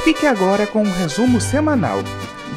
Fique agora com um resumo semanal.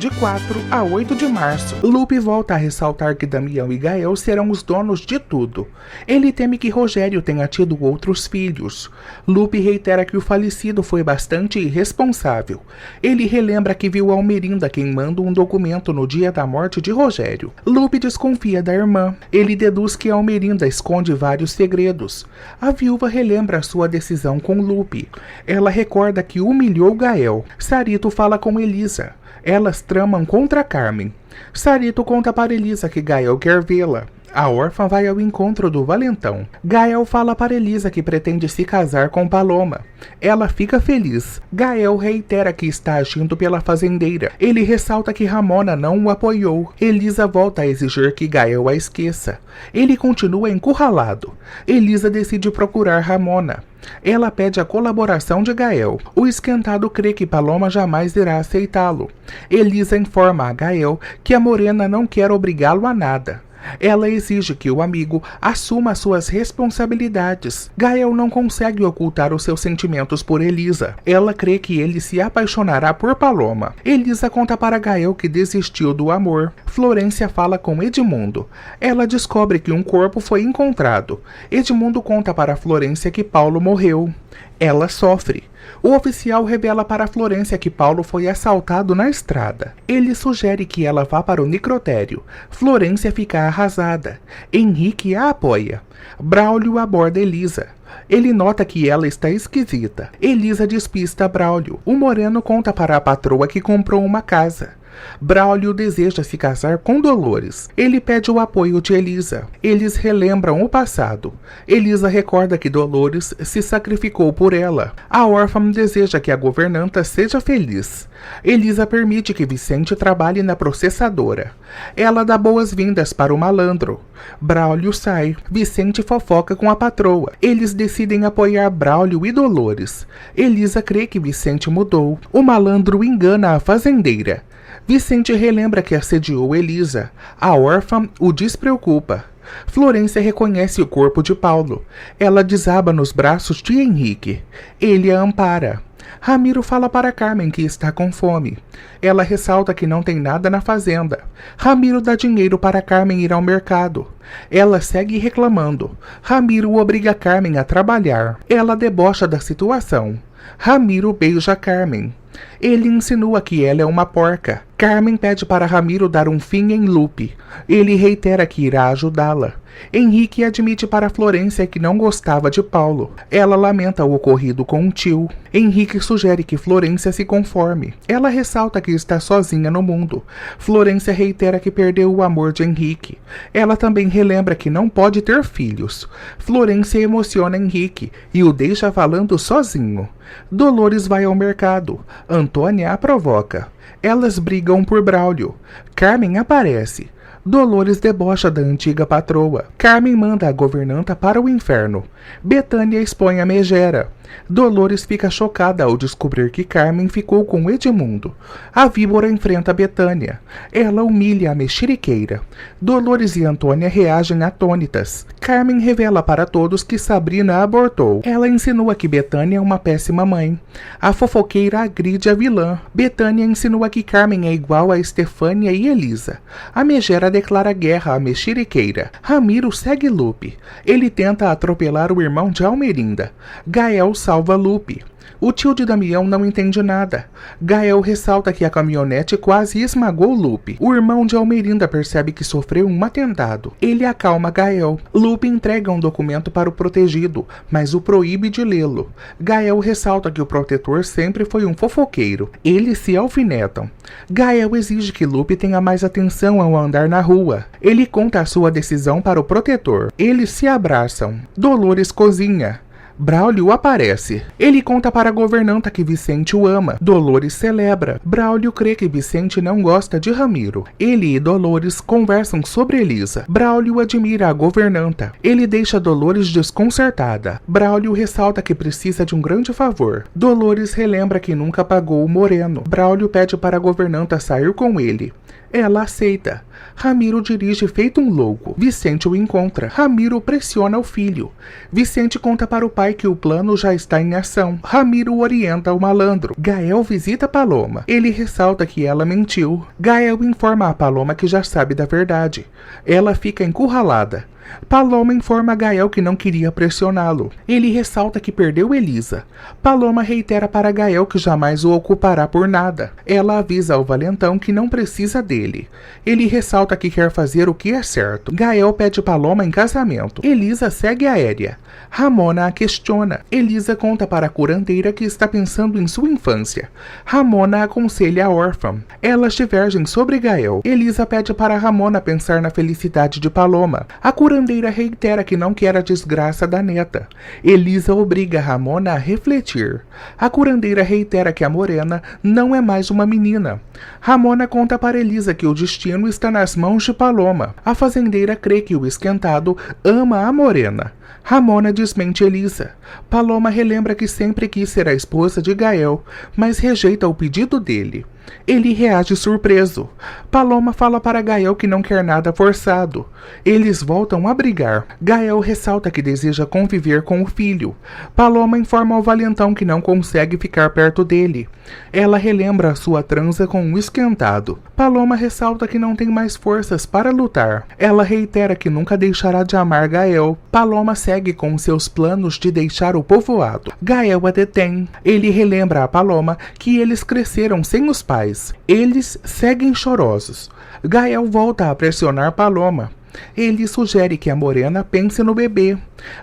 De 4 a 8 de março, Lupe volta a ressaltar que Damião e Gael serão os donos de tudo. Ele teme que Rogério tenha tido outros filhos. Lupe reitera que o falecido foi bastante irresponsável. Ele relembra que viu Almerinda queimando um documento no dia da morte de Rogério. Lupe desconfia da irmã. Ele deduz que Almerinda esconde vários segredos. A viúva relembra sua decisão com Lupe. Ela recorda que humilhou Gael. Sarito fala com Elisa. Elas tramam contra Carmen. Sarito conta para Elisa que Gael quer vê-la. A órfã vai ao encontro do valentão. Gael fala para Elisa que pretende se casar com Paloma. Ela fica feliz. Gael reitera que está agindo pela fazendeira. Ele ressalta que Ramona não o apoiou. Elisa volta a exigir que Gael a esqueça. Ele continua encurralado. Elisa decide procurar Ramona. Ela pede a colaboração de Gael. O esquentado crê que Paloma jamais irá aceitá-lo. Elisa informa a Gael que a morena não quer obrigá-lo a nada. Ela exige que o amigo assuma suas responsabilidades. Gael não consegue ocultar os seus sentimentos por Elisa. Ela crê que ele se apaixonará por Paloma. Elisa conta para Gael que desistiu do amor. Florência fala com Edmundo. Ela descobre que um corpo foi encontrado. Edmundo conta para Florência que Paulo morreu. Ela sofre. O oficial revela para Florência que Paulo foi assaltado na estrada. Ele sugere que ela vá para o necrotério. Florência fica arrasada. Henrique a apoia. Braulio aborda Elisa. Ele nota que ela está esquisita. Elisa despista Braulio. O moreno conta para a patroa que comprou uma casa. Braulio deseja se casar com Dolores. Ele pede o apoio de Elisa. Eles relembram o passado. Elisa recorda que Dolores se sacrificou por ela. A órfã deseja que a governanta seja feliz. Elisa permite que Vicente trabalhe na processadora. Ela dá boas-vindas para o malandro. Braulio sai. Vicente fofoca com a patroa. Eles decidem apoiar Braulio e Dolores. Elisa crê que Vicente mudou. O malandro engana a fazendeira. Vicente relembra que assediou Elisa. A órfã o despreocupa. Florência reconhece o corpo de Paulo. Ela desaba nos braços de Henrique. Ele a ampara. Ramiro fala para Carmen que está com fome. Ela ressalta que não tem nada na fazenda. Ramiro dá dinheiro para Carmen ir ao mercado. Ela segue reclamando. Ramiro obriga Carmen a trabalhar. Ela debocha da situação. Ramiro beija Carmen. Ele insinua que ela é uma porca. Carmen pede para Ramiro dar um fim em Lupe. Ele reitera que irá ajudá-la. Henrique admite para Florência que não gostava de Paulo. Ela lamenta o ocorrido com o tio. Henrique sugere que Florência se conforme. Ela ressalta que está sozinha no mundo. Florência reitera que perdeu o amor de Henrique. Ela também relembra que não pode ter filhos. Florência emociona Henrique e o deixa falando sozinho. Dolores vai ao mercado. Antônia a provoca. Elas brigam por Braulio. Carmen aparece. Dolores debocha da antiga patroa. Carmen manda a governanta para o inferno. Betânia expõe a megera. Dolores fica chocada ao descobrir que Carmen ficou com Edmundo. A víbora enfrenta Betânia. Ela humilha a mexeriqueira. Dolores e Antônia reagem atônitas. Carmen revela para todos que Sabrina abortou. Ela insinua que Betânia é uma péssima mãe. A fofoqueira agride a vilã. Betânia insinua que Carmen é igual a Estefânia e Elisa. A megera declara guerra à mexeriqueira. Ramiro segue Lupe. Ele tenta atropelar o irmão de Almerinda. Gael salva Lupe. O tio de Damião não entende nada. Gael ressalta que a caminhonete quase esmagou Lupe. O irmão de Almerinda percebe que sofreu um atentado. Ele acalma Gael. Lupe entrega um documento para o protegido, mas o proíbe de lê-lo. Gael ressalta que o protetor sempre foi um fofoqueiro. Eles se alfinetam. Gael exige que Lupe tenha mais atenção ao andar na rua. Ele conta a sua decisão para o protetor. Eles se abraçam. Dolores cozinha. Braulio aparece. Ele conta para a governanta que Vicente o ama. Dolores celebra. Braulio crê que Vicente não gosta de Ramiro. Ele e Dolores conversam sobre Elisa. Braulio admira a governanta. Ele deixa Dolores desconcertada. Braulio ressalta que precisa de um grande favor. Dolores relembra que nunca pagou o moreno. Braulio pede para a governanta sair com ele. Ela aceita. Ramiro dirige feito um louco. Vicente o encontra. Ramiro pressiona o filho. Vicente conta para o pai vai que o plano já está em ação. Ramiro orienta o malandro. Gael visita Paloma. Ele ressalta que ela mentiu. Gael informa a Paloma que já sabe da verdade. Ela fica encurralada. Paloma informa a Gael que não queria pressioná-lo. Ele ressalta que perdeu Elisa. Paloma reitera para Gael que jamais o ocupará por nada. Ela avisa ao valentão que não precisa dele. Ele ressalta que quer fazer o que é certo. Gael pede Paloma em casamento. Elisa segue aérea. Ramona a questiona. Elisa conta para a curandeira que está pensando em sua infância. Ramona aconselha a órfã. Elas divergem sobre Gael. Elisa pede para Ramona pensar na felicidade de Paloma. A curandeira reitera que não quer a desgraça da neta. Elisa obriga Ramona a refletir. A curandeira reitera que a morena não é mais uma menina. Ramona conta para Elisa que o destino está nas mãos de Paloma. A fazendeira crê que o esquentado ama a morena. Ramona desmente Elisa. Paloma relembra que sempre quis ser a esposa de Gael, mas rejeita o pedido dele. Ele reage surpreso. Paloma fala para Gael que não quer nada forçado. Eles voltam a brigar. Gael ressalta que deseja conviver com o filho. Paloma informa ao valentão que não consegue ficar perto dele. Ela relembra a sua transa com o esquentado. Paloma ressalta que não tem mais forças para lutar. Ela reitera que nunca deixará de amar Gael. Paloma segue com seus planos de deixar o povoado. Gael a detém. Ele relembra a Paloma que eles cresceram sem os pais. Eles seguem chorosos. Gael volta a pressionar Paloma. Ele sugere que a morena pense no bebê.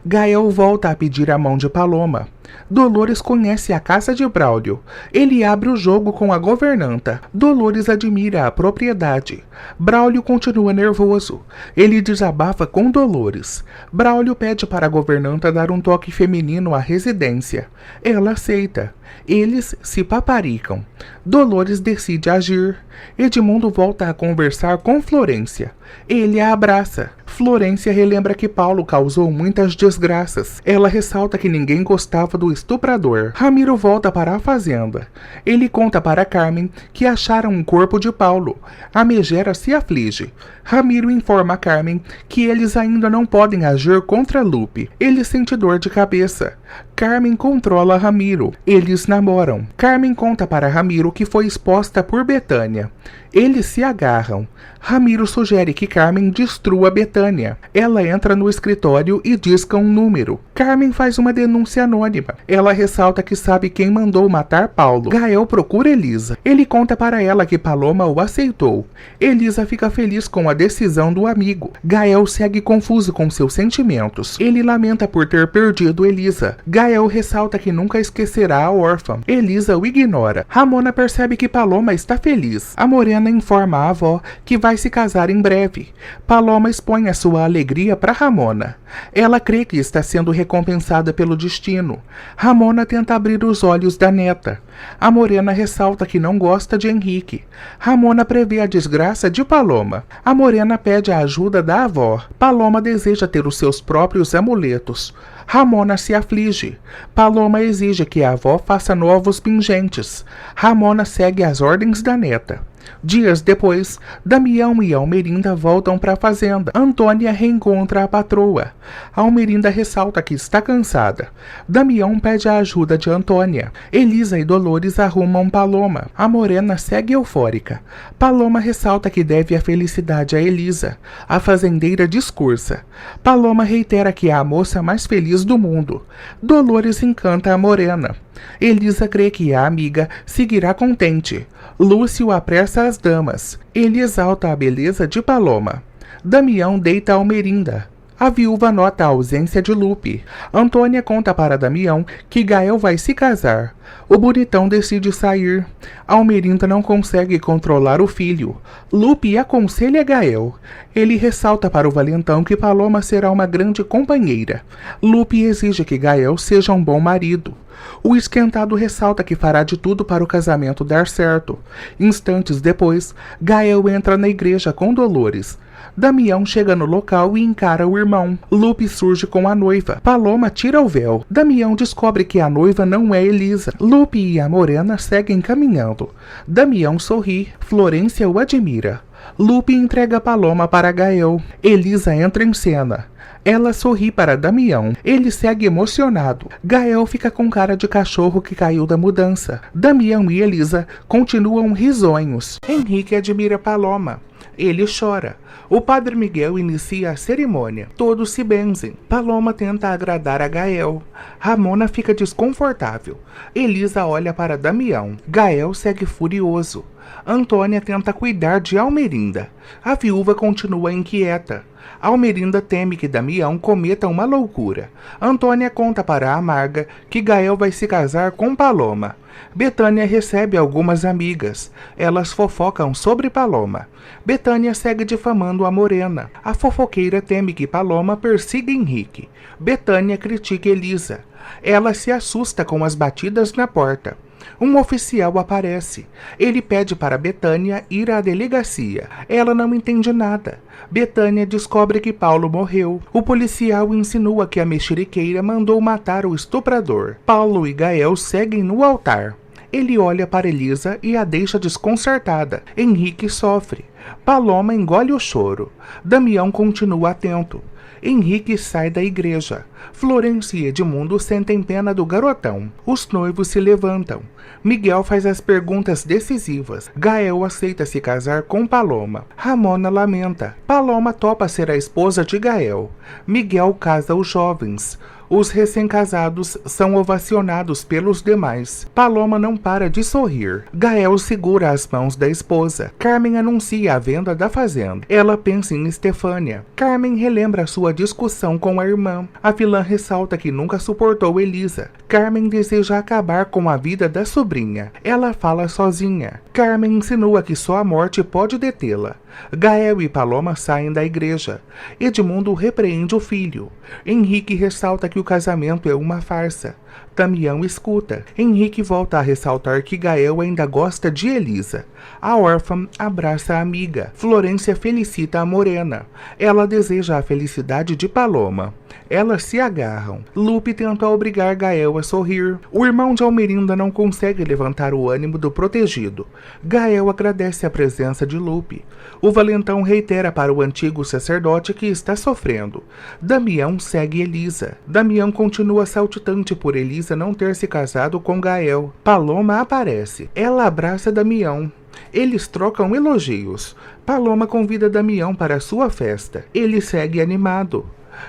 Gael volta a pedir a mão de Paloma. Dolores conhece a casa de Braulio. Ele abre o jogo com a governanta. Dolores admira a propriedade. Braulio continua nervoso. Ele desabafa com Dolores. Braulio pede para a governanta dar um toque feminino à residência. Ela aceita. Eles se paparicam. Dolores decide agir. Edmundo volta a conversar com Florência. Ele a abraça. Florência relembra que Paulo causou muitas desgraças. Ela ressalta que ninguém gostava do estuprador. Ramiro volta para a fazenda. Ele conta para Carmen que acharam um corpo de Paulo. A megera se aflige. Ramiro informa a Carmen que eles ainda não podem agir contra Lupe. Ele sente dor de cabeça. Carmen controla Ramiro. Eles namoram. Carmen conta para Ramiro que foi exposta por Betânia. Eles se agarram. Ramiro sugere que Carmen destrua Betânia. Ela entra no escritório e disca um número. Carmen faz uma denúncia anônima. Ela ressalta que sabe quem mandou matar Paulo. Gael procura Elisa. Ele conta para ela que Paloma o aceitou. Elisa fica feliz com a decisão do amigo. Gael segue confuso com seus sentimentos. Ele lamenta por ter perdido Elisa. Gael ressalta que nunca esquecerá a órfã. Elisa o ignora. Ramona percebe que Paloma está feliz. A morena informa a avó que vai se casar em breve. Paloma expõe a sua alegria para Ramona. Ela crê que está sendo recompensada pelo destino. Ramona tenta abrir os olhos da neta. A morena ressalta que não gosta de Henrique. Ramona prevê a desgraça de Paloma. A morena pede a ajuda da avó. Paloma deseja ter os seus próprios amuletos. Ramona se aflige. Paloma exige que a avó faça novos pingentes. Ramona segue as ordens da neta. Dias depois, Damião e Almerinda voltam para a fazenda. Antônia reencontra a patroa. Almerinda ressalta que está cansada. Damião pede a ajuda de Antônia. Elisa e Dolores arrumam Paloma. A morena segue eufórica. Paloma ressalta que deve a felicidade a Elisa. A fazendeira discursa. Paloma reitera que é a moça mais feliz do mundo. Dolores encanta a morena. Elisa crê que a amiga seguirá contente. Lúcio apressa as damas. Ele exalta a beleza de Paloma. Damião deita Almerinda. A viúva nota a ausência de Lupe. Antônia conta para Damião que Gael vai se casar. O bonitão decide sair. Almerinda não consegue controlar o filho. Lupe aconselha Gael. Ele ressalta para o valentão que Paloma será uma grande companheira. Lupe exige que Gael seja um bom marido. O esquentado ressalta que fará de tudo para o casamento dar certo. Instantes depois, Gael entra na igreja com Dolores. Damião chega no local e encara o irmão. Lupe surge com a noiva. Paloma tira o véu. Damião descobre que a noiva não é Elisa. Lupe e a morena seguem caminhando. Damião sorri. Florência o admira. Lupe entrega Paloma para Gael. Elisa entra em cena. Ela sorri para Damião. Ele segue emocionado. Gael fica com cara de cachorro que caiu da mudança. Damião e Elisa continuam risonhos. Henrique admira Paloma. Ele chora. O padre Miguel inicia a cerimônia. Todos se benzem. Paloma tenta agradar a Gael. Ramona fica desconfortável. Elisa olha para Damião. Gael segue furioso. Antônia tenta cuidar de Almerinda. A viúva continua inquieta. Almerinda teme que Damião cometa uma loucura. Antônia conta para Amarga que Gael vai se casar com Paloma. Betânia recebe algumas amigas. Elas fofocam sobre Paloma. Betânia segue difamando a Morena. A fofoqueira teme que Paloma persiga Henrique. Betânia critica Elisa. Ela se assusta com as batidas na porta. Um oficial aparece. Ele pede para Betânia ir à delegacia. Ela não entende nada. Betânia descobre que Paulo morreu. O policial insinua que a mexeriqueira mandou matar o estuprador. Paulo e Gael seguem no altar. Ele olha para Elisa e a deixa desconcertada. Henrique sofre. Paloma engole o choro. Damião continua atento. Henrique sai da igreja. Florência e Edmundo sentem pena do garotão. Os noivos se levantam. Miguel faz as perguntas decisivas. Gael aceita se casar com Paloma. Ramona lamenta. Paloma topa ser a esposa de Gael. Miguel casa os jovens. Os recém-casados são ovacionados pelos demais. Paloma não para de sorrir. Gael segura as mãos da esposa. Carmen anuncia a venda da fazenda. Ela pensa em Estefânia. Carmen relembra sua discussão com a irmã. A vilã ressalta que nunca suportou Elisa. Carmen deseja acabar com a vida da sobrinha. Ela fala sozinha. Carmen insinua que só a morte pode detê-la. Gael e Paloma saem da igreja. Edmundo repreende o filho. Henrique ressalta que o casamento é uma farsa. Damião escuta. Henrique volta a ressaltar que Gael ainda gosta de Elisa. A órfã abraça a amiga. Florência felicita a Morena. Ela deseja a felicidade de Paloma. Elas se agarram. Lupe tenta obrigar Gael a sorrir. O irmão de Almerinda não consegue levantar o ânimo do protegido. Gael agradece a presença de Lupe. O valentão reitera para o antigo sacerdote que está sofrendo. Damião segue Elisa. Damião continua saltitante por Elisa não ter se casado com Gael. Paloma aparece. Ela abraça Damião. Eles trocam elogios. Paloma convida Damião para sua festa. Ele segue animado.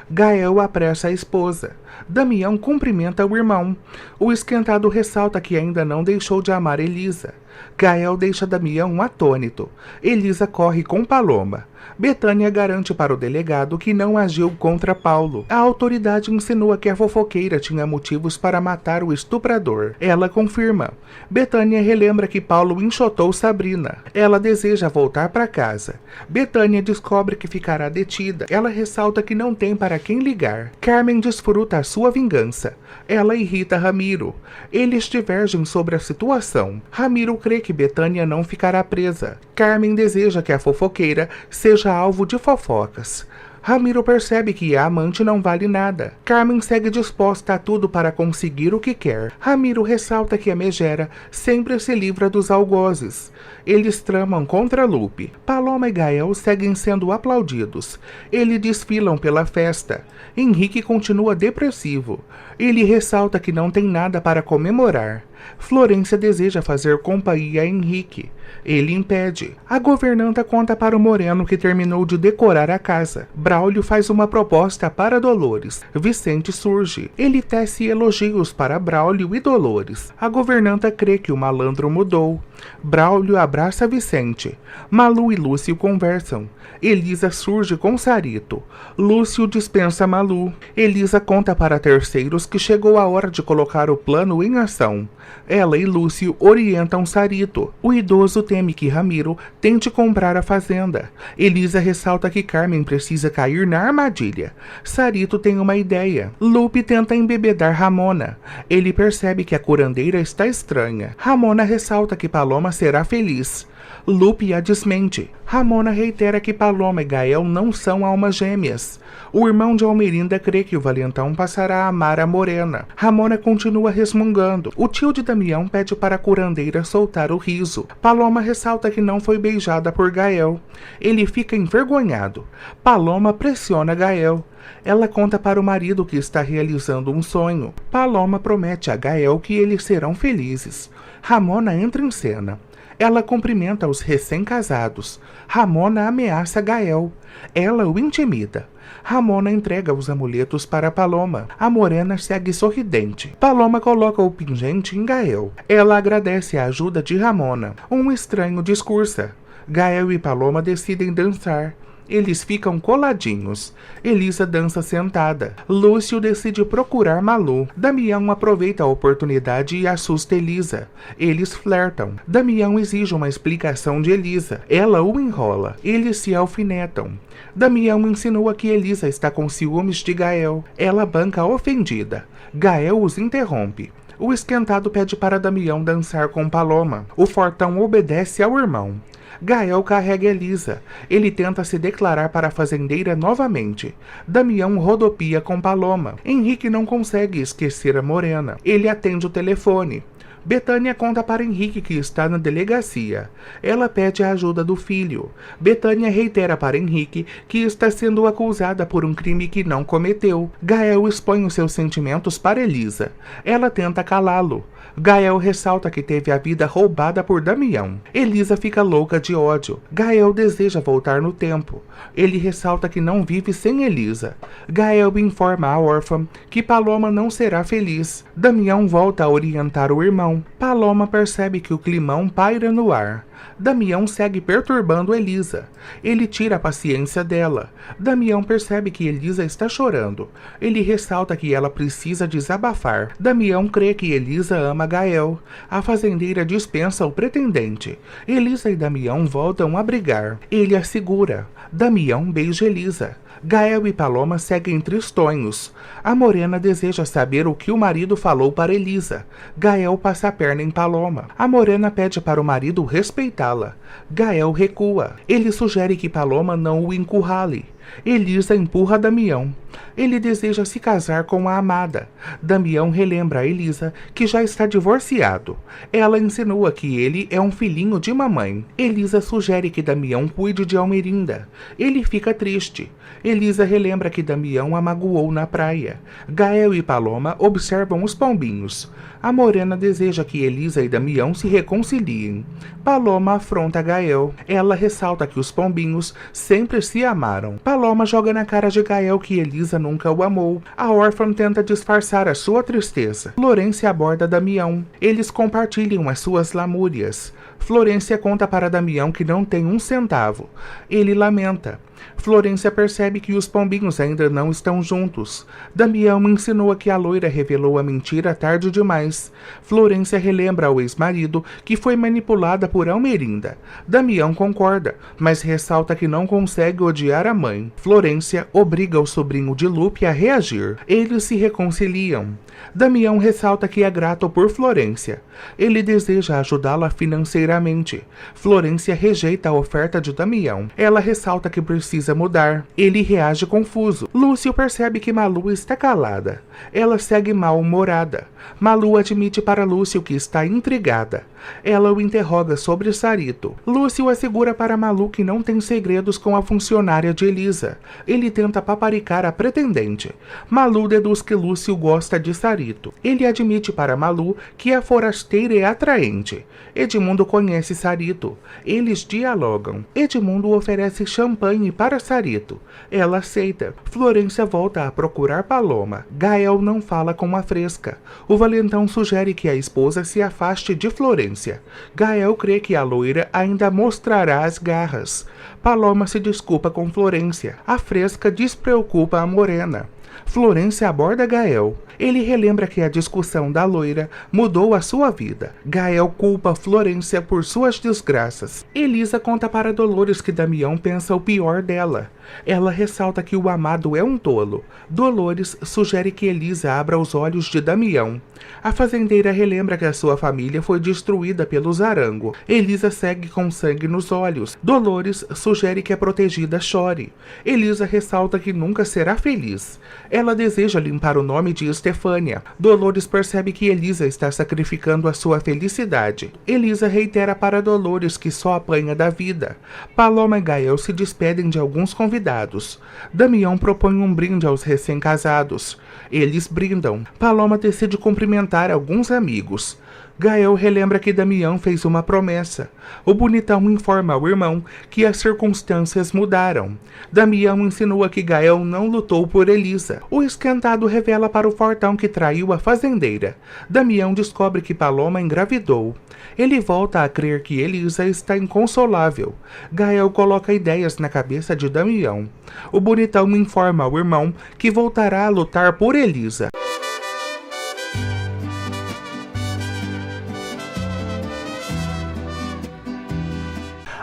Gael apressa a esposa. Damião cumprimenta o irmão. O esquentado ressalta que ainda não deixou de amar Elisa. Gael deixa Damião atônito. Elisa corre com Paloma. Betânia garante para o delegado que não agiu contra Paulo. A autoridade insinua que a fofoqueira tinha motivos para matar o estuprador. Ela confirma. Betânia relembra que Paulo enxotou Sabrina. Ela deseja voltar para casa. Betânia descobre que ficará detida. Ela ressalta que não tem para quem ligar. Carmen desfruta a sua vingança. Ela irrita Ramiro. Eles divergem sobre a situação. Ramiro crê que Betânia não ficará presa. Carmen deseja que a fofoqueira seja alvo de fofocas. Ramiro percebe que a amante não vale nada. Carmen segue disposta a tudo para conseguir o que quer. Ramiro ressalta que a megera sempre se livra dos algozes. Eles tramam contra Lupe. Paloma e Gael seguem sendo aplaudidos. Eles desfilam pela festa. Henrique continua depressivo. Ele ressalta que não tem nada para comemorar. Florência deseja fazer companhia a Henrique. Ele impede. A governanta conta para o Moreno que terminou de decorar a casa. Braulio faz uma proposta para Dolores. Vicente surge. Ele tece elogios para Braulio e Dolores. A governanta crê que o malandro mudou. Braulio abraça Vicente. Malu e Lúcio conversam. Elisa surge com Sarito. Lúcio dispensa Malu. Elisa conta para terceiros que chegou a hora de colocar o plano em ação. Ela e Lúcio orientam Sarito. O idoso teme que Ramiro tente comprar a fazenda. Elisa ressalta que Carmen precisa cair na armadilha. Sarito tem uma ideia. Lupe tenta embebedar Ramona. Ele percebe que a curandeira está estranha. Ramona ressalta que Paloma Paloma será feliz. Lupe a desmente. Ramona reitera que Paloma e Gael não são almas gêmeas. O irmão de Almerinda crê que o valentão passará a amar a morena. Ramona continua resmungando. O tio de Damião pede para a curandeira soltar o riso. Paloma ressalta que não foi beijada por Gael. Ele fica envergonhado. Paloma pressiona Gael. Ela conta para o marido que está realizando um sonho. Paloma promete a Gael que eles serão felizes. Ramona entra em cena. Ela cumprimenta os recém-casados. Ramona ameaça Gael. Ela o intimida. Ramona entrega os amuletos para Paloma. A morena segue sorridente. Paloma coloca o pingente em Gael. Ela agradece a ajuda de Ramona. Um estranho discursa. Gael e Paloma decidem dançar. Eles ficam coladinhos. Elisa dança sentada. Lúcio decide procurar Malu. Damião aproveita a oportunidade e assusta Elisa. Eles flertam. Damião exige uma explicação de Elisa. Ela o enrola. Eles se alfinetam. Damião insinua que Elisa está com ciúmes de Gael. Ela banca ofendida. Gael os interrompe. O esquentado pede para Damião dançar com Paloma. O fortão obedece ao irmão. Gael carrega Elisa. Ele tenta se declarar para a fazendeira novamente. Damião rodopia com Paloma. Henrique não consegue esquecer a morena. Ele atende o telefone. Betânia conta para Henrique que está na delegacia. Ela pede a ajuda do filho. Betânia reitera para Henrique que está sendo acusada por um crime que não cometeu. Gael expõe os seus sentimentos para Elisa. Ela tenta calá-lo. Gael ressalta que teve a vida roubada por Damião. Elisa fica louca de ódio. Gael deseja voltar no tempo. Ele ressalta que não vive sem Elisa. Gael informa a órfã que Paloma não será feliz. Damião volta a orientar o irmão. Paloma percebe que o climão paira no ar. Damião segue perturbando Elisa. Ele tira a paciência dela. Damião percebe que Elisa está chorando. Ele ressalta que ela precisa desabafar. Damião crê que Elisa ama Gael. A fazendeira dispensa o pretendente. Elisa e Damião voltam a brigar. Ele a segura. Damião beija Elisa. Gael e Paloma seguem tristonhos. A morena deseja saber o que o marido falou para Elisa. Gael passa a perna em Paloma. A morena pede para o marido respeitá-la. Gael recua. Ele sugere que Paloma não o encurrale. Elisa empurra Damião. Ele deseja se casar com a amada. Damião relembra a Elisa que já está divorciado. Ela insinua que ele é um filhinho de mamãe. Elisa sugere que Damião cuide de Almerinda. Ele fica triste. Elisa relembra que Damião a magoou na praia. Gael e Paloma observam os pombinhos. A morena deseja que Elisa e Damião se reconciliem. Paloma afronta Gael. Ela ressalta que os pombinhos sempre se amaram. Paloma joga na cara de Gael que Elisa nunca o amou. A órfã tenta disfarçar a sua tristeza. Florência aborda Damião. Eles compartilham as suas lamúrias. Florência conta para Damião que não tem um centavo. Ele lamenta. Florência percebe que os pombinhos ainda não estão juntos. Damião insinua que a loira revelou a mentira tarde demais. Florência relembra ao ex-marido que foi manipulada por Almerinda. Damião concorda, mas ressalta que não consegue odiar a mãe. Florência obriga o sobrinho de Lupe a reagir. Eles se reconciliam. Damião ressalta que é grato por Florência. Ele deseja ajudá-la financeiramente. Florência rejeita a oferta de Damião. Ela ressalta que precisa mudar. Ele reage confuso. Lúcio percebe que Malu está calada. Ela segue mal-humorada. Malu admite para Lúcio que está intrigada. Ela o interroga sobre Sarito. Lúcio assegura para Malu que não tem segredos com a funcionária de Elisa. Ele tenta paparicar a pretendente. Malu deduz que Lúcio gosta de Sarito. Ele admite para Malu que a forasteira é atraente. Edmundo conhece Sarito. Eles dialogam. Edmundo oferece champanhe para Sarito. Ela aceita. Florência volta a procurar Paloma. Gael não fala com a Fresca. O valentão sugere que a esposa se afaste de Florência. Gael crê que a loira ainda mostrará as garras. Paloma se desculpa com Florência. A Fresca despreocupa a morena. Florência aborda Gael. Ele relembra que a discussão da loira mudou a sua vida. Gael culpa Florência por suas desgraças. Elisa conta para Dolores que Damião pensa o pior dela. Ela ressalta que o amado é um tolo. Dolores sugere que Elisa abra os olhos de Damião. A fazendeira relembra que a sua família foi destruída pelos Arango. Elisa segue com sangue nos olhos. Dolores sugere que a protegida chore. Elisa ressalta que nunca será feliz. Ela deseja limpar o nome de Estefânia. Dolores percebe que Elisa está sacrificando a sua felicidade. Elisa reitera para Dolores que só apanha da vida. Paloma e Gael se despedem de alguns convidados. Damião propõe um brinde aos recém-casados. Eles brindam. Paloma decide cumprimentar alguns amigos. Gael relembra que Damião fez uma promessa. O bonitão informa ao irmão que as circunstâncias mudaram. Damião insinua que Gael não lutou por Elisa. O esquentado revela para o fortão que traiu a fazendeira. Damião descobre que Paloma engravidou. Ele volta a crer que Elisa está inconsolável. Gael coloca ideias na cabeça de Damião. O bonitão informa ao irmão que voltará a lutar por Elisa.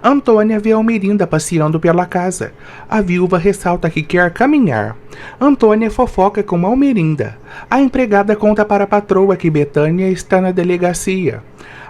Antônia vê Almerinda passeando pela casa. A viúva ressalta que quer caminhar. Antônia fofoca com Almerinda. A empregada conta para a patroa que Betânia está na delegacia.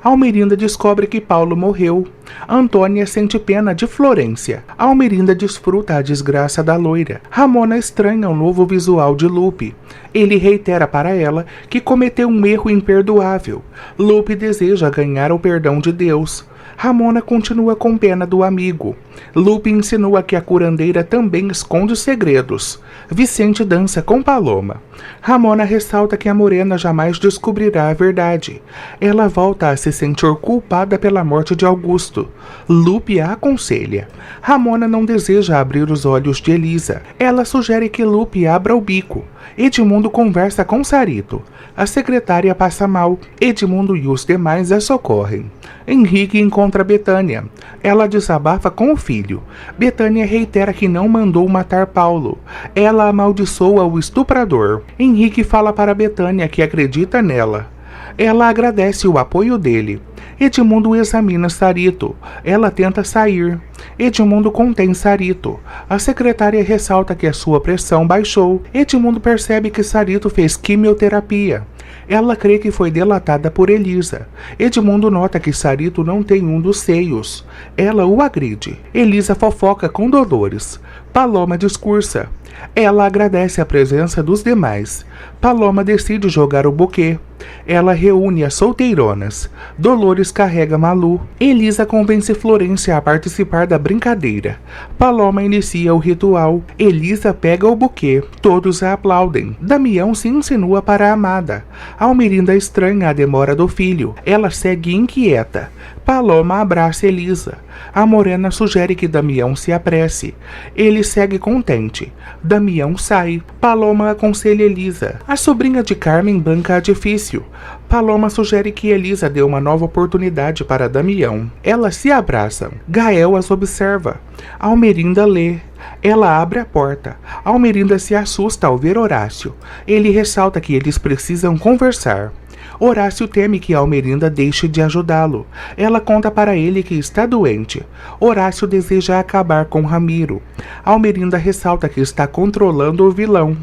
Almerinda descobre que Paulo morreu. Antônia sente pena de Florência. Almerinda desfruta a desgraça da loira. Ramona estranha o novo visual de Lupe. Ele reitera para ela que cometeu um erro imperdoável. Lupe deseja ganhar o perdão de Deus. Ramona continua com pena do amigo. Lupe insinua que a curandeira também esconde segredos. Vicente dança com Paloma. Ramona ressalta que a morena jamais descobrirá a verdade. Ela volta a se sentir culpada pela morte de Augusto. Lupe a aconselha. Ramona não deseja abrir os olhos de Elisa. Ela sugere que Lupe abra o bico. Edmundo conversa com Sarito. A secretária passa mal. Edmundo e os demais a socorrem. Henrique encontra Betânia. Ela desabafa com o filho. Betânia reitera que não mandou matar Paulo. Ela amaldiçoa o estuprador. Henrique fala para Betânia que acredita nela. Ela agradece o apoio dele. Edmundo examina Sarito. Ela tenta sair. Edmundo contém Sarito. A secretária ressalta que a sua pressão baixou. Edmundo percebe que Sarito fez quimioterapia. Ela crê que foi delatada por Elisa. Edmundo nota que Sarito não tem um dos seios. Ela o agride. Elisa fofoca com Dolores. Paloma discursa. Ela agradece a presença dos demais. Paloma decide jogar o buquê. Ela reúne as solteironas. Dolores carrega Malu. Elisa convence Florência a participar da brincadeira. Paloma inicia o ritual. Elisa pega o buquê. Todos a aplaudem. Damião se insinua para a amada. Almerinda estranha a demora do filho. Ela segue inquieta. Paloma abraça Elisa. A morena sugere que Damião se apresse. Ele segue contente. Damião sai. Paloma aconselha Elisa. A sobrinha de Carmen banca a difícil. Paloma sugere que Elisa dê uma nova oportunidade para Damião. Elas se abraçam. Gael as observa. Almerinda lê. Ela abre a porta. Almerinda se assusta ao ver Horácio. Ele ressalta que eles precisam conversar. Horácio teme que Almerinda deixe de ajudá-lo. Ela conta para ele que está doente. Horácio deseja acabar com Ramiro. Almerinda ressalta que está controlando o vilão.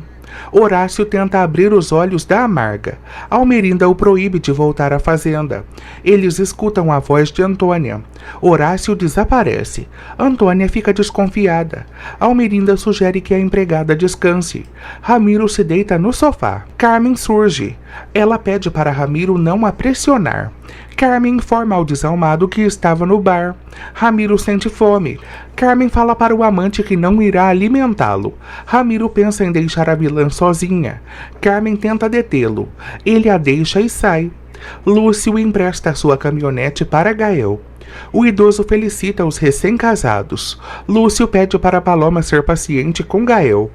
Horácio tenta abrir os olhos da amarga. Almerinda o proíbe de voltar à fazenda. Eles escutam a voz de Antônia. Horácio desaparece. Antônia fica desconfiada. Almerinda sugere que a empregada descanse. Ramiro se deita no sofá. Carmen surge. Ela pede para Ramiro não a pressionar. Carmen informa ao desalmado que estava no bar. Ramiro sente fome. Carmen fala para o amante que não irá alimentá-lo. Ramiro pensa em deixar a vilã sozinha. Carmen tenta detê-lo. Ele a deixa e sai. Lúcio empresta sua caminhonete para Gael. O idoso felicita os recém-casados. Lúcio pede para Paloma ser paciente com Gael.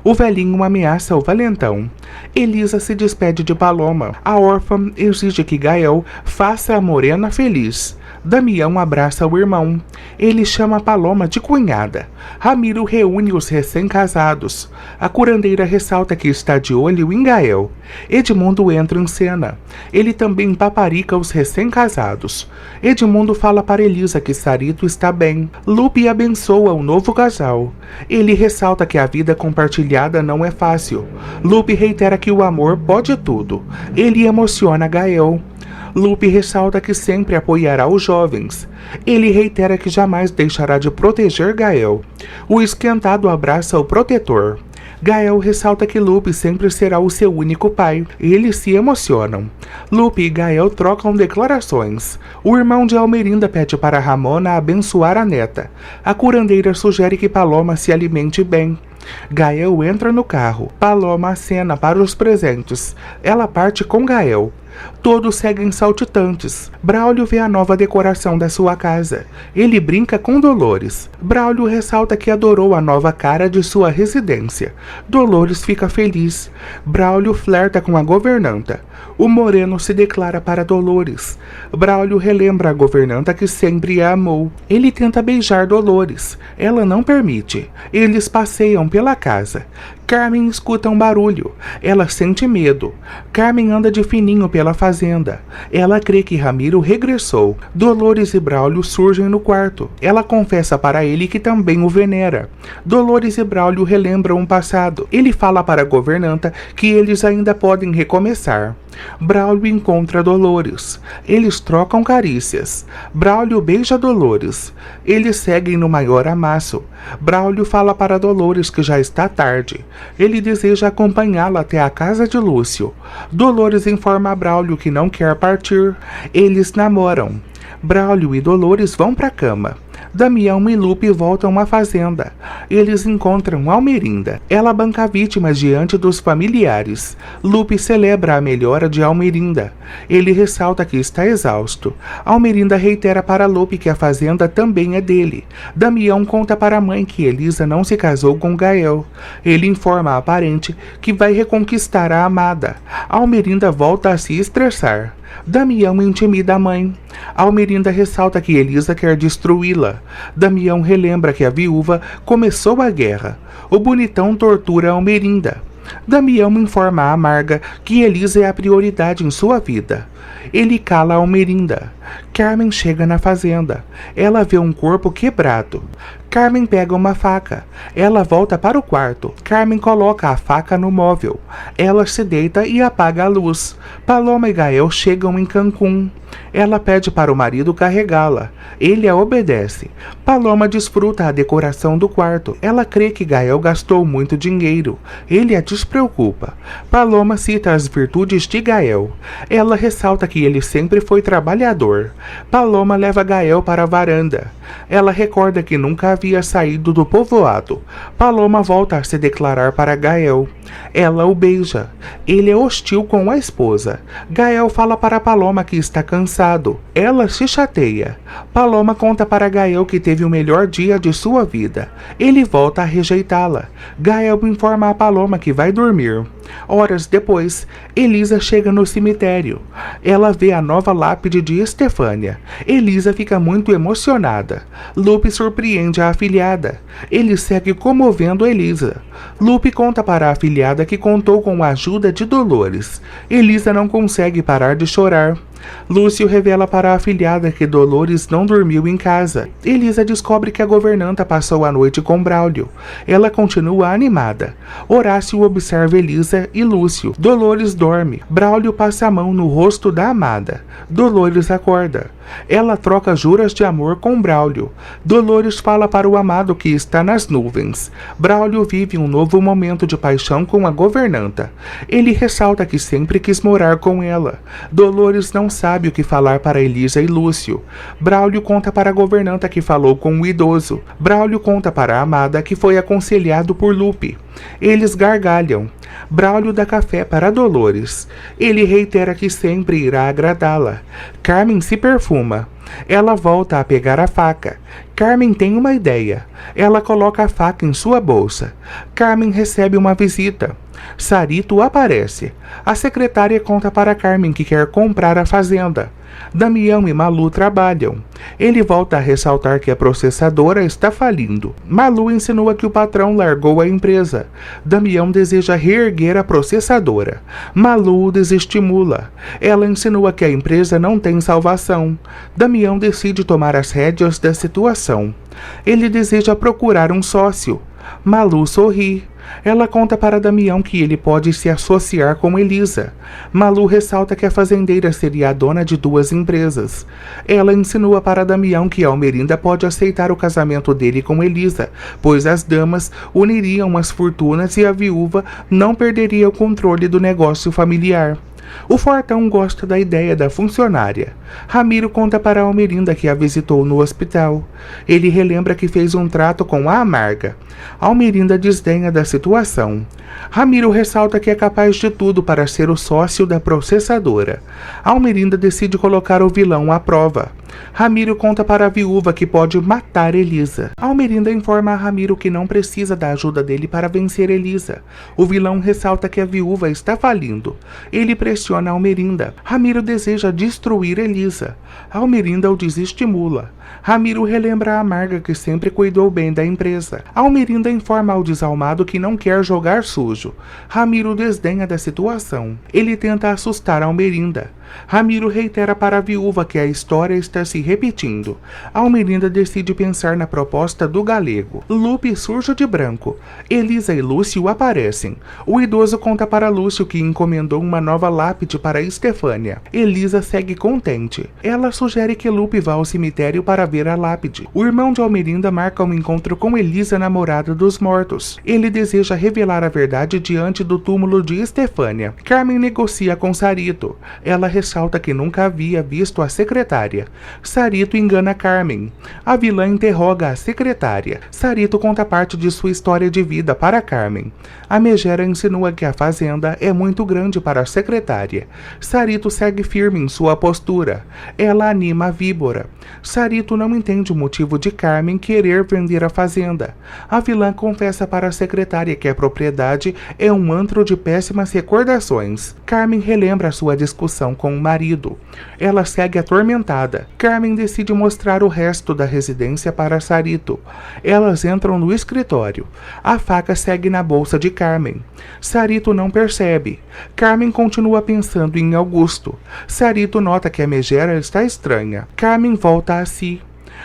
O velhinho ameaça o valentão. Elisa se despede de Paloma. A órfã exige que Gael faça a morena feliz. Damião abraça o irmão. Ele chama Paloma de cunhada. Ramiro reúne os recém-casados. A curandeira ressalta que está de olho em Gael. Edmundo entra em cena. Ele também paparica os recém-casados. Edmundo fala para Elisa que Sarito está bem. Lupe abençoa o novo casal. Ele ressalta que a vida compartilhada não é fácil. Lupe reitera que o amor pode tudo. Ele emociona Gael. Lupe ressalta que sempre apoiará os jovens. Ele reitera que jamais deixará de proteger Gael. O esquentado abraça o protetor. Gael ressalta que Lupe sempre será o seu único pai. Eles se emocionam. Lupe e Gael trocam declarações. O irmão de Almerinda pede para Ramona abençoar a neta. A curandeira sugere que Paloma se alimente bem. Gael entra no carro. Paloma acena para os presentes. Ela parte com Gael. Todos seguem saltitantes. Braulio vê a nova decoração da sua casa. Ele brinca com Dolores. Braulio ressalta que adorou a nova cara de sua residência. Dolores fica feliz. Braulio flerta com a governanta. O moreno se declara para Dolores. Braulio relembra a governanta que sempre a amou. Ele tenta beijar Dolores. Ela não permite. Eles passeiam pela casa. Carmen escuta um barulho. Ela sente medo. Carmen anda de fininho pela fazenda. Ela crê que Ramiro regressou. Dolores e Braulio surgem no quarto. Ela confessa para ele que também o venera. Dolores e Braulio relembram o passado. Ele fala para a governanta que eles ainda podem recomeçar. Braulio encontra Dolores. Eles trocam carícias. Braulio beija Dolores. Eles seguem no maior amasso. Braulio fala para Dolores que já está tarde. Ele deseja acompanhá-la até a casa de Lúcio. Dolores informa a Braulio que não quer partir. Eles namoram. Braulio e Dolores vão para a cama. Damião e Lupe voltam à fazenda. Eles encontram Almerinda. Ela banca a vítima diante dos familiares. Lupe celebra a melhora de Almerinda. Ele ressalta que está exausto. Almerinda reitera para Lupe que a fazenda também é dele. Damião conta para a mãe que Elisa não se casou com Gael. Ele informa a parente que vai reconquistar a amada. Almerinda volta a se estressar. Damião intimida a mãe. Almerinda ressalta que Elisa quer destruí-la. Damião relembra que a viúva começou a guerra. O bonitão tortura Almerinda. Damião informa a Amarga que Elisa é a prioridade em sua vida. Ele cala Almerinda. Carmen chega na fazenda. Ela vê um corpo quebrado. Carmen pega uma faca. Ela volta para o quarto. Carmen coloca a faca no móvel. Ela se deita e apaga a luz. Paloma e Gael chegam em Cancún. Ela pede para o marido carregá-la. Ele a obedece. Paloma desfruta a decoração do quarto. Ela crê que Gael gastou muito dinheiro. Ele a despreocupa. Paloma cita as virtudes de Gael. Ela ressalta que ele sempre foi trabalhador. Paloma leva Gael para a varanda. Ela recorda que nunca havia saído do povoado. Paloma volta a se declarar para Gael. Ela o beija. Ele é hostil com a esposa. Gael fala para Paloma que está cansado. Ela se chateia. Paloma conta para Gael que teve o melhor dia de sua vida. Ele volta a rejeitá-la. Gael informa a Paloma que vai dormir. Horas depois, Elisa chega no cemitério. Ela vê a nova lápide de Estefânia. Elisa fica muito emocionada. Lupe surpreende a afilhada. Ele segue comovendo Elisa. Lupe conta para a afilhada que contou com a ajuda de Dolores. Elisa não consegue parar de chorar. Lúcio revela para a afilhada que Dolores não dormiu em casa. Elisa descobre que a governanta passou a noite com Braulio. Ela continua animada. Horácio observa Elisa e Lúcio. Dolores dorme. Braulio passa a mão no rosto da amada. Dolores acorda. Ela troca juras de amor com Braulio. Dolores fala para o amado que está nas nuvens. Braulio vive um novo momento de paixão com a governanta. Ele ressalta que sempre quis morar com ela. Dolores não sabe o que falar para Elisa e Lúcio. Braulio conta para a governanta que falou com o idoso. Braulio conta para a amada que foi aconselhado por Lupe. Eles gargalham. Braulio dá café para Dolores. Ele reitera que sempre irá agradá-la. Carmen se perfuma. Ela volta a pegar a faca. Carmen tem uma ideia. Ela coloca a faca em sua bolsa. Carmen recebe uma visita. Sarito aparece. A secretária conta para Carmen que quer comprar a fazenda. Damião e Malu trabalham. Ele volta a ressaltar que a processadora está falindo. Malu insinua que o patrão largou a empresa. Damião deseja reerguer a processadora. Malu o desestimula. Ela insinua que a empresa não tem salvação. Damião decide tomar as rédeas da situação. Ele deseja procurar um sócio. Malu sorri. Ela conta para Damião que ele pode se associar com Elisa. Malu ressalta que a fazendeira seria a dona de 2 empresas. Ela insinua para Damião que Almerinda pode aceitar o casamento dele com Elisa, pois as damas uniriam as fortunas e a viúva não perderia o controle do negócio familiar. O fortão gosta da ideia da funcionária. Ramiro conta para Almerinda que a visitou no hospital. Ele relembra que fez um trato com a Amarga. Almerinda desdenha da situação. Ramiro ressalta que é capaz de tudo para ser o sócio da processadora. Almerinda decide colocar o vilão à prova. Ramiro conta para a viúva que pode matar Elisa. Almerinda informa a Ramiro que não precisa da ajuda dele para vencer Elisa. O vilão ressalta que a viúva está falindo. Ele pressiona Almerinda. Ramiro deseja destruir Elisa. Almerinda o desestimula. Ramiro relembra a Amarga que sempre cuidou bem da empresa. Almerinda informa ao desalmado que não quer jogar sujo. Ramiro desdenha da situação. Ele tenta assustar Almerinda. Ramiro reitera para a viúva que a história está se repetindo. Almerinda decide pensar na proposta do galego. Lupe surge de branco. Elisa e Lúcio aparecem. O idoso conta para Lúcio que encomendou uma nova lápide para Estefânia. Elisa segue contente. Ela sugere que Lupe vá ao cemitério para ver a lápide. O irmão de Almerinda marca um encontro com Elisa, namorada dos mortos. Ele deseja revelar a verdade diante do túmulo de Estefânia. Carmen negocia com Sarito. Ela ressalta que nunca havia visto a secretária. Sarito engana Carmen. A vilã interroga a secretária. Sarito conta parte de sua história de vida para Carmen. A megera insinua que a fazenda é muito grande para a secretária. Sarito segue firme em sua postura. Ela anima a víbora. Sarito não entende o motivo de Carmen querer vender a fazenda. A vilã confessa para a secretária que a propriedade é um antro de péssimas recordações. Carmen relembra sua discussão com o marido. Ela segue atormentada. Carmen decide mostrar o resto da residência para Sarito. Elas entram no escritório. A faca segue na bolsa de Carmen. Sarito não percebe. Carmen continua pensando em Augusto. Sarito nota que a megera está estranha. Carmen volta a si.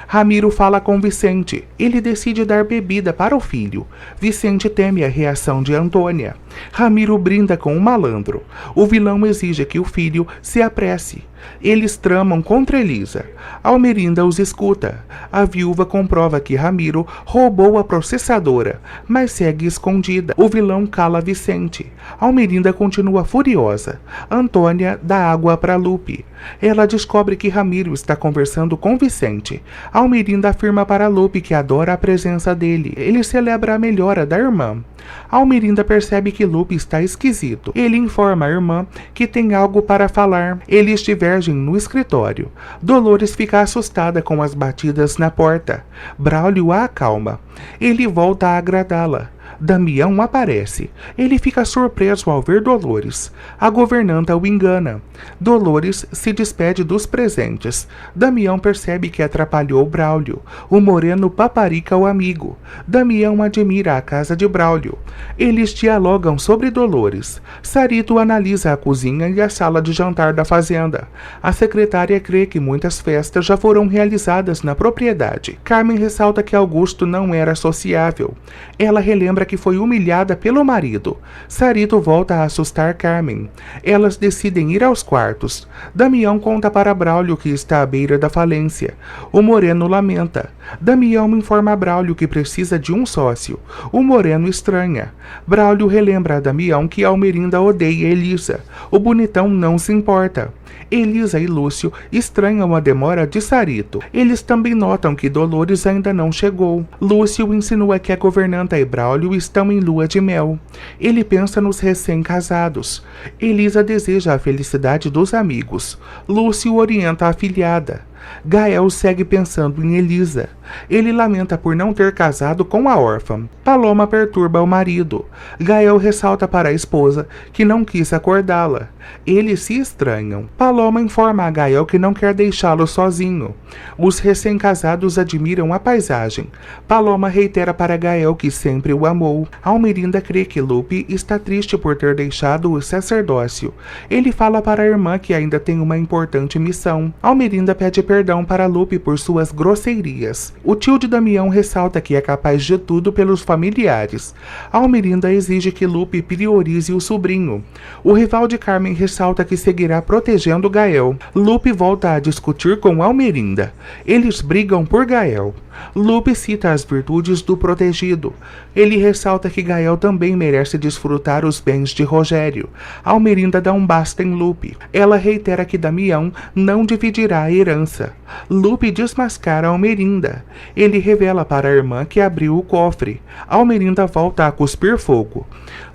Ramiro fala com Vicente. Ele decide dar bebida para o filho. Vicente teme a reação de Antônia. Ramiro brinda com o malandro. O vilão exige que o filho se apresse. Eles tramam contra Elisa. Almerinda os escuta. A viúva comprova que Ramiro roubou a processadora, mas segue escondida. O vilão cala Vicente. Almerinda continua furiosa. Antônia dá água para Lupe. Ela descobre que Ramiro está conversando com Vicente. Almerinda afirma para Lupe que adora a presença dele. Ele celebra a melhora da irmã. Almerinda percebe que Lupe está esquisito. Ele informa a irmã que tem algo para falar. Eles divergem no escritório. Dolores fica assustada com as batidas na porta. Braulio a acalma. Ele volta a agradá-la. Damião aparece. Ele fica surpreso ao ver Dolores. A governanta o engana. Dolores se despede dos presentes. Damião percebe que atrapalhou Braulio. O moreno paparica o amigo. Damião admira a casa de Braulio. Eles dialogam sobre Dolores. Sarito analisa a cozinha e a sala de jantar da fazenda. A secretária crê que muitas festas já foram realizadas na propriedade. Carmen ressalta que Augusto não era sociável. Ela relembra que foi humilhada pelo marido. Sarito volta a assustar Carmen. Elas decidem ir aos quartos. Damião conta para Braulio que está à beira da falência. O moreno lamenta. Damião informa a Braulio que precisa de um sócio. O moreno estranha. Braulio relembra a Damião que Almerinda odeia Elisa. O bonitão não se importa. Elisa e Lúcio estranham a demora de Sarito. Eles também notam que Dolores ainda não chegou. Lúcio insinua que a governanta e Braulio estão em lua de mel. Ele pensa nos recém-casados. Elisa deseja a felicidade dos amigos. Lúcio orienta a afilhada. Gael segue pensando em Elisa. Ele lamenta por não ter casado com a órfã. Paloma perturba o marido. Gael ressalta para a esposa que não quis acordá-la. Eles se estranham. Paloma informa a Gael que não quer deixá-lo sozinho. Os recém-casados admiram a paisagem. Paloma reitera para Gael que sempre o amou. Almerinda crê que Lupe está triste por ter deixado o sacerdócio. Ele fala para a irmã que ainda tem uma importante missão. Almerinda pede perdão para Lupe por suas grosseirias. O tio de Damião ressalta que é capaz de tudo pelos familiares. Almerinda exige que Lupe priorize o sobrinho. O rival de Carmen ressalta que seguirá protegendo Gael. Lupe volta a discutir com Almerinda. Eles brigam por Gael. Lupe cita as virtudes do protegido. Ele ressalta que Gael também merece desfrutar os bens de Rogério. Almerinda dá um basta em Lupe. Ela reitera que Damião não dividirá a herança. Lupe desmascara Almerinda. Ele revela para a irmã que abriu o cofre. Almerinda volta a cuspir fogo.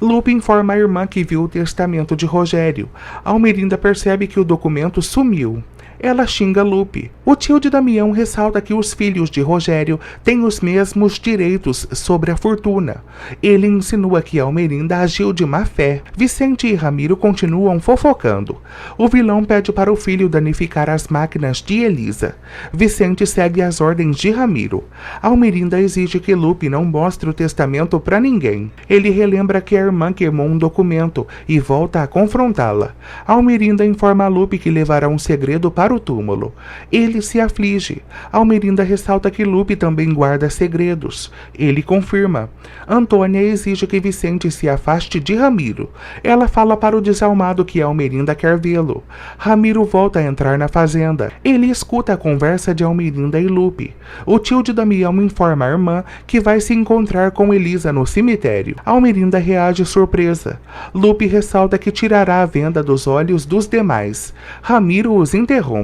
Lupe informa a irmã que viu o testamento de Rogério. Almerinda percebe que o documento sumiu. Ela xinga Lupe. O tio de Damião ressalta que os filhos de Rogério têm os mesmos direitos sobre a fortuna. Ele insinua que Almerinda agiu de má fé. Vicente e Ramiro continuam fofocando. O vilão pede para o filho danificar as máquinas de Elisa. Vicente segue as ordens de Ramiro. Almerinda exige que Lupe não mostre o testamento para ninguém. Ele relembra que a irmã queimou um documento e volta a confrontá-la. Almerinda informa a Lupe que levará um segredo para o túmulo. Ele se aflige. Almerinda ressalta que Lupe também guarda segredos. Ele confirma. Antônia exige que Vicente se afaste de Ramiro. Ela fala para o desalmado que Almerinda quer vê-lo. Ramiro volta a entrar na fazenda. Ele escuta a conversa de Almerinda e Lupe. O tio de Damião informa a irmã que vai se encontrar com Elisa no cemitério. Almerinda reage surpresa. Lupe ressalta que tirará a venda dos olhos dos demais. Ramiro os interrompe.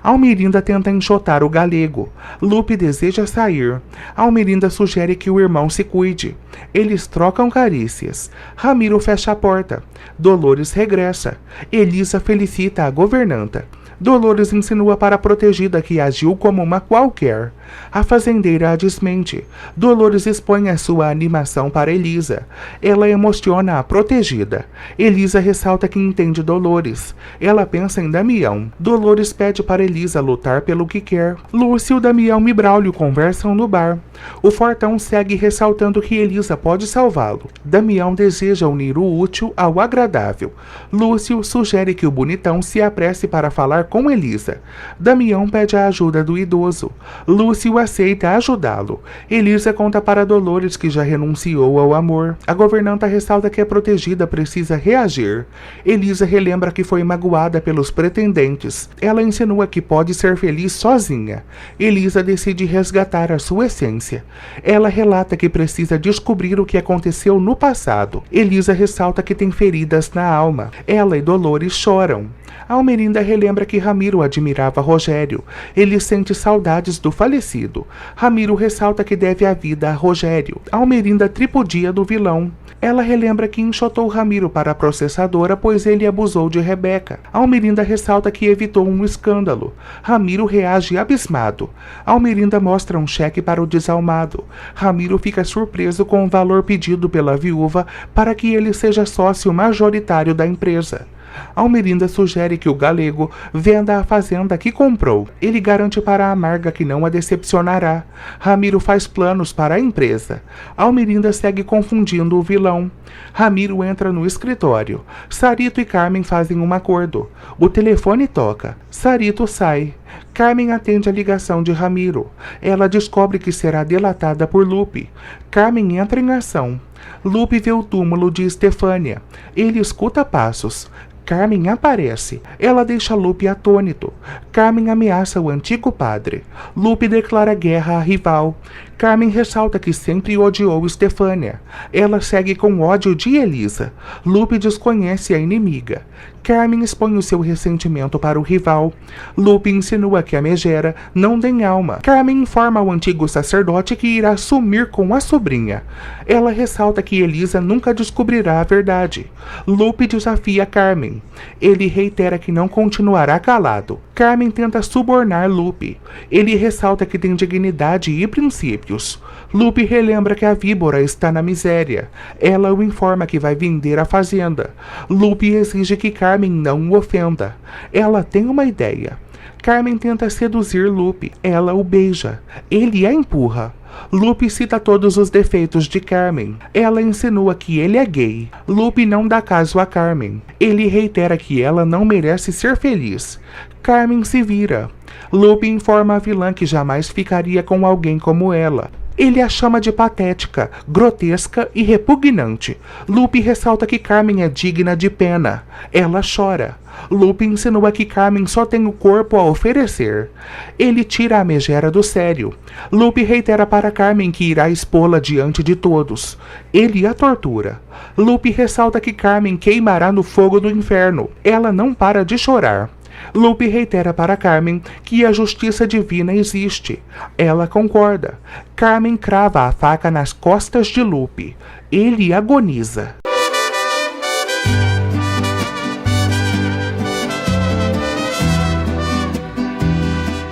Almerinda tenta enxotar o galego. Lupe deseja sair. Almerinda sugere que o irmão se cuide. Eles trocam carícias. Ramiro fecha a porta. Dolores regressa. Elisa felicita a governanta. Dolores insinua para a protegida que agiu como uma qualquer. A fazendeira a desmente. Dolores expõe a sua animação para Elisa. Ela emociona a protegida. Elisa ressalta que entende Dolores. Ela pensa em Damião. Dolores pede para Elisa lutar pelo que quer. Lúcio, Damião e Braulio conversam no bar. O fortão segue ressaltando que Elisa pode salvá-lo. Damião deseja unir o útil ao agradável. Lúcio sugere que o bonitão se apresse para falar com Elisa. Damião pede a ajuda do idoso. Lúcio aceita ajudá-lo. Elisa conta para Dolores que já renunciou ao amor. A governanta ressalta que a protegida precisa reagir. Elisa relembra que foi magoada pelos pretendentes. Ela insinua que pode ser feliz sozinha. Elisa decide resgatar a sua essência. Ela relata que precisa descobrir o que aconteceu no passado. Elisa ressalta que tem feridas na alma. Ela e Dolores choram. Almerinda relembra que Ramiro admirava Rogério. Ele sente saudades do falecido. Ramiro ressalta que deve a vida a Rogério. Almerinda tripudia do vilão. Ela relembra que enxotou Ramiro para a processadora, pois ele abusou de Rebeca. Almerinda ressalta que evitou um escândalo. Ramiro reage abismado. Almerinda mostra um cheque para o desalmado. Ramiro fica surpreso com o valor pedido pela viúva para que ele seja sócio majoritário da empresa. Almerinda sugere que o galego venda a fazenda que comprou. Ele garante para a Amarga que não a decepcionará. Ramiro faz planos para a empresa. Almerinda segue confundindo o vilão. Ramiro entra no escritório. Sarito e Carmen fazem um acordo. O telefone toca. Sarito sai. Carmen atende a ligação de Ramiro. Ela descobre que será delatada por Lupe. Carmen entra em ação. Lupe vê o túmulo de Estefânia. Ele escuta passos. Carmen aparece. Ela deixa Lupe atônito. Carmen ameaça o antigo padre. Lupe declara guerra à rival. Carmen ressalta que sempre odiou Stefania. Ela segue com ódio de Elisa. Lupe desconhece a inimiga. Carmen expõe o seu ressentimento para o rival. Lupe insinua que a megera não tem alma. Carmen informa ao antigo sacerdote que irá sumir com a sobrinha. Ela ressalta que Elisa nunca descobrirá a verdade. Lupe desafia Carmen. Ele reitera que não continuará calado. Carmen tenta subornar Lupe. Ele ressalta que tem dignidade e princípios. Lupe relembra que a víbora está na miséria. Ela o informa que vai vender a fazenda. Lupe exige que Carmen não o ofenda. Ela tem uma ideia. Carmen tenta seduzir Lupe. Ela o beija. Ele a empurra. Lupe cita todos os defeitos de Carmen. Ela insinua que ele é gay. Lupe não dá caso a Carmen. Ele reitera que ela não merece ser feliz. Carmen se vira. Lupe informa a vilã que jamais ficaria com alguém como ela. Ele a chama de patética, grotesca e repugnante. Lupe ressalta que Carmen é digna de pena. Ela chora. Lupe insinua que Carmen só tem o corpo a oferecer. Ele tira a megera do sério. Lupe reitera para Carmen que irá expô-la diante de todos. Ele a tortura. Lupe ressalta que Carmen queimará no fogo do inferno. Ela não para de chorar. Lupe reitera para Carmen que a justiça divina existe. Ela concorda. Carmen crava a faca nas costas de Lupe. Ele agoniza.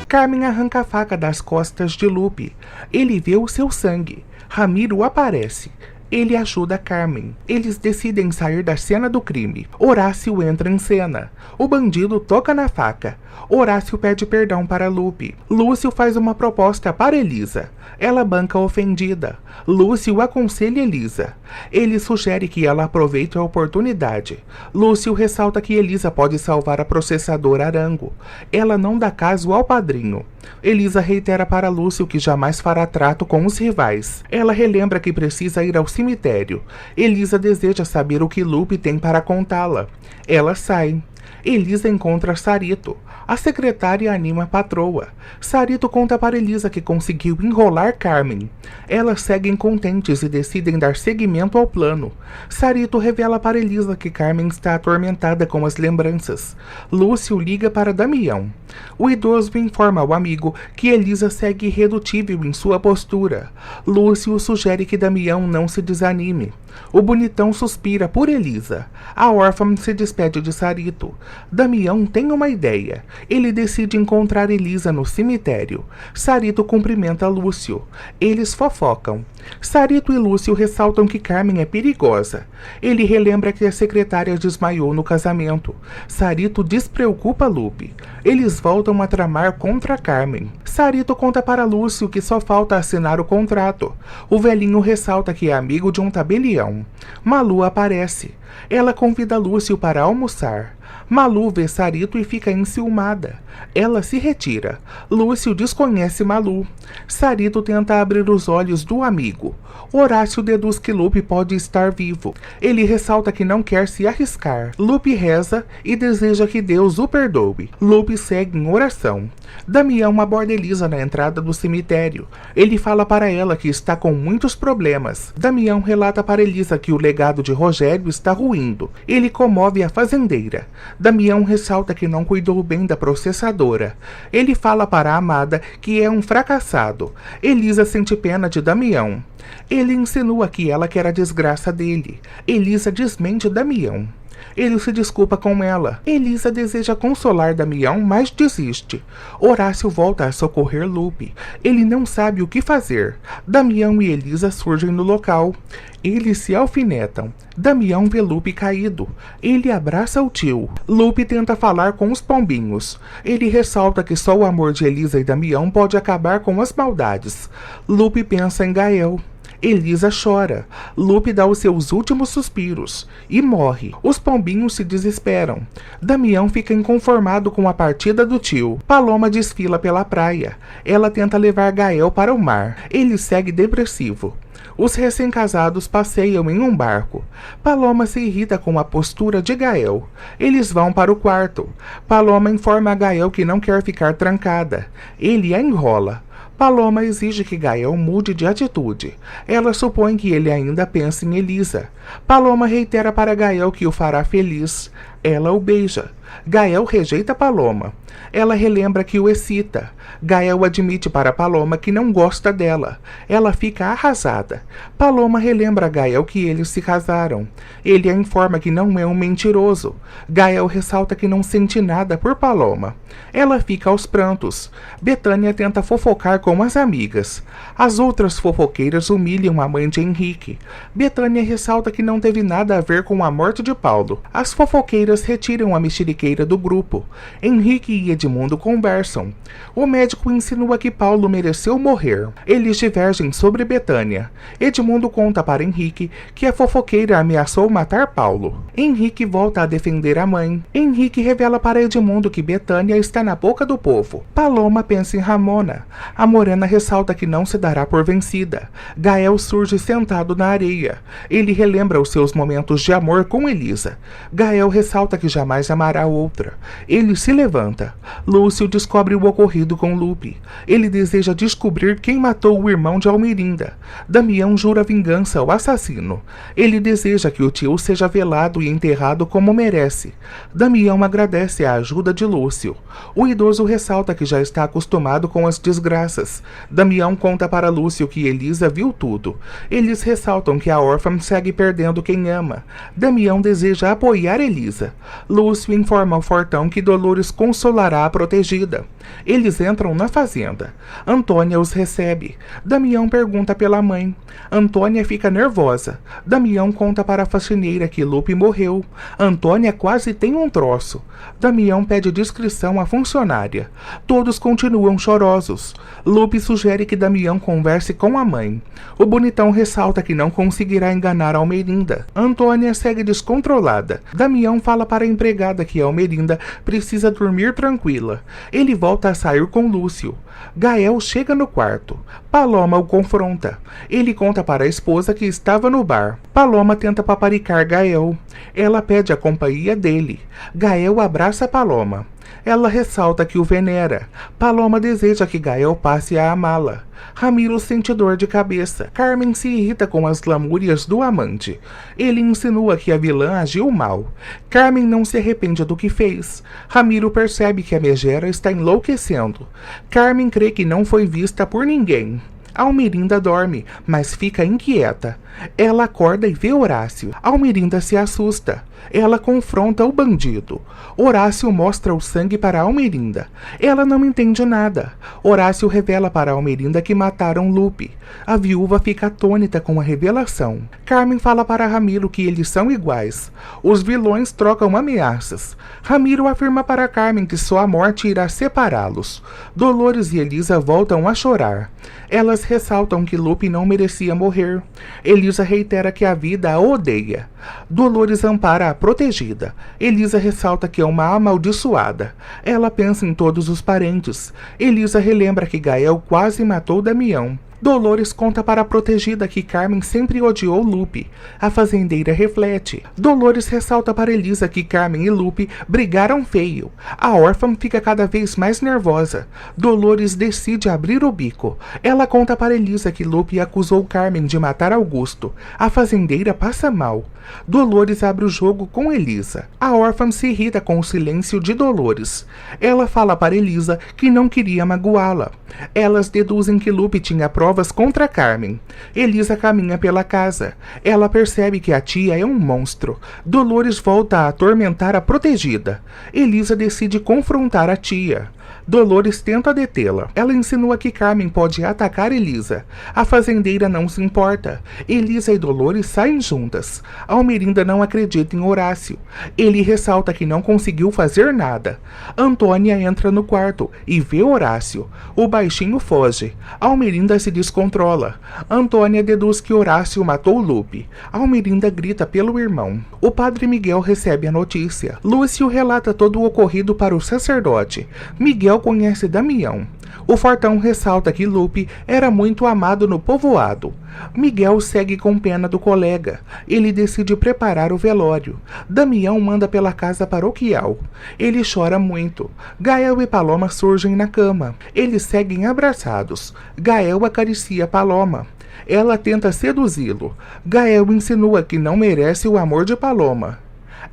Carmen arranca a faca das costas de Lupe. Ele vê o seu sangue. Ramiro aparece. Ele ajuda Carmen. Eles decidem sair da cena do crime. Horácio entra em cena. O bandido toca na faca. Horácio pede perdão para Lupe. Lúcio faz uma proposta para Elisa. Ela banca ofendida. Lúcio aconselha Elisa. Ele sugere que ela aproveite a oportunidade. Lúcio ressalta que Elisa pode salvar a processadora Arango. Ela não dá caso ao padrinho. Elisa reitera para Lúcio que jamais fará trato com os rivais. Ela relembra que precisa ir ao cemitério. Elisa deseja saber o que Lupe tem para contá-la. Ela sai. Elisa encontra Sarito. A secretária anima a patroa. Sarito conta para Elisa que conseguiu enrolar Carmen. Elas seguem contentes e decidem dar seguimento ao plano. Sarito revela para Elisa que Carmen está atormentada com as lembranças. Lúcio liga para Damião. O idoso informa ao amigo que Elisa segue irredutível em sua postura. Lúcio sugere que Damião não se desanime. O bonitão suspira por Elisa. A órfã se despede de Sarito. Damião tem uma ideia. Ele decide encontrar Elisa no cemitério. Sarito cumprimenta Lúcio. Eles fofocam. Sarito e Lúcio ressaltam que Carmen é perigosa. Ele relembra que a secretária desmaiou no casamento. Sarito despreocupa Lupe. Eles voltam a tramar contra Carmen. Sarito conta para Lúcio que só falta assinar o contrato. O velhinho ressalta que é amigo de um tabelião. Malu aparece. Ela convida Lúcio para almoçar. Malu vê Sarito e fica enciumada. Ela se retira. Lúcio desconhece Malu. Sarito tenta abrir os olhos do amigo. Horácio deduz que Lupe pode estar vivo. Ele ressalta que não quer se arriscar. Lupe reza e deseja que Deus o perdoe. Lupe segue em oração. Damião aborda Elisa na entrada do cemitério. Ele fala para ela que está com muitos problemas. Damião relata para Elisa que o legado de Rogério está ruindo. Ele comove a fazendeira. Damião ressalta que não cuidou bem da processadora. Ele fala para a amada que é um fracassado. Elisa sente pena de Damião. Ele insinua que ela quer a desgraça dele. Elisa desmente Damião. Ele se desculpa com ela. Elisa deseja consolar Damião, mas desiste. Horácio volta a socorrer Lupe. Ele não sabe o que fazer. Damião e Elisa surgem no local. Eles se alfinetam. Damião vê Lupe caído. Ele abraça o tio. Lupe tenta falar com os pombinhos. Ele ressalta que só o amor de Elisa e Damião pode acabar com as maldades. Lupe pensa em Gael. Elisa chora. Lupe dá os seus últimos suspiros e morre. Os pombinhos se desesperam. Damião fica inconformado com a partida do tio. Paloma desfila pela praia. Ela tenta levar Gael para o mar. Ele segue depressivo. Os recém-casados passeiam em um barco. Paloma se irrita com a postura de Gael. Eles vão para o quarto. Paloma informa a Gael que não quer ficar trancada. Ele a enrola. Paloma exige que Gael mude de atitude. Ela supõe que ele ainda pensa em Elisa. Paloma reitera para Gael que o fará feliz. Ela o beija. Gael rejeita Paloma. Ela relembra que o excita. Gael admite para Paloma que não gosta dela. Ela fica arrasada. Paloma relembra a Gael que eles se casaram. Ele a informa que não é um mentiroso. Gael ressalta que não sente nada por Paloma. Ela fica aos prantos. Betânia tenta fofocar com as amigas. As outras fofoqueiras humilham a mãe de Henrique. Betânia ressalta que não teve nada a ver com a morte de Paulo. As fofoqueiras retiram a mexeriqueira do grupo. Henrique e Edmundo conversam. O médico insinua que Paulo mereceu morrer. Eles divergem sobre Betânia. Edmundo conta para Henrique que a fofoqueira ameaçou matar Paulo. Henrique volta a defender a mãe. Henrique revela para Edmundo que Betânia está na boca do povo. Paloma pensa em Ramona. A morena ressalta que não se dará por vencida. Gael surge sentado na areia. Ele relembra os seus momentos de amor com Elisa. Gael ressalta que jamais amará outra. Ele se levanta. Lúcio descobre o ocorrido com Lupe. Ele deseja descobrir quem matou o irmão de Almerinda. Damião jura vingança ao assassino. Ele deseja que o tio seja velado e enterrado como merece. Damião agradece a ajuda de Lúcio. O idoso ressalta que já está acostumado com as desgraças. Damião conta para Lúcio que Elisa viu tudo. Eles ressaltam que a órfã segue perdendo quem ama. Damião deseja apoiar Elisa. Lúcio informa ao Fortão que Dolores consolará a protegida. Eles entram na fazenda. Antônia os recebe. Damião pergunta pela mãe. Antônia fica nervosa. Damião conta para a faxineira que Lupe morreu. Antônia quase tem um troço. Damião pede discrição à funcionária. Todos continuam chorosos. Lupe sugere que Damião converse com a mãe. O bonitão ressalta que não conseguirá enganar Almerinda. Antônia segue descontrolada. Damião fala para a empregada que Almerinda precisa dormir tranquila. Ele volta a sair com Lúcio. Gael chega no quarto. Paloma o confronta. Ele conta para a esposa que estava no bar. Paloma tenta paparicar Gael. Ela pede a companhia dele. Gael abraça Paloma. Ela ressalta que o venera. Paloma deseja que Gael passe a amá-la. Ramiro sente dor de cabeça. Carmen se irrita com as lamúrias do amante. Ele insinua que a vilã agiu mal. Carmen não se arrepende do que fez. Ramiro percebe que a megera está enlouquecendo. Carmen crê que não foi vista por ninguém. Almerinda dorme, mas fica inquieta. Ela acorda e vê Horácio. Almerinda se assusta. Ela confronta o bandido. Horácio mostra o sangue para Almerinda. Ela não entende nada. Horácio revela para Almerinda que mataram Lupe. A viúva fica atônita com a revelação. Carmen fala para Ramiro que eles são iguais. Os vilões trocam ameaças. Ramiro afirma para Carmen que só a morte irá separá-los. Dolores e Elisa voltam a chorar. Elas ressaltam que Lupe não merecia morrer. Elisa reitera que a vida a odeia. Dolores ampara a protegida. Elisa ressalta que é uma amaldiçoada. Ela pensa em todos os parentes. Elisa relembra que Gael quase matou Damião. Dolores conta para a protegida que Carmen sempre odiou Lupe. A fazendeira reflete. Dolores ressalta para Elisa que Carmen e Lupe brigaram feio. A órfã fica cada vez mais nervosa. Dolores decide abrir o bico. Ela conta para Elisa que Lupe acusou Carmen de matar Augusto. A fazendeira passa mal. Dolores abre o jogo com Elisa. A órfã se irrita com o silêncio de Dolores. Ela fala para Elisa que não queria magoá-la. Elas deduzem que Lupe tinha provas contra Carmen. Elisa caminha pela casa. Ela percebe que a tia é um monstro. Dolores volta a atormentar a protegida. Elisa decide confrontar a tia. Dolores tenta detê-la. Ela insinua que Carmen pode atacar Elisa. A fazendeira não se importa. Elisa e Dolores saem juntas. Almerinda não acredita em Horácio. Ele ressalta que não conseguiu fazer nada. Antônia entra no quarto e vê Horácio. O baixinho foge. Almerinda se descontrola. Antônia deduz que Horácio matou Lupe. Almerinda grita pelo irmão. O padre Miguel recebe a notícia. Lúcio relata todo o ocorrido para o sacerdote. Miguel conhece Damião. O fortão ressalta que Lupe era muito amado no povoado. Miguel segue com pena do colega. Ele decide preparar o velório. Damião manda pela casa paroquial. Ele chora muito. Gael e Paloma surgem na cama. Eles seguem abraçados. Gael acaricia Paloma. Ela tenta seduzi-lo. Gael insinua que não merece o amor de Paloma.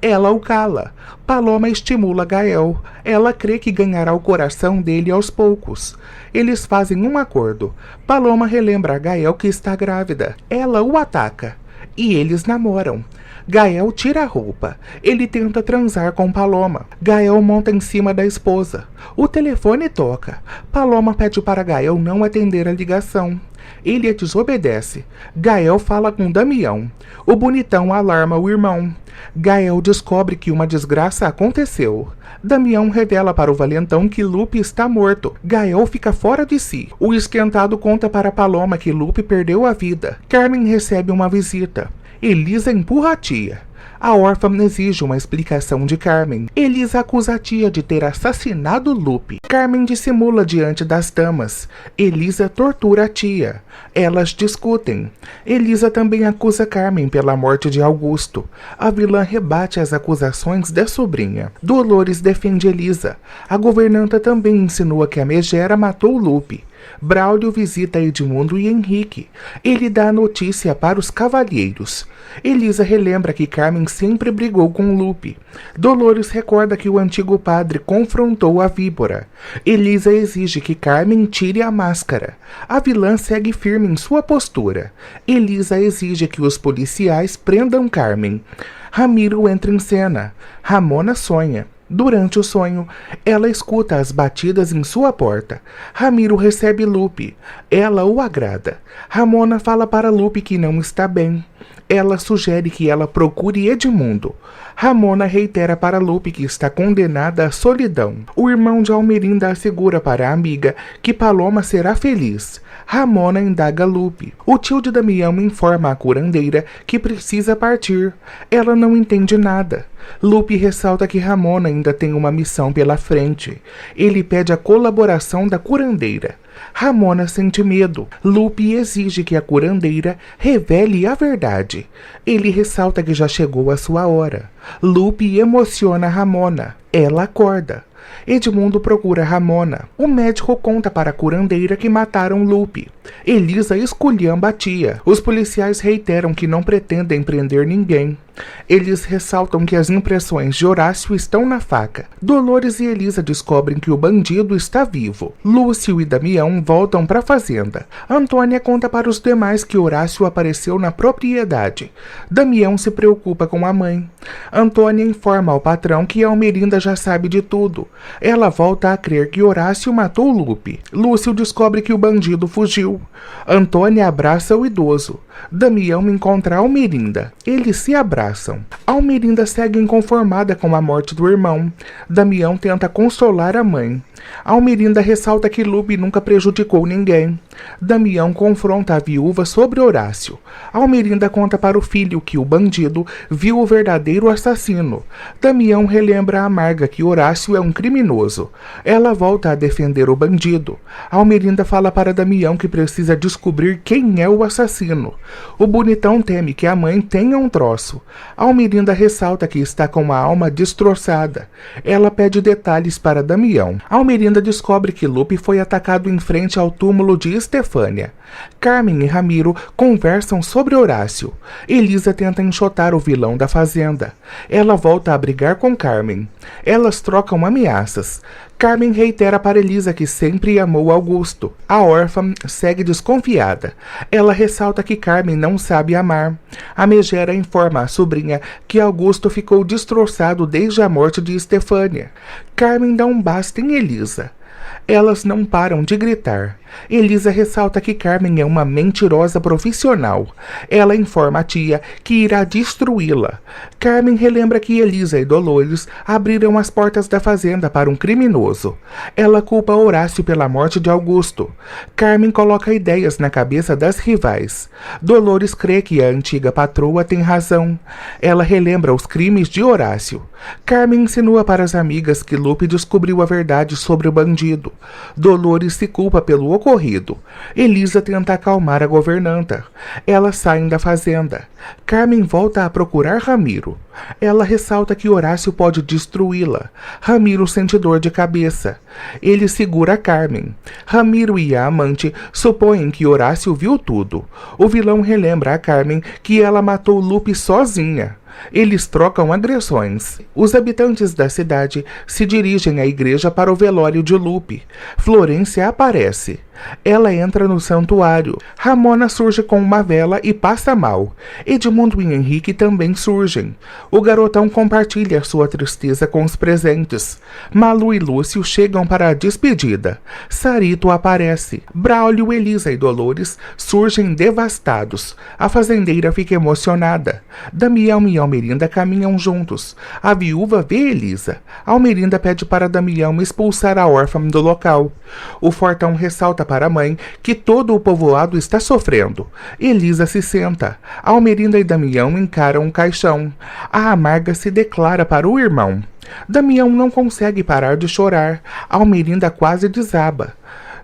Ela o cala. Paloma estimula Gael. Ela crê que ganhará o coração dele aos poucos. Eles fazem um acordo. Paloma relembra a Gael que está grávida. Ela o ataca. E eles namoram. Gael tira a roupa. Ele tenta transar com Paloma. Gael monta em cima da esposa. O telefone toca. Paloma pede para Gael não atender a ligação. Ele desobedece. Gael fala com Damião. O bonitão alarma o irmão. Gael descobre que uma desgraça aconteceu. Damião revela para o valentão que Lupe está morto. Gael fica fora de si. O esquentado conta para Paloma que Lupe perdeu a vida. Carmen recebe uma visita. Elisa empurra a tia. A órfã exige uma explicação de Carmen. Elisa acusa a tia de ter assassinado Lupe. Carmen dissimula diante das damas. Elisa tortura a tia. Elas discutem. Elisa também acusa Carmen pela morte de Augusto. A vilã rebate as acusações da sobrinha. Dolores defende Elisa. A governanta também insinua que a megera matou Lupe. Braulio visita Edmundo e Henrique. Ele dá a notícia para os cavalheiros. Elisa relembra que Carmen sempre brigou com Lupe. Dolores recorda que o antigo padre confrontou a víbora. Elisa exige que Carmen tire a máscara. A vilã segue firme em sua postura. Elisa exige que os policiais prendam Carmen. Ramiro entra em cena. Ramona sonha. Durante o sonho, ela escuta as batidas em sua porta. Ramiro recebe Lupe. Ela o agrada. Ramona fala para Lupe que não está bem. Ela sugere que ela procure Edmundo. Ramona reitera para Lupe que está condenada à solidão. O irmão de Almerinda assegura para a amiga que Paloma será feliz. Ramona indaga Lupe. O tio de Damião informa a curandeira que precisa partir. Ela não entende nada. Lupe ressalta que Ramona ainda tem uma missão pela frente. Ele pede a colaboração da curandeira. Ramona sente medo. Lupe exige que a curandeira revele a verdade. Ele ressalta que já chegou a sua hora. Lupe emociona Ramona. Ela acorda. Edmundo procura Ramona. O médico conta para a curandeira que mataram Lupe. Elisa esculhamba a tia. Os policiais reiteram que não pretendem prender ninguém. Eles ressaltam que as impressões de Horácio estão na faca. Dolores e Elisa descobrem que o bandido está vivo. Lúcio e Damião voltam para a fazenda. Antônia conta para os demais que Horácio apareceu na propriedade. Damião se preocupa com a mãe. Antônia informa ao patrão que Almerinda já sabe de tudo. Ela volta a crer que Horácio matou Lupe. Lúcio descobre que o bandido fugiu. Antônia abraça o idoso. Damião encontra Almerinda. Eles se abraçam. Almerinda segue inconformada com a morte do irmão. Damião tenta consolar a mãe. Almerinda ressalta que Lupe nunca prejudicou ninguém. Damião confronta a viúva sobre Horácio. Almerinda conta para o filho que o bandido viu o verdadeiro assassino. Damião relembra a amarga que Horácio é um criminoso. Ela volta a defender o bandido. Almerinda fala para Damião que precisa descobrir quem é o assassino. O bonitão teme que a mãe tenha um troço. Almerinda ressalta que está com a alma destroçada. Ela pede detalhes para Damião. Almerinda descobre que Lupe foi atacado em frente ao túmulo de Estefânia. Carmen e Ramiro conversam sobre Horácio. Elisa tenta enxotar o vilão da fazenda. Ela volta a brigar com Carmen. Elas trocam ameaças. Carmen reitera para Elisa que sempre amou Augusto. A órfã segue desconfiada. Ela ressalta que Carmen não sabe amar. A megera informa à sobrinha que Augusto ficou destroçado desde a morte de Estefânia. Carmen dá um basta em Elisa. Elas não param de gritar. Elisa ressalta que Carmen é uma mentirosa profissional. Ela informa a tia que irá destruí-la. Carmen relembra que Elisa e Dolores abriram as portas da fazenda para um criminoso. Ela culpa Horácio pela morte de Augusto. Carmen coloca ideias na cabeça das rivais. Dolores crê que a antiga patroa tem razão. Ela relembra os crimes de Horácio. Carmen insinua para as amigas que Lupe descobriu a verdade sobre o bandido. Dolores se culpa pelo ocorrido. Elisa tenta acalmar a governanta. Elas saem da fazenda. Carmen volta a procurar Ramiro. Ela ressalta que Horácio pode destruí-la. Ramiro sente dor de cabeça. Ele segura Carmen. Ramiro e a amante supõem que Horácio viu tudo. O vilão relembra a Carmen que ela matou Lupe sozinha. Eles trocam agressões. Os habitantes da cidade se dirigem à igreja para o velório de Lupe. Florência aparece. Ela entra no santuário. Ramona surge com uma vela e passa mal. Edmundo e Henrique também surgem. O garotão compartilha sua tristeza com os presentes. Malu e Lúcio chegam para a despedida. Sarito aparece. Braulio, Elisa e Dolores surgem devastados. A fazendeira fica emocionada. Damião e Almerinda caminham juntos. A viúva vê Elisa. Almerinda pede para Damião expulsar a órfã do local. O fortão ressalta para a mãe que todo o povoado está sofrendo. Elisa se senta. Almerinda e Damião encaram um caixão. A amarga se declara para o irmão. Damião não consegue parar de chorar. Almerinda quase desaba.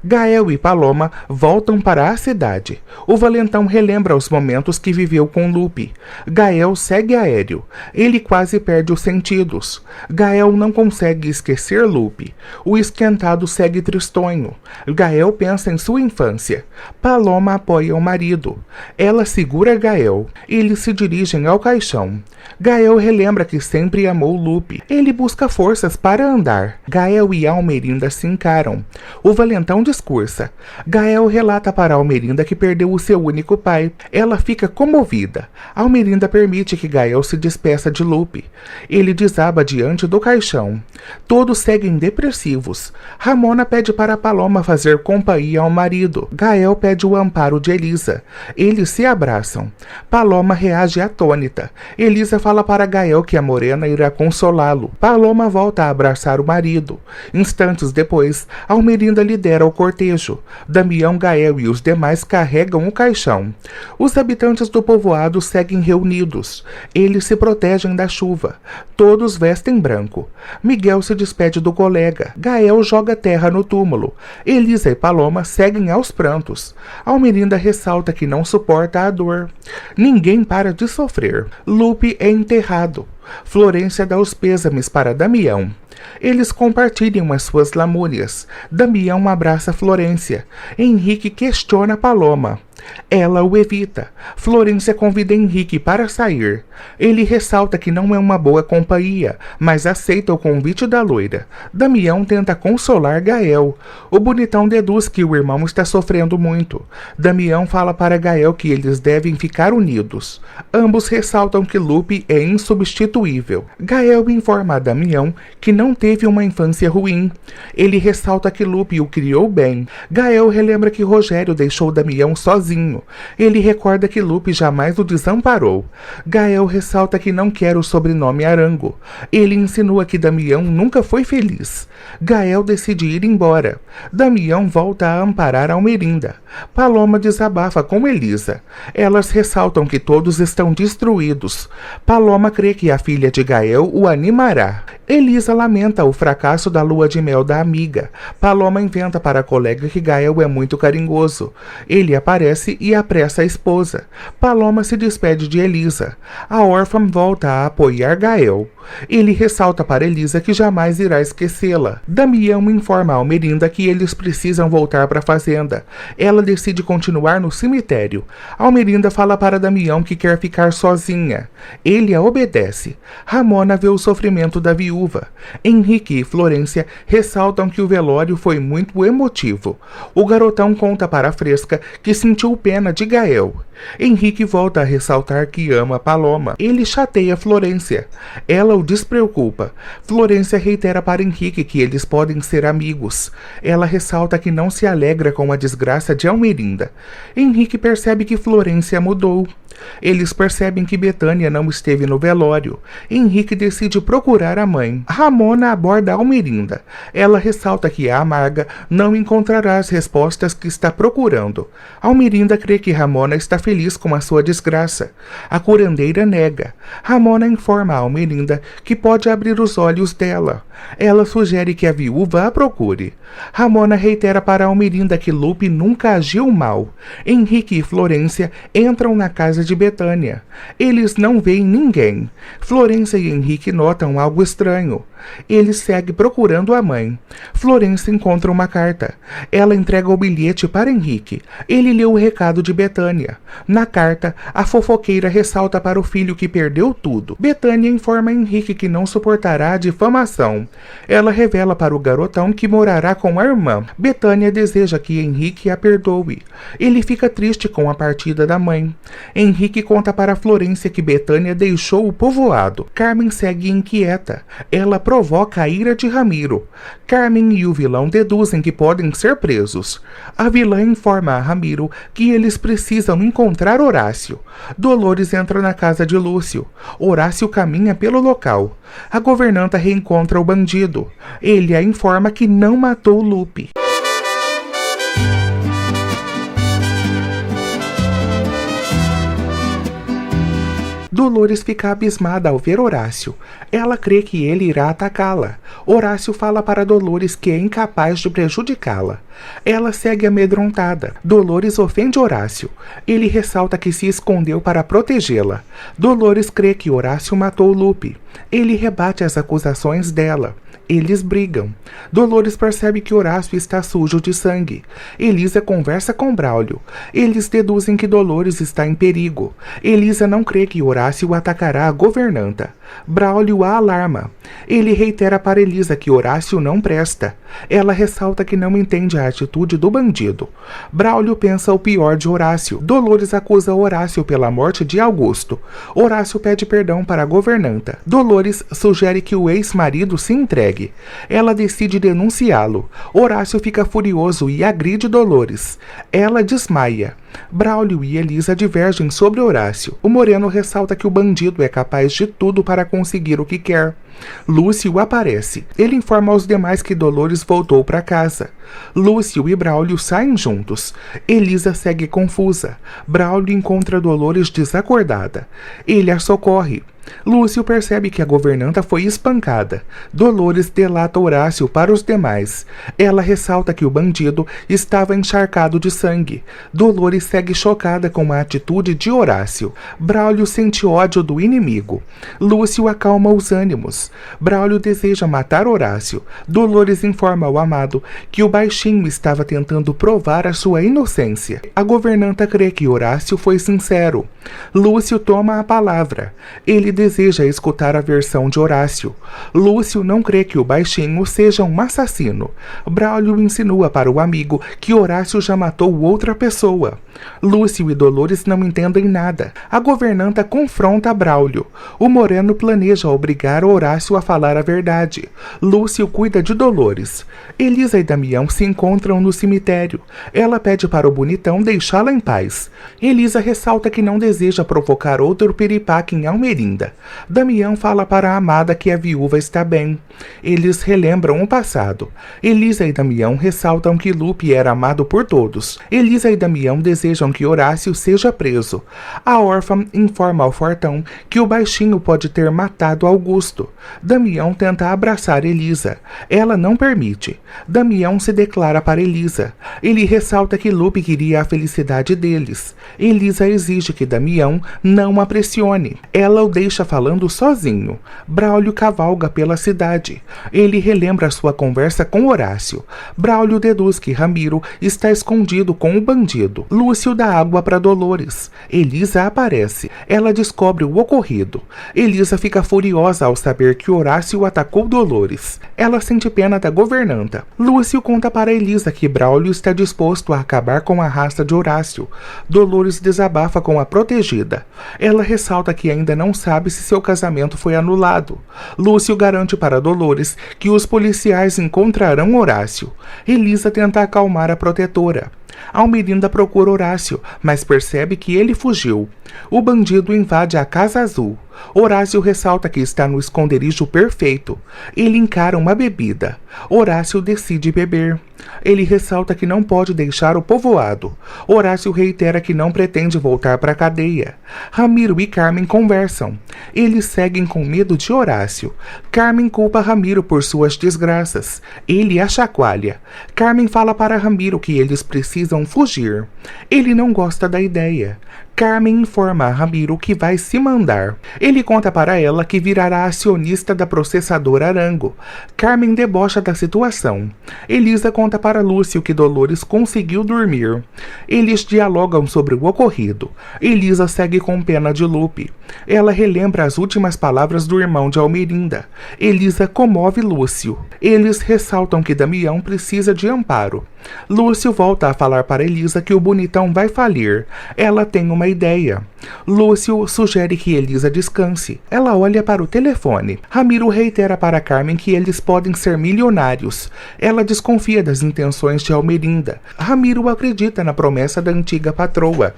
Gael e Paloma voltam para a cidade. O valentão relembra os momentos que viveu com Lupe. Gael segue aéreo. Ele quase perde os sentidos. Gael não consegue esquecer Lupe. O esquentado segue tristonho. Gael pensa em sua infância. Paloma apoia o marido. Ela segura Gael. Eles se dirigem ao caixão. Gael relembra que sempre amou Lupe. Ele busca forças para andar. Gael e Almerinda se encaram. O valentão discursa. Gael relata para Almerinda que perdeu o seu único pai. Ela fica comovida. Almerinda permite que Gael se despeça de Lupe. Ele desaba diante do caixão. Todos seguem depressivos. Ramona pede para Paloma fazer companhia ao marido. Gael pede o amparo de Elisa. Eles se abraçam. Paloma reage atônita. Elisa fala para Gael que a morena irá consolá-lo. Paloma volta a abraçar o marido. Instantes depois, Almerinda lidera o cortejo. Damião, Gael e os demais carregam o caixão. Os habitantes do povoado seguem reunidos. Eles se protegem da chuva. Todos vestem branco. Miguel se despede do colega. Gael joga terra no túmulo. Elisa e Paloma seguem aos prantos. Almerinda ressalta que não suporta a dor. Ninguém para de sofrer. Lupe é enterrado. Florência dá os pêsames para Damião. Eles compartilham as suas lamúrias. Damião abraça Florência. Henrique questiona Paloma. Ela o evita. Florência convida Henrique para sair. Ele ressalta que não é uma boa companhia, mas aceita o convite da loira. Damião tenta consolar Gael. O bonitão deduz que o irmão está sofrendo muito. Damião fala para Gael que eles devem ficar unidos. Ambos ressaltam que Lupe é insubstituível. Gael informa a Damião que não teve uma infância ruim. Ele ressalta que Lupe o criou bem. Gael relembra que Rogério deixou Damião sozinho. Ele recorda que Lupe jamais o desamparou. Gael ressalta que não quer o sobrenome Arango. Ele insinua que Damião nunca foi feliz. Gael decide ir embora. Damião volta a amparar Almerinda. Paloma desabafa com Elisa. Elas ressaltam que todos estão destruídos. Paloma crê que a filha de Gael o animará. Elisa lamenta o fracasso da lua de mel da amiga. Paloma inventa para a colega que Gael é muito carinhoso. Ele aparece e apressa a esposa. Paloma se despede de Elisa. A órfã volta a apoiar Gael. Ele ressalta para Elisa que jamais irá esquecê-la. Damião informa a Almerinda que eles precisam voltar para a fazenda. Ela decide continuar no cemitério. Almerinda fala para Damião que quer ficar sozinha. Ele a obedece. Ramona vê o sofrimento da viúva. Henrique e Florência ressaltam que o velório foi muito emotivo. O garotão conta para a Fresca que sentiu pena de Gael. Henrique volta a ressaltar que ama Paloma. Ele chateia Florência. Ela o despreocupa. Florência reitera para Henrique que eles podem ser amigos. Ela ressalta que não se alegra com a desgraça de Almerinda. Henrique percebe que Florência mudou. Eles percebem que Betânia não esteve no velório. Henrique decide procurar a mãe. Ramona aborda Almerinda. Ela ressalta que a amarga não encontrará as respostas que está procurando. Almerinda crê que Ramona está feliz com a sua desgraça. A curandeira nega. Ramona informa a Almerinda que pode abrir os olhos dela. Ela sugere que a viúva a procure. Ramona reitera para Almerinda que Lupe nunca agiu mal. Henrique e Florência entram na casa de Betânia. Eles não veem ninguém. Florência e Henrique notam algo estranho. Ele segue procurando a mãe. Florência encontra uma carta. Ela entrega o bilhete para Henrique. Ele lê o recado de Betânia. Na carta, a fofoqueira ressalta para o filho que perdeu tudo. Betânia informa Henrique que não suportará a difamação. Ela revela para o garotão que morará com a irmã. Betânia deseja que Henrique a perdoe. Ele fica triste com a partida da mãe. Henrique conta para Florência que Betânia deixou o povoado. Carmen segue inquieta. Ela provoca a ira de Ramiro. Carmen e o vilão deduzem que podem ser presos. A vilã informa a Ramiro que eles precisam encontrar Horácio. Dolores entra na casa de Lúcio. Horácio caminha pelo local. A governanta reencontra o bandido. Ele a informa que não matou Lupe. Dolores fica abismada ao ver Horácio. Ela crê que ele irá atacá-la. Horácio fala para Dolores que é incapaz de prejudicá-la. Ela segue amedrontada. Dolores ofende Horácio. Ele ressalta que se escondeu para protegê-la. Dolores crê que Horácio matou Lupe. Ele rebate as acusações dela. Eles brigam. Dolores percebe que Horácio está sujo de sangue. Elisa conversa com Braulio. Eles deduzem que Dolores está em perigo. Elisa não crê que Horácio atacará a governanta. Braulio a alarma. Ele reitera para Elisa que Horácio não presta. Ela ressalta que não entende a atitude do bandido. Braulio pensa o pior de Horácio. Dolores acusa Horácio pela morte de Augusto. Horácio pede perdão para a governanta. Dolores sugere que o ex-marido se entregue. Ela decide denunciá-lo. Horácio fica furioso e agride Dolores. Ela desmaia. Braulio e Elisa divergem sobre Horácio. O Moreno ressalta que o bandido é capaz de tudo para conseguir o que quer. Lúcio aparece. Ele informa aos demais que Dolores voltou para casa. Lúcio e Braulio saem juntos. Elisa segue confusa. Braulio encontra Dolores desacordada. Ele a socorre. Lúcio percebe que a governanta foi espancada. Dolores delata Horácio para os demais. Ela ressalta que o bandido estava encharcado de sangue. Dolores segue chocada com a atitude de Horácio. Braulio sente ódio do inimigo. Lúcio acalma os ânimos. Braulio deseja matar Horácio. Dolores informa ao amado que o baixinho estava tentando provar a sua inocência. A governanta crê que Horácio foi sincero. Lúcio toma a palavra. Ele deseja escutar a versão de Horácio. Lúcio não crê que o baixinho seja um assassino. Braulio insinua para o amigo que Horácio já matou outra pessoa. Lúcio e Dolores não entendem nada. A governanta confronta Braulio. O Moreno planeja obrigar Horácio a falar a verdade. Lúcio cuida de Dolores. Elisa e Damião se encontram no cemitério. Ela pede para o bonitão deixá-la em paz. Elisa ressalta que não deseja provocar outro piripaque em Almerinda. Damião fala para a amada que a viúva está bem. Eles relembram o passado. Elisa e Damião ressaltam que Lupe era amado por todos. Elisa e Damião desejam que Horácio seja preso. A órfã informa ao fortão que o baixinho pode ter matado Augusto. Damião tenta abraçar Elisa. Ela não permite. Damião se declara para Elisa. Ele ressalta que Lupe queria a felicidade deles. Elisa exige que Damião Damião não a pressione. Ela o deixa falando sozinho. Braulio cavalga pela cidade. Ele relembra sua conversa com Horácio. Braulio deduz que Ramiro está escondido com o bandido. Lúcio dá água para Dolores. Elisa aparece. Ela descobre o ocorrido. Elisa fica furiosa ao saber que Horácio atacou Dolores. Ela sente pena da governanta. Lúcio conta para Elisa que Braulio está disposto a acabar com a raça de Horácio. Dolores desabafa com a protegida. Ela ressalta que ainda não sabe se seu casamento foi anulado. Lúcio garante para Dolores que os policiais encontrarão Horácio. Elisa tenta acalmar a protetora. Almerinda procura Horácio, mas percebe que ele fugiu. O bandido invade a Casa Azul. Horácio ressalta que está no esconderijo perfeito. Ele encara uma bebida. Horácio decide beber. Ele ressalta que não pode deixar o povoado. Horácio reitera que não pretende voltar para a cadeia. Ramiro e Carmen conversam. Eles seguem com medo de Horácio. Carmen culpa Ramiro por suas desgraças. Ele a chacoalha. Carmen fala para Ramiro que eles precisam fugir. Ele não gosta da ideia. Carmen informa a Ramiro que vai se mandar. Ele conta para ela que virará acionista da processadora Arango. Carmen debocha da situação. Elisa conta para Lúcio que Dolores conseguiu dormir. Eles dialogam sobre o ocorrido. Elisa segue com pena de Lupe. Ela relembra as últimas palavras do irmão de Almerinda. Elisa comove Lúcio. Eles ressaltam que Damião precisa de amparo. Lúcio volta a falar para Elisa que o bonitão vai falir. Ela tem uma ideia. Lúcio sugere que Elisa descanse. Ela olha para o telefone. Ramiro reitera para Carmen que eles podem ser milionários. Ela desconfia das intenções de Almerinda. Ramiro acredita na promessa da antiga patroa.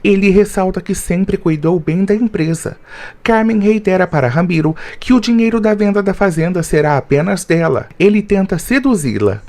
Ele ressalta que sempre cuidou bem da empresa. Carmen reitera para Ramiro que o dinheiro da venda da fazenda será apenas dela. Ele tenta seduzi-la.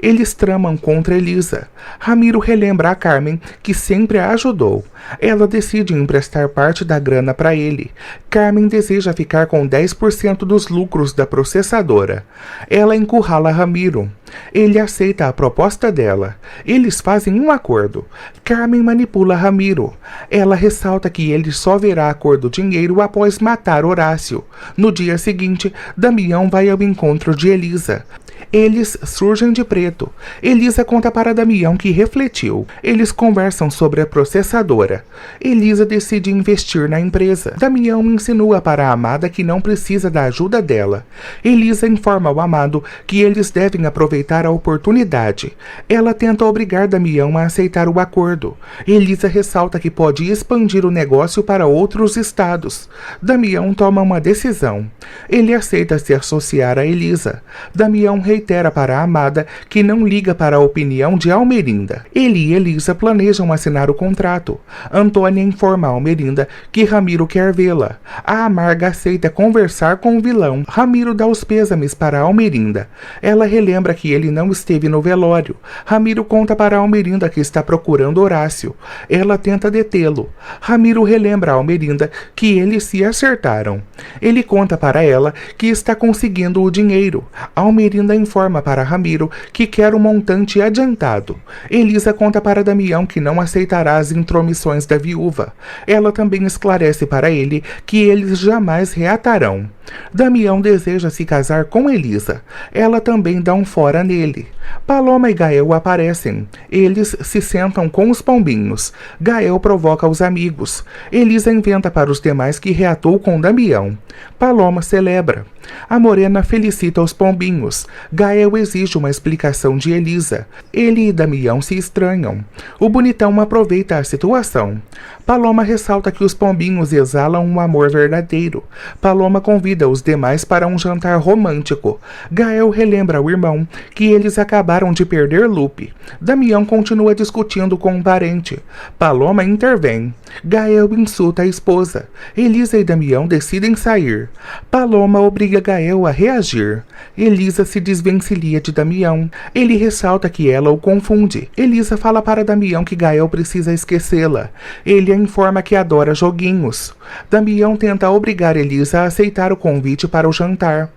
Eles tramam contra Elisa. Ramiro relembra a Carmen que sempre a ajudou. Ela decide emprestar parte da grana para ele. Carmen deseja ficar com 10% dos lucros da processadora. Ela encurrala Ramiro. Ele aceita a proposta dela. Eles fazem um acordo. Carmen manipula Ramiro. Ela ressalta que ele só verá a cor do dinheiro após matar Horácio. No dia seguinte, Damião vai ao encontro de Elisa. Eles surgem de preto. Elisa conta para Damião que refletiu. Eles conversam sobre a processadora. Elisa decide investir na empresa. Damião insinua para a amada que não precisa da ajuda dela. Elisa informa ao amado que eles devem aproveitar a oportunidade. Ela tenta obrigar Damião a aceitar o acordo. Elisa ressalta que pode expandir o negócio para outros estados. Damião toma uma decisão. Ele aceita se associar a Elisa. Damião reitera para a amada que não liga para a opinião de Almerinda. Ele e Elisa planejam assinar o contrato. Antônia informa a Almerinda que Ramiro quer vê-la. A amarga aceita conversar com o vilão. Ramiro dá os pêsames para Almerinda. Ela relembra que ele não esteve no velório. Ramiro conta para Almerinda que está procurando Horácio. Ela tenta detê-lo. Ramiro relembra a Almerinda que eles se acertaram. Ele conta para ela que está conseguindo o dinheiro. Almerinda informa para Ramiro que quer o montante adiantado. Elisa conta para Damião que não aceitará as intromissões da viúva. Ela também esclarece para ele que eles jamais reatarão. Damião deseja se casar com Elisa. Ela também dá um fora nele. Paloma e Gael aparecem. Eles se sentam com os pombinhos. Gael provoca os amigos. Elisa inventa para os demais que reatou com Damião. Paloma celebra. A morena felicita os pombinhos. Gael exige uma explicação de Elisa. Ele e Damião se estranham. O bonitão aproveita a situação. Paloma ressalta que os pombinhos exalam um amor verdadeiro. Paloma convida os demais para um jantar romântico. Gael relembra ao irmão que eles acabaram de perder Lupe. Damião continua discutindo com um parente. Paloma intervém. Gael insulta a esposa. Elisa e Damião decidem sair. Paloma obriga Gael a reagir. Elisa se desvencilha de Damião. Ele ressalta que ela o confunde. Elisa fala para Damião que Gael precisa esquecê-la. Ele a informa que adora joguinhos. Damião tenta obrigar Elisa a aceitar o convite para o jantar.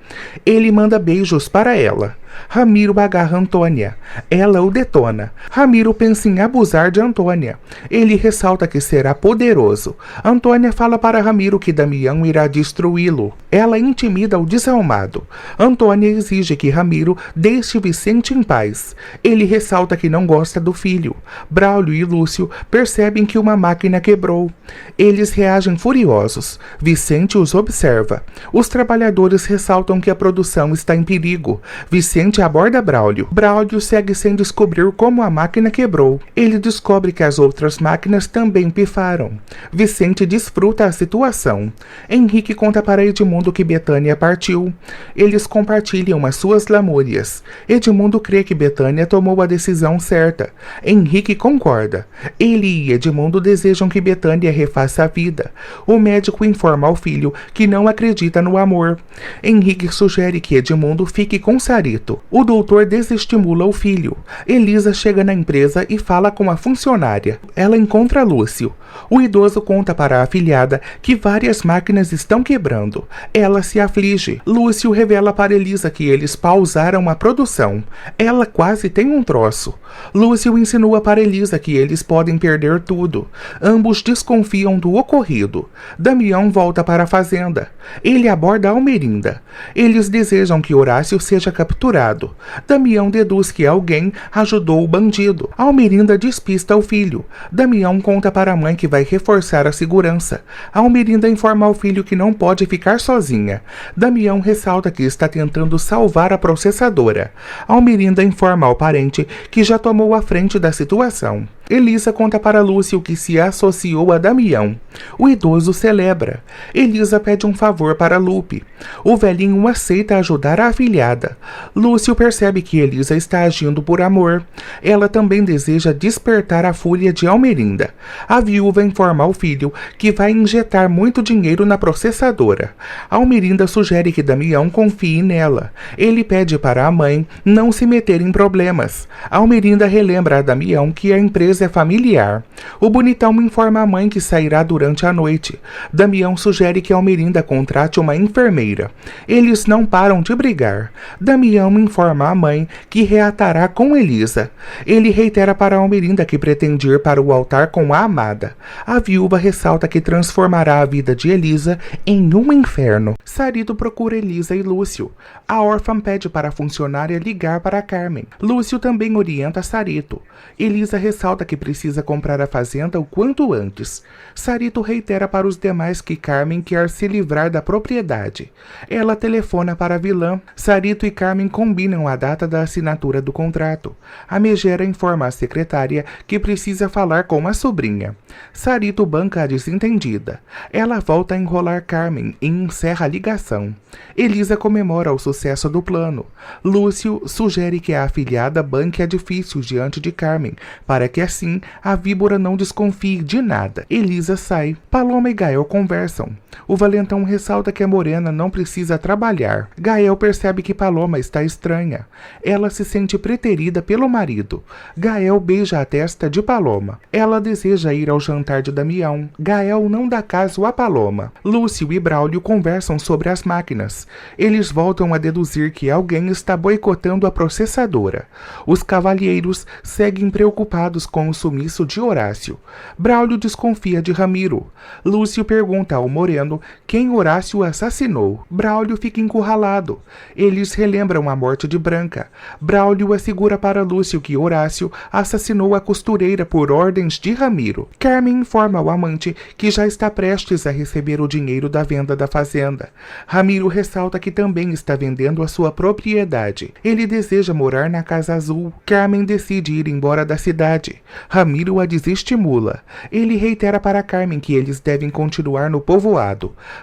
Ele manda beijos para ela. Ramiro agarra Antônia. Ela o detona. Ramiro pensa em abusar de Antônia. Ele ressalta que será poderoso. Antônia fala para Ramiro que Damião irá destruí-lo. Ela intimida o desalmado. Antônia exige que Ramiro deixe Vicente em paz. Ele ressalta que não gosta do filho. Braulio e Lúcio percebem que uma máquina quebrou. Eles reagem furiosos. Vicente os observa. Os trabalhadores ressaltam que a produção está em perigo. Vicente aborda Braulio. Braulio segue sem descobrir como a máquina quebrou. Ele descobre que as outras máquinas também pifaram. Vicente desfruta a situação. Henrique conta para Edmundo que Betânia partiu. Eles compartilham as suas lamúrias. Edmundo crê que Betânia tomou a decisão certa. Henrique concorda. Ele e Edmundo desejam que Betânia refaça a vida. O médico informa ao filho que não acredita no amor. Henrique sugere que Edmundo fique com Sarito. O doutor desestimula o filho. Elisa chega na empresa e fala com a funcionária. Ela encontra Lúcio. O idoso conta para a afilhada que várias máquinas estão quebrando. Ela se aflige. Lúcio revela para Elisa que eles pausaram a produção. Ela quase tem um troço. Lúcio insinua para Elisa que eles podem perder tudo. Ambos desconfiam do ocorrido. Damião volta para a fazenda. Ele aborda Almerinda. Eles desejam que Horácio seja capturado. Damião deduz que alguém ajudou o bandido. Almerinda despista o filho. Damião conta para a mãe que vai reforçar a segurança. Almerinda informa ao filho que não pode ficar sozinha. Damião ressalta que está tentando salvar a processadora. Almerinda informa ao parente que já tomou a frente da situação. Elisa conta para Lúcio que se associou a Damião. O idoso celebra. Elisa pede um favor para Lupe. O velhinho aceita ajudar a afilhada. Lúcio percebe que Elisa está agindo por amor. Ela também deseja despertar a fúria de Almerinda. A viúva informa ao filho que vai injetar muito dinheiro na processadora. Almerinda sugere que Damião confie nela. Ele pede para a mãe não se meter em problemas. Almerinda relembra a Damião que a empresa é familiar. O bonitão informa a mãe que sairá durante a noite. Damião sugere que Almerinda contrate uma enfermeira. Eles não param de brigar. Damião informa a mãe que reatará com Elisa. Ele reitera para Almerinda que pretende ir para o altar com a amada. A viúva ressalta que transformará a vida de Elisa em um inferno. Sarito procura Elisa e Lúcio. A órfã pede para a funcionária ligar para Carmen. Lúcio também orienta Sarito. Elisa ressalta que precisa comprar a fazenda o quanto antes. Sarito reitera para os demais que Carmen quer se livrar da propriedade. Ela telefona para a vilã. Sarito e Carmen combinam a data da assinatura do contrato. A megera informa a secretária que precisa falar com a sobrinha. Sarito banca a desentendida. Ela volta a enrolar Carmen e encerra a ligação. Elisa comemora o sucesso do plano. Lúcio sugere que a afilhada banque edifícios diante de Carmen, para que assim a víbora não desconfie de nada. Elisa sai. Paloma e Gael conversam. O valentão ressalta que a morena não precisa trabalhar. Gael percebe que Paloma está estranha. Ela se sente preterida pelo marido. Gael beija a testa de Paloma. Ela deseja ir ao jantar de Damião. Gael não dá caso a Paloma. Lúcio e Braulio conversam sobre as máquinas. Eles voltam a deduzir que alguém está boicotando a processadora. Os cavalheiros seguem preocupados com o sumiço de Horácio. Braulio desconfia de Ramiro. Lúcio pergunta ao moreno quem Horácio assassinou. Braulio fica encurralado. Eles relembram a morte de Branca. Braulio assegura para Lúcio que Horácio assassinou a costureira por ordens de Ramiro. Carmen informa ao amante que já está prestes a receber o dinheiro da venda da fazenda. Ramiro ressalta que também está vendendo a sua propriedade. Ele deseja morar na Casa Azul. Carmen decide ir embora da cidade. Ramiro a desestimula. Ele reitera para Carmen que eles devem continuar no povoado.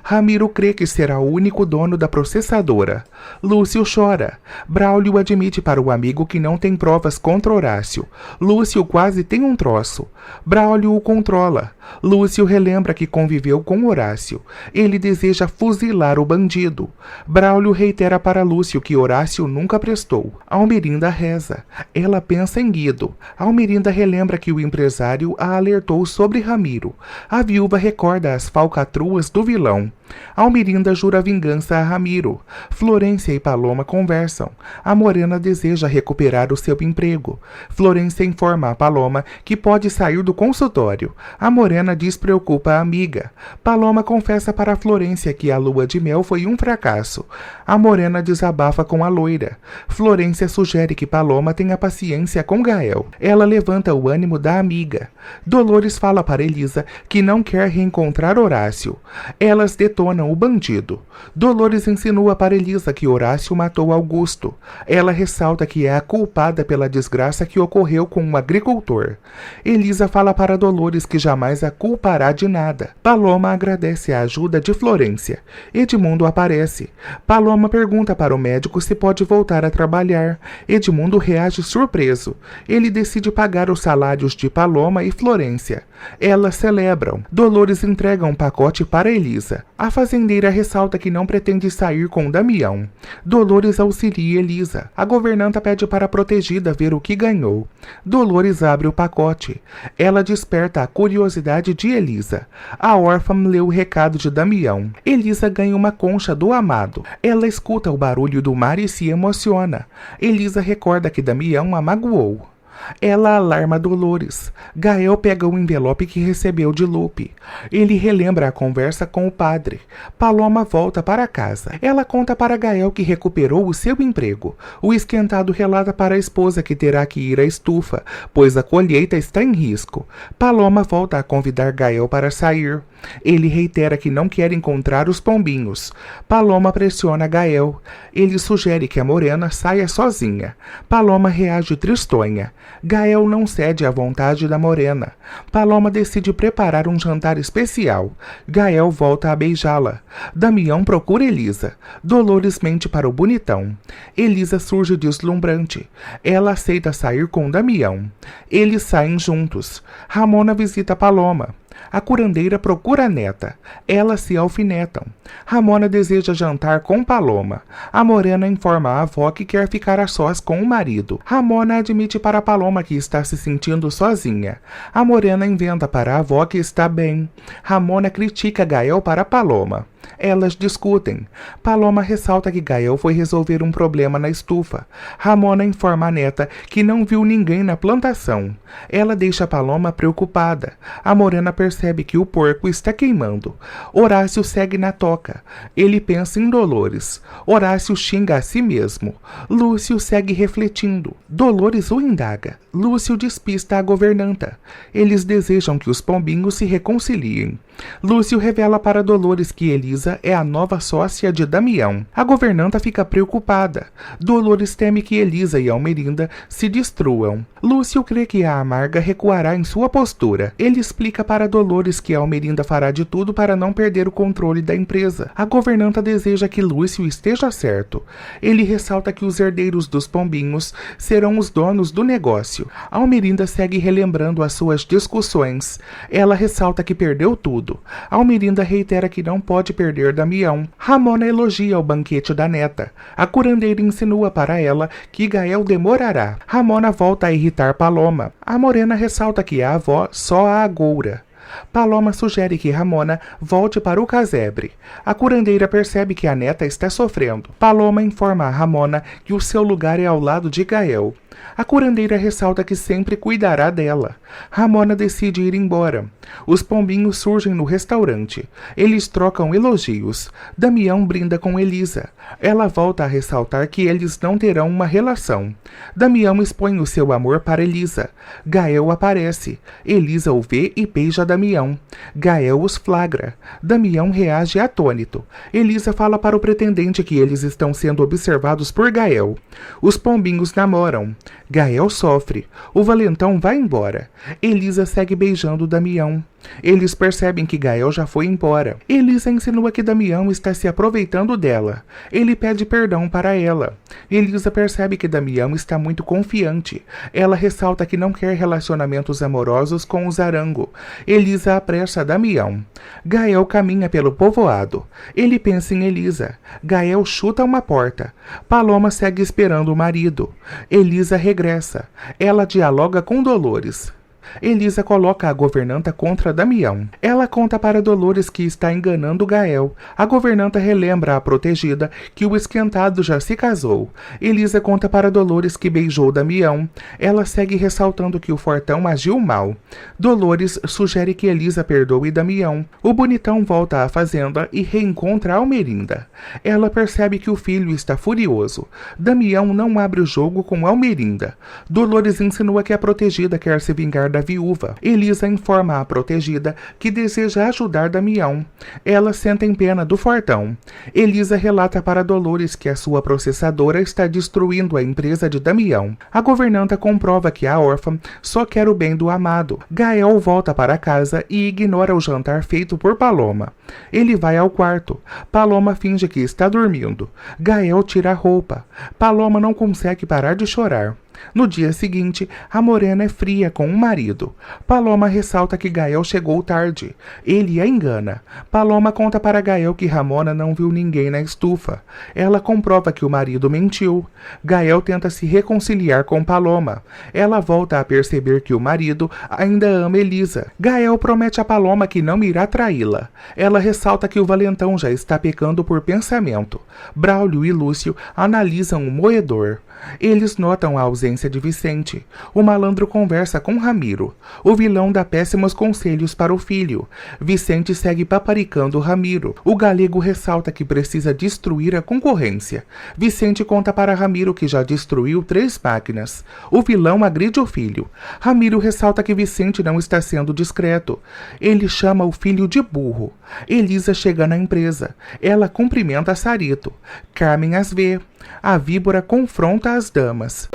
Ramiro crê que será o único dono da processadora. Lúcio chora. Braulio admite para o amigo que não tem provas contra Horácio. Lúcio quase tem um troço. Braulio o controla. Lúcio relembra que conviveu com Horácio. Ele deseja fuzilar o bandido. Braulio reitera para Lúcio que Horácio nunca prestou. Almerinda reza. Ela pensa em Guido. Almerinda relembra lembra que o empresário a alertou sobre Ramiro. A viúva recorda as falcatruas do vilão. Almirinda jura vingança a Ramiro. Florência e Paloma conversam. A morena deseja recuperar o seu emprego. Florência informa a Paloma que pode sair do consultório. A morena despreocupa a amiga. Paloma confessa para Florência que a lua de mel foi um fracasso. A morena desabafa com a loira. Florência sugere que Paloma tenha paciência com Gael. Ela levanta o ânimo da amiga. Dolores fala para Elisa que não quer reencontrar Horácio. Elas detonam o bandido. Dolores insinua para Elisa que Horácio matou Augusto. Ela ressalta que é a culpada pela desgraça que ocorreu com um agricultor. Elisa fala para Dolores que jamais a culpará de nada. Paloma agradece a ajuda de Florência. Edmundo aparece. Paloma pergunta para o médico se pode voltar a trabalhar. Edmundo reage surpreso. Ele decide pagar os salários de Paloma e Florência. Elas celebram. Dolores entrega um pacote para Elisa. A fazendeira ressalta que não pretende sair com Damião. Dolores auxilia Elisa. A governanta pede para a protegida ver o que ganhou. Dolores abre o pacote. Ela desperta a curiosidade de Elisa. A órfã lê o recado de Damião. Elisa ganha uma concha do amado. Ela escuta o barulho do mar e se emociona. Elisa recorda que Damião a magoou. Ela alarma Dolores. Gael pega o envelope que recebeu de Lupe. Ele relembra a conversa com o padre. Paloma volta para casa. Ela conta para Gael que recuperou o seu emprego. O esquentado relata para a esposa que terá que ir à estufa, pois a colheita está em risco. Paloma volta a convidar Gael para sair. Ele reitera que não quer encontrar os pombinhos. Paloma pressiona Gael. Ele sugere que a morena saia sozinha. Paloma reage tristonha. Gael não cede à vontade da morena. Paloma decide preparar um jantar especial. Gael volta a beijá-la. Damião procura Elisa. Dolores mente para o bonitão. Elisa surge deslumbrante. Ela aceita sair com Damião. Eles saem juntos. Ramona visita Paloma. A curandeira procura a neta. Elas se alfinetam. Ramona deseja jantar com Paloma. A morena informa a avó que quer ficar a sós com o marido. Ramona admite para Paloma que está se sentindo sozinha. A morena inventa para a avó que está bem. Ramona critica Gael para Paloma. Elas discutem. Paloma ressalta que Gael foi resolver um problema na estufa. Ramona informa a neta que não viu ninguém na plantação. Ela deixa Paloma preocupada. A morena percebe que o porco está queimando. Horácio segue na toca. Ele pensa em Dolores. Horácio xinga a si mesmo. Lúcio segue refletindo. Dolores o indaga. Lúcio despista a governanta. Eles desejam que os pombinhos se reconciliem. Lúcio revela para Dolores que Elisa é a nova sócia de Damião. A governanta fica preocupada. Dolores teme que Elisa e Almerinda se destruam. Lúcio crê que a amarga recuará em sua postura. Ele explica para Dolores que Almerinda fará de tudo para não perder o controle da empresa. A governanta deseja que Lúcio esteja certo. Ele ressalta que os herdeiros dos pombinhos serão os donos do negócio. Almerinda segue relembrando as suas discussões. Ela ressalta que perdeu tudo. Almerinda reitera que não pode perder Damião. Ramona elogia o banquete da neta. A curandeira insinua para ela que Gael demorará. Ramona volta a irritar Paloma. A morena ressalta que a avó só a agoura. Paloma sugere que Ramona volte para o casebre. A curandeira percebe que a neta está sofrendo. Paloma informa a Ramona que o seu lugar é ao lado de Gael. A curandeira ressalta que sempre cuidará dela. Ramona decide ir embora. Os pombinhos surgem no restaurante. Eles trocam elogios. Damião brinda com Elisa. Ela volta a ressaltar que eles não terão uma relação. Damião expõe o seu amor para Elisa. Gael aparece. Elisa o vê e beija Damião. Gael os flagra. Damião reage atônito. Elisa fala para o pretendente que eles estão sendo observados por Gael. Os pombinhos namoram. Gael sofre. O valentão vai embora. Elisa segue beijando Damião. Eles percebem que Gael já foi embora. Elisa insinua que Damião está se aproveitando dela. Ele pede perdão para ela. Elisa percebe que Damião está muito confiante. Ela ressalta que não quer relacionamentos amorosos com o Zarango. Elisa apressa Damião. Gael caminha pelo povoado. Ele pensa em Elisa. Gael chuta uma porta. Paloma segue esperando o marido. Elisa regressa. Ela dialoga com Dolores. Elisa coloca a governanta contra Damião. Ela conta para Dolores que está enganando Gael. A governanta relembra à protegida que o esquentado já se casou. Elisa conta para Dolores que beijou Damião. Ela segue ressaltando que o fortão agiu mal. Dolores sugere que Elisa perdoe Damião. O bonitão volta à fazenda e reencontra Almerinda. Ela percebe que o filho está furioso. Damião não abre o jogo com Almerinda. Dolores insinua que a protegida quer se vingar da viúva. Elisa informa a protegida que deseja ajudar Damião. Ela sente pena do fortão. Elisa relata para Dolores que a sua processadora está destruindo a empresa de Damião. A governanta comprova que a órfã só quer o bem do amado. Gael volta para casa e ignora o jantar feito por Paloma. Ele vai ao quarto. Paloma finge que está dormindo. Gael tira a roupa. Paloma não consegue parar de chorar. No dia seguinte, a Morena é fria com o marido. Paloma ressalta que Gael chegou tarde. Ele a engana. Paloma conta para Gael que Ramona não viu ninguém na estufa. Ela comprova que o marido mentiu. Gael tenta se reconciliar com Paloma. Ela volta a perceber que o marido ainda ama Elisa. Gael promete a Paloma que não irá traí-la. Ela ressalta que o valentão já está pecando por pensamento. Braulio e Lúcio analisam o moedor. Eles notam a ausência de Vicente. O malandro conversa com Ramiro. O vilão dá péssimos conselhos para o filho. Vicente segue paparicando Ramiro. O galego ressalta que precisa destruir a concorrência. Vicente conta para Ramiro que já destruiu 3 máquinas. O vilão agride o filho. Ramiro ressalta que Vicente não está sendo discreto. Ele chama o filho de burro. Elisa chega na empresa. Ela cumprimenta Sarito. Carmen as vê. A víbora confronta as damas.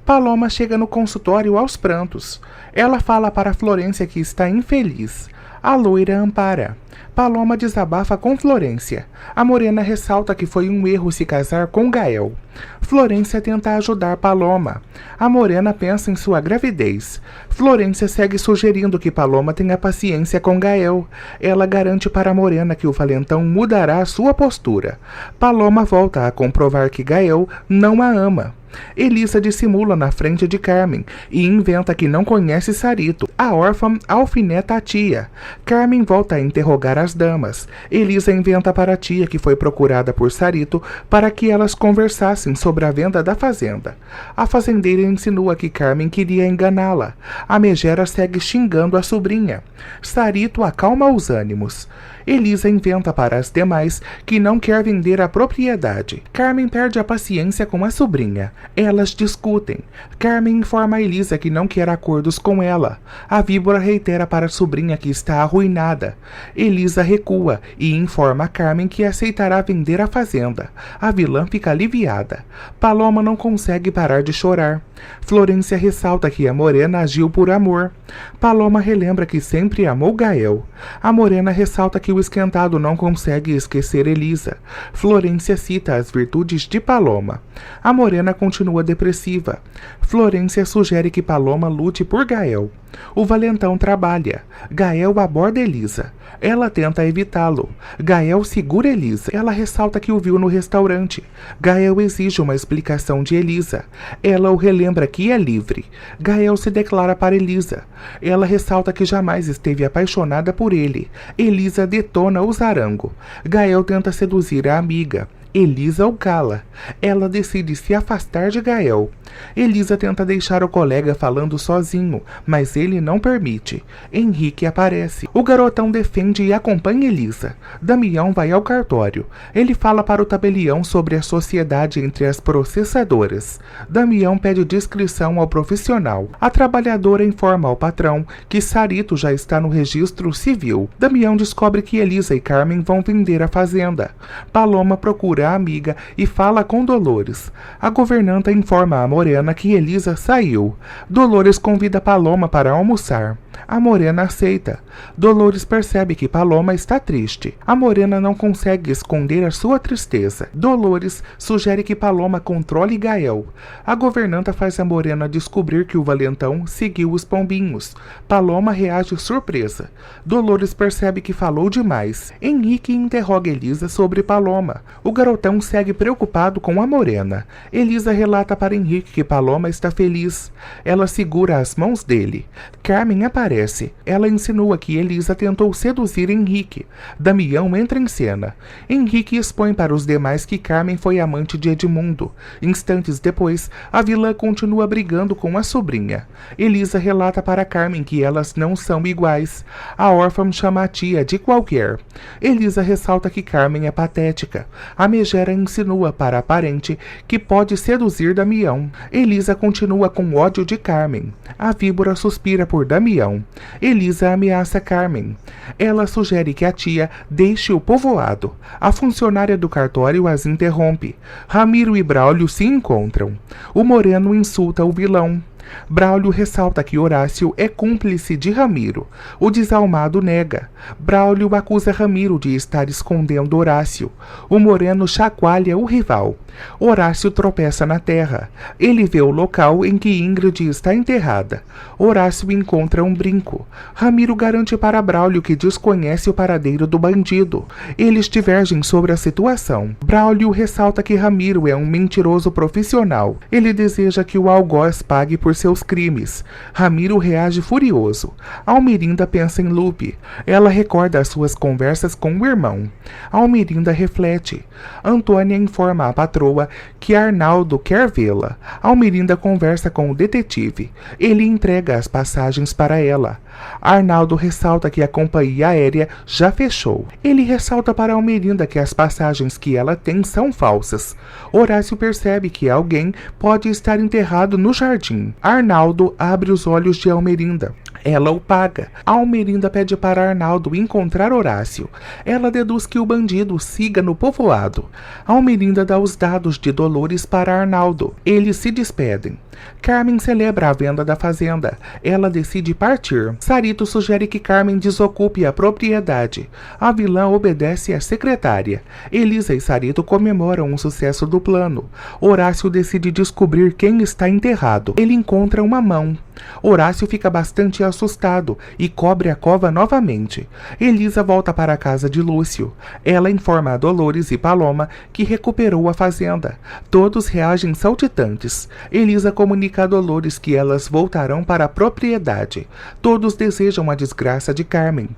Paloma chega no consultório aos prantos. Ela fala para Florência que está infeliz. A loira ampara. Paloma desabafa com Florência. A morena ressalta que foi um erro se casar com Gael. Florência tenta ajudar Paloma. A morena pensa em sua gravidez. Florência segue sugerindo que Paloma tenha paciência com Gael. Ela garante para a morena que o valentão mudará a sua postura. Paloma volta a comprovar que Gael não a ama. Elisa dissimula na frente de Carmen e inventa que não conhece Sarito. A órfã alfineta a tia. Carmen volta a interrogar as damas. Elisa inventa para a tia que foi procurada por Sarito para que elas conversassem sobre a venda da fazenda. A fazendeira insinua que Carmen queria enganá-la. A megera segue xingando a sobrinha. Sarito acalma os ânimos. Elisa inventa para as demais que não quer vender a propriedade. Carmen perde a paciência com a sobrinha. Elas discutem. Carmen informa a Elisa que não quer acordos com ela. A víbora reitera para a sobrinha que está arruinada. Elisa recua e informa a Carmen que aceitará vender a fazenda. A vilã fica aliviada. Paloma não consegue parar de chorar. Florência ressalta que a morena agiu por amor. Paloma relembra que sempre amou Gael. A morena ressalta que o esquentado não consegue esquecer Elisa. Florência cita as virtudes de Paloma. A morena continua depressiva. Florência sugere que Paloma lute por Gael. O valentão trabalha. Gael aborda Elisa. Ela tenta evitá-lo. Gael segura Elisa. Ela ressalta que o viu no restaurante. Gael exige uma explicação de Elisa. Ela o relembra que é livre. Gael se declara para Elisa. Ela ressalta que jamais esteve apaixonada por ele. Elisa detona o zarango. Gael tenta seduzir a amiga. Elisa o cala. Ela decide se afastar de Gael. Elisa tenta deixar o colega falando sozinho, mas ele não permite. Henrique aparece. O garotão defende e acompanha Elisa. Damião vai ao cartório. Ele fala para o tabelião sobre a sociedade entre as processadoras. Damião pede descrição ao profissional. A trabalhadora informa ao patrão que Sarito já está no registro civil. Damião descobre que Elisa e Carmen vão vender a fazenda. Paloma procura a amiga e fala com Dolores. A governanta informa a morena que Elisa saiu. Dolores convida Paloma para almoçar. A Morena aceita. Dolores percebe que Paloma está triste. A Morena não consegue esconder a sua tristeza. Dolores sugere que Paloma controle Gael. A governanta faz a Morena descobrir que o valentão seguiu os pombinhos. Paloma reage surpresa. Dolores percebe que falou demais. Henrique interroga Elisa sobre Paloma. O garotão segue preocupado com a Morena. Elisa relata para Henrique que Paloma está feliz. Ela segura as mãos dele. Carmen aparece. Ela insinua que Elisa tentou seduzir Henrique. Damião entra em cena. Henrique expõe para os demais que Carmen foi amante de Edmundo. Instantes depois, a vilã continua brigando com a sobrinha. Elisa relata para Carmen que elas não são iguais. A órfã chama a tia de qualquer. Elisa ressalta que Carmen é patética. A megera insinua para a parente que pode seduzir Damião. Elisa continua com ódio de Carmen. A víbora suspira por Damião. Elisa ameaça Carmen. Ela sugere que a tia deixe o povoado. A funcionária do cartório as interrompe. Ramiro e Braulio se encontram. O Moreno insulta o vilão. Braulio ressalta que Horácio é cúmplice de Ramiro. O desalmado nega. Braulio acusa Ramiro de estar escondendo Horácio. O Moreno chacoalha o rival. Horácio tropeça na terra. Ele vê o local em que Ingrid está enterrada. Horácio encontra um brinco. Ramiro garante para Braulio que desconhece o paradeiro do bandido. Eles divergem sobre a situação. Braulio ressalta que Ramiro é um mentiroso profissional. Ele deseja que o algoz pague por seus crimes. Ramiro reage furioso. Almerinda pensa em Lupe. Ela recorda as suas conversas com o irmão. Almerinda reflete. Antônia informa a patroa que Arnaldo quer vê-la. Almerinda conversa com o detetive. Ele entrega as passagens para ela. Arnaldo ressalta que a companhia aérea já fechou. Ele ressalta para Almerinda que as passagens que ela tem são falsas. Horácio percebe que alguém pode estar enterrado no jardim. Arnaldo abre os olhos de Almerinda. Ela o paga. Almerinda pede para Arnaldo encontrar Horácio. Ela deduz que o bandido siga no povoado. Almerinda dá os dados de Dolores para Arnaldo. Eles se despedem. Carmen celebra a venda da fazenda. Ela decide partir. Sarito sugere que Carmen desocupe a propriedade. A vilã obedece à secretária. Elisa e Sarito comemoram o sucesso do plano. Horácio decide descobrir quem está enterrado. Ele encontra uma mão. Horácio fica bastante assustado e cobre a cova novamente. Elisa volta para a casa de Lúcio. Ela informa a Dolores e Paloma que recuperou a fazenda. Todos reagem saltitantes. Elisa comunica a Dolores que elas voltarão para a propriedade. Todos desejam a desgraça de Carmen.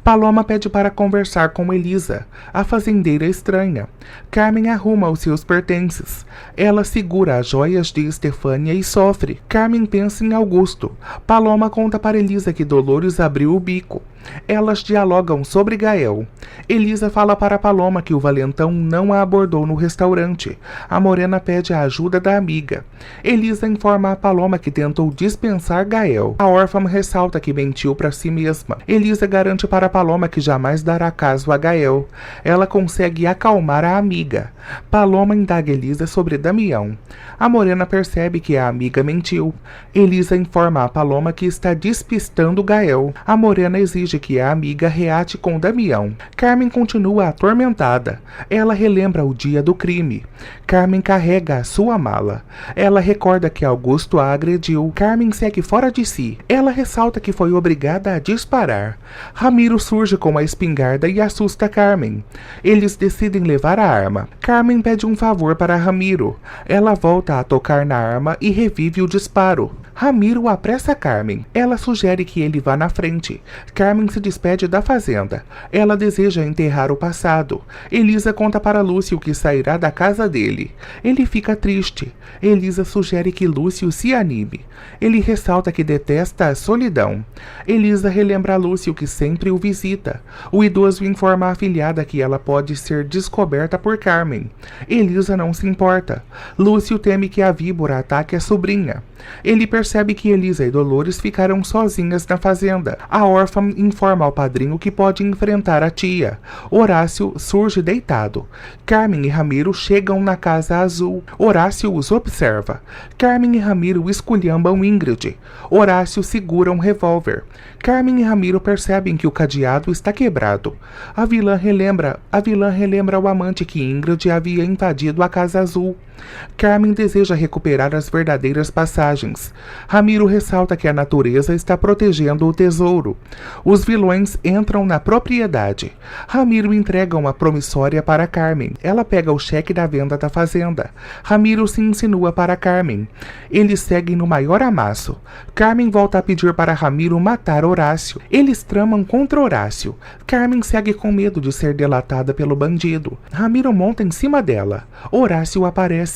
Paloma pede para conversar com Elisa. A fazendeira estranha. Carmen arruma os seus pertences. Ela segura as joias de Estefânia e sofre. Carmen pensa em Augusto. Paloma conta para Elisa que Dolores abriu o bico. Elas dialogam sobre Gael. Elisa fala para Paloma que o valentão não a abordou no restaurante. A Morena pede a ajuda da amiga. Elisa informa a Paloma que tentou dispensar Gael. A órfã ressalta que mentiu para si mesma. Elisa garante para Paloma que jamais dará caso a Gael. Ela consegue acalmar a amiga. Paloma indaga Elisa sobre Damião. A Morena percebe que a amiga mentiu. Elisa informa a Paloma que está despistando Gael. A Morena exige que a amiga reate com Damião. Carmen continua atormentada. Ela relembra o dia do crime. Carmen carrega a sua mala. Ela recorda que Augusto a agrediu. Carmen segue fora de si. Ela ressalta que foi obrigada a disparar. Ramiro surge com a espingarda e assusta Carmen. Eles decidem levar a arma. Carmen pede um favor para Ramiro. Ela volta a tocar na arma e revive o disparo. Ramiro apressa Carmen. Ela sugere que ele vá na frente. Carmen se despede da fazenda. Ela deseja enterrar o passado. Elisa conta para Lúcio que sairá da casa dele. Ele fica triste. Elisa sugere que Lúcio se anime. Ele ressalta que detesta a solidão. Elisa relembra a Lúcio que sempre o visita. O idoso informa a afilhada que ela pode ser descoberta por Carmen. Elisa não se importa. Lúcio teme que a víbora ataque a sobrinha. Ele percebe que Elisa e Dolores ficaram sozinhas na fazenda. A órfã informa ao padrinho que pode enfrentar a tia. Horácio surge deitado. Carmen e Ramiro chegam na Casa Azul. Horácio os observa. Carmen e Ramiro esculhambam Ingrid. Horácio segura um revólver. Carmen e Ramiro percebem que o cadeado está quebrado. A vilã relembra ao amante que Ingrid havia invadido a Casa Azul. Carmen deseja recuperar as verdadeiras passagens. Ramiro ressalta que a natureza está protegendo o tesouro. Os vilões entram na propriedade. Ramiro entrega uma promissória para Carmen. Ela pega o cheque da venda da fazenda. Ramiro se insinua para Carmen. Eles seguem no maior amasso. Carmen volta a pedir para Ramiro matar Horácio. Eles tramam contra Horácio. Carmen segue com medo de ser delatada pelo bandido. Ramiro monta em cima dela. Horácio aparece.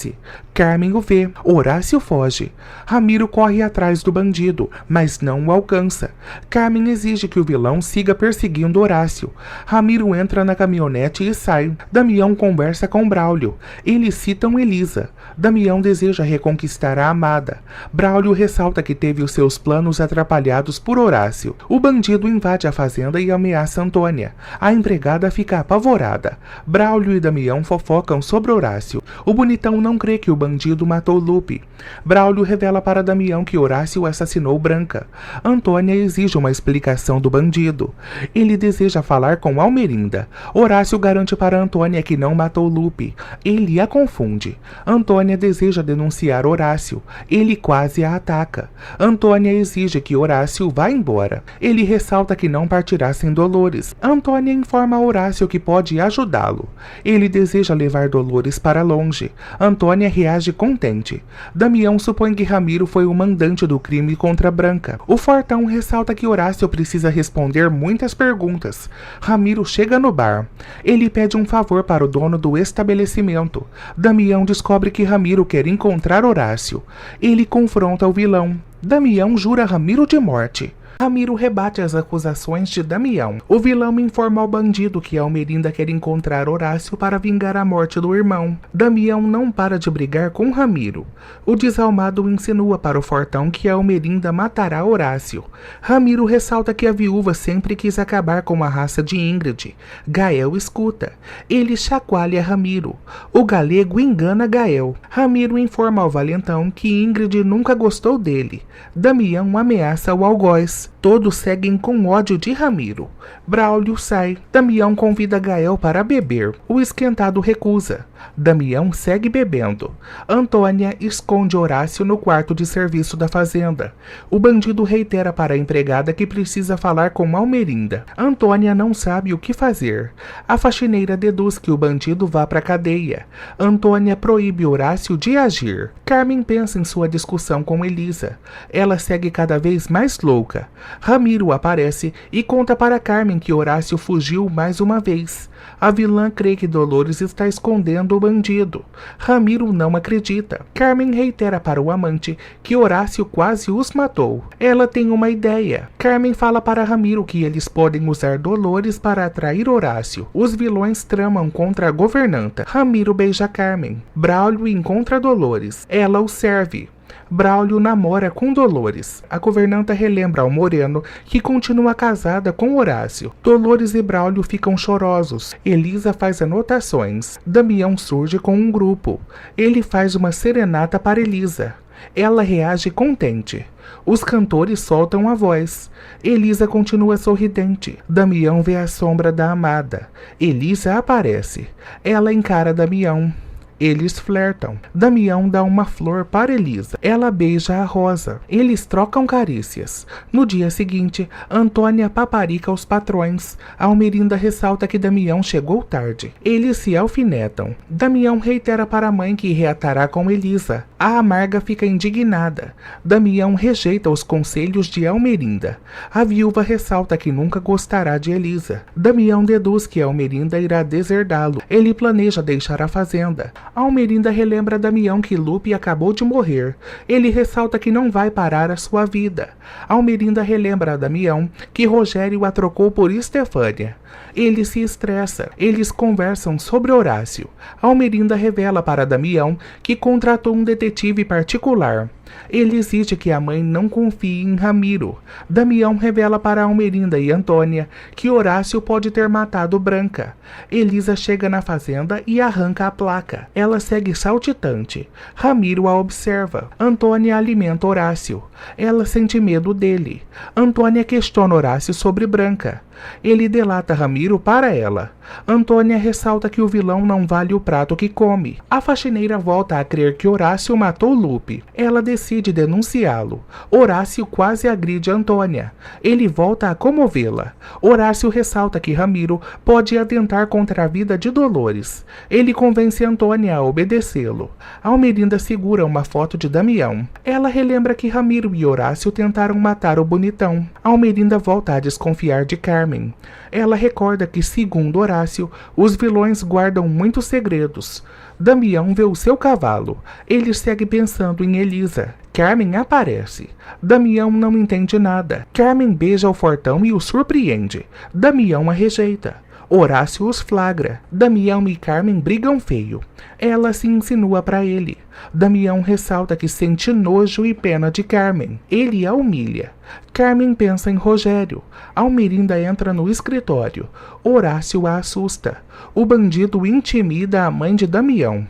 Carmen o vê. Horácio foge. Ramiro corre atrás do bandido, mas não o alcança. Carmen exige que o vilão siga perseguindo Horácio. Ramiro entra na caminhonete e sai. Damião conversa com Braulio. Eles citam Elisa. Damião deseja reconquistar a amada. Braulio ressalta que teve os seus planos atrapalhados por Horácio. O bandido invade a fazenda e ameaça Antônia. A empregada fica apavorada. Braulio e Damião fofocam sobre Horácio. O bonitão não crê que o bandido matou Lupe. Braulio revela para Damião que Horácio assassinou Branca. Antônia exige uma explicação do bandido. Ele deseja falar com Almerinda. Horácio garante para Antônia que não matou Lupe. Ele a confunde. Antônia deseja denunciar Horácio. Ele quase a ataca. Antônia exige que Horácio vá embora. Ele ressalta que não partirá sem Dolores. Antônia informa a Horácio que pode ajudá-lo. Ele deseja levar Dolores para longe. Antônia reage contente. Damião supõe que Ramiro foi o mandante do crime contra Branca. O fortão ressalta que Horácio precisa responder muitas perguntas. Ramiro chega no bar. Ele pede um favor para o dono do estabelecimento. Damião descobre que Ramiro quer encontrar Horácio. Ele confronta o vilão. Damião jura Ramiro de morte. Ramiro rebate as acusações de Damião. O vilão informa ao bandido que Almerinda quer encontrar Horácio para vingar a morte do irmão. Damião não para de brigar com Ramiro. O desalmado insinua para o fortão que Almerinda matará Horácio. Ramiro ressalta que a viúva sempre quis acabar com a raça de Ingrid. Gael escuta. Ele chacoalha Ramiro. O galego engana Gael. Ramiro informa ao valentão que Ingrid nunca gostou dele. Damião ameaça o algoz. Todos seguem com ódio de Ramiro. Braulio sai. Damião convida Gael para beber. O esquentado recusa. Damião segue bebendo. Antônia esconde Horácio no quarto de serviço da fazenda. O bandido reitera para a empregada que precisa falar com Almerinda. Antônia não sabe o que fazer. A faxineira deduz que o bandido vá para a cadeia. Antônia proíbe Horácio de agir. Carmen pensa em sua discussão com Elisa. Ela segue cada vez mais louca. Ramiro aparece e conta para Carmen que Horácio fugiu mais uma vez. A vilã crê que Dolores está escondendo o bandido. Ramiro não acredita. Carmen reitera para o amante que Horácio quase os matou. Ela tem uma ideia. Carmen fala para Ramiro que eles podem usar Dolores para atrair Horácio. Os vilões tramam contra a governanta. Ramiro beija Carmen. Braulio encontra Dolores. Ela o serve. Braulio namora com Dolores. A governanta relembra ao Moreno que continua casada com Horácio. Dolores e Braulio ficam chorosos. Elisa faz anotações. Damião surge com um grupo. Ele faz uma serenata para Elisa. Ela reage contente. Os cantores soltam a voz. Elisa continua sorridente. Damião vê a sombra da amada. Elisa aparece. Ela encara Damião. Eles flertam. Damião dá uma flor para Elisa. Ela beija a rosa. Eles trocam carícias. No dia seguinte, Antônia paparica os patrões. Almerinda ressalta que Damião chegou tarde. Eles se alfinetam. Damião reitera para a mãe que reatará com Elisa. A amarga fica indignada. Damião rejeita os conselhos de Almerinda. A viúva ressalta que nunca gostará de Elisa. Damião deduz que Almerinda irá deserdá-lo. Ele planeja deixar a fazenda. Almerinda relembra Damião que Lupe acabou de morrer. Ele ressalta que não vai parar a sua vida. Almerinda relembra a Damião que Rogério a trocou por Estefânia. Ele se estressa. Eles conversam sobre Horácio. Almerinda revela para Damião que contratou um detetive particular. Ele exige que a mãe não confie em Ramiro. Damião revela para Almerinda e Antônia que Horácio pode ter matado Branca. Elisa chega na fazenda e arranca a placa. Ela segue saltitante. Ramiro a observa. Antônia alimenta Horácio. Ela sente medo dele. Antônia questiona Horácio sobre Branca. Ele delata Ramiro para ela. Antônia ressalta que o vilão não vale o prato que come. A faxineira volta a crer que Horácio matou Lupe. Ela decide denunciá-lo. Horácio quase agride Antônia. Ele volta a comovê-la. Horácio ressalta que Ramiro pode atentar contra a vida de Dolores. Ele convence Antônia a obedecê-lo. Almerinda segura uma foto de Damião. Ela relembra que Ramiro e Horácio tentaram matar o bonitão. Almerinda volta a desconfiar de Carmen. Ela recorda que, segundo Horácio, os vilões guardam muitos segredos. Damião vê o seu cavalo. Ele segue pensando em Elisa. Carmen aparece. Damião não entende nada. Carmen beija o fortão e o surpreende. Damião a rejeita. Horácio os flagra. Damião e Carmen brigam feio. Ela se insinua para ele. Damião ressalta que sente nojo e pena de Carmen. Ele a humilha. Carmen pensa em Rogério. Almerinda entra no escritório. Horácio a assusta. O bandido intimida a mãe de Damião.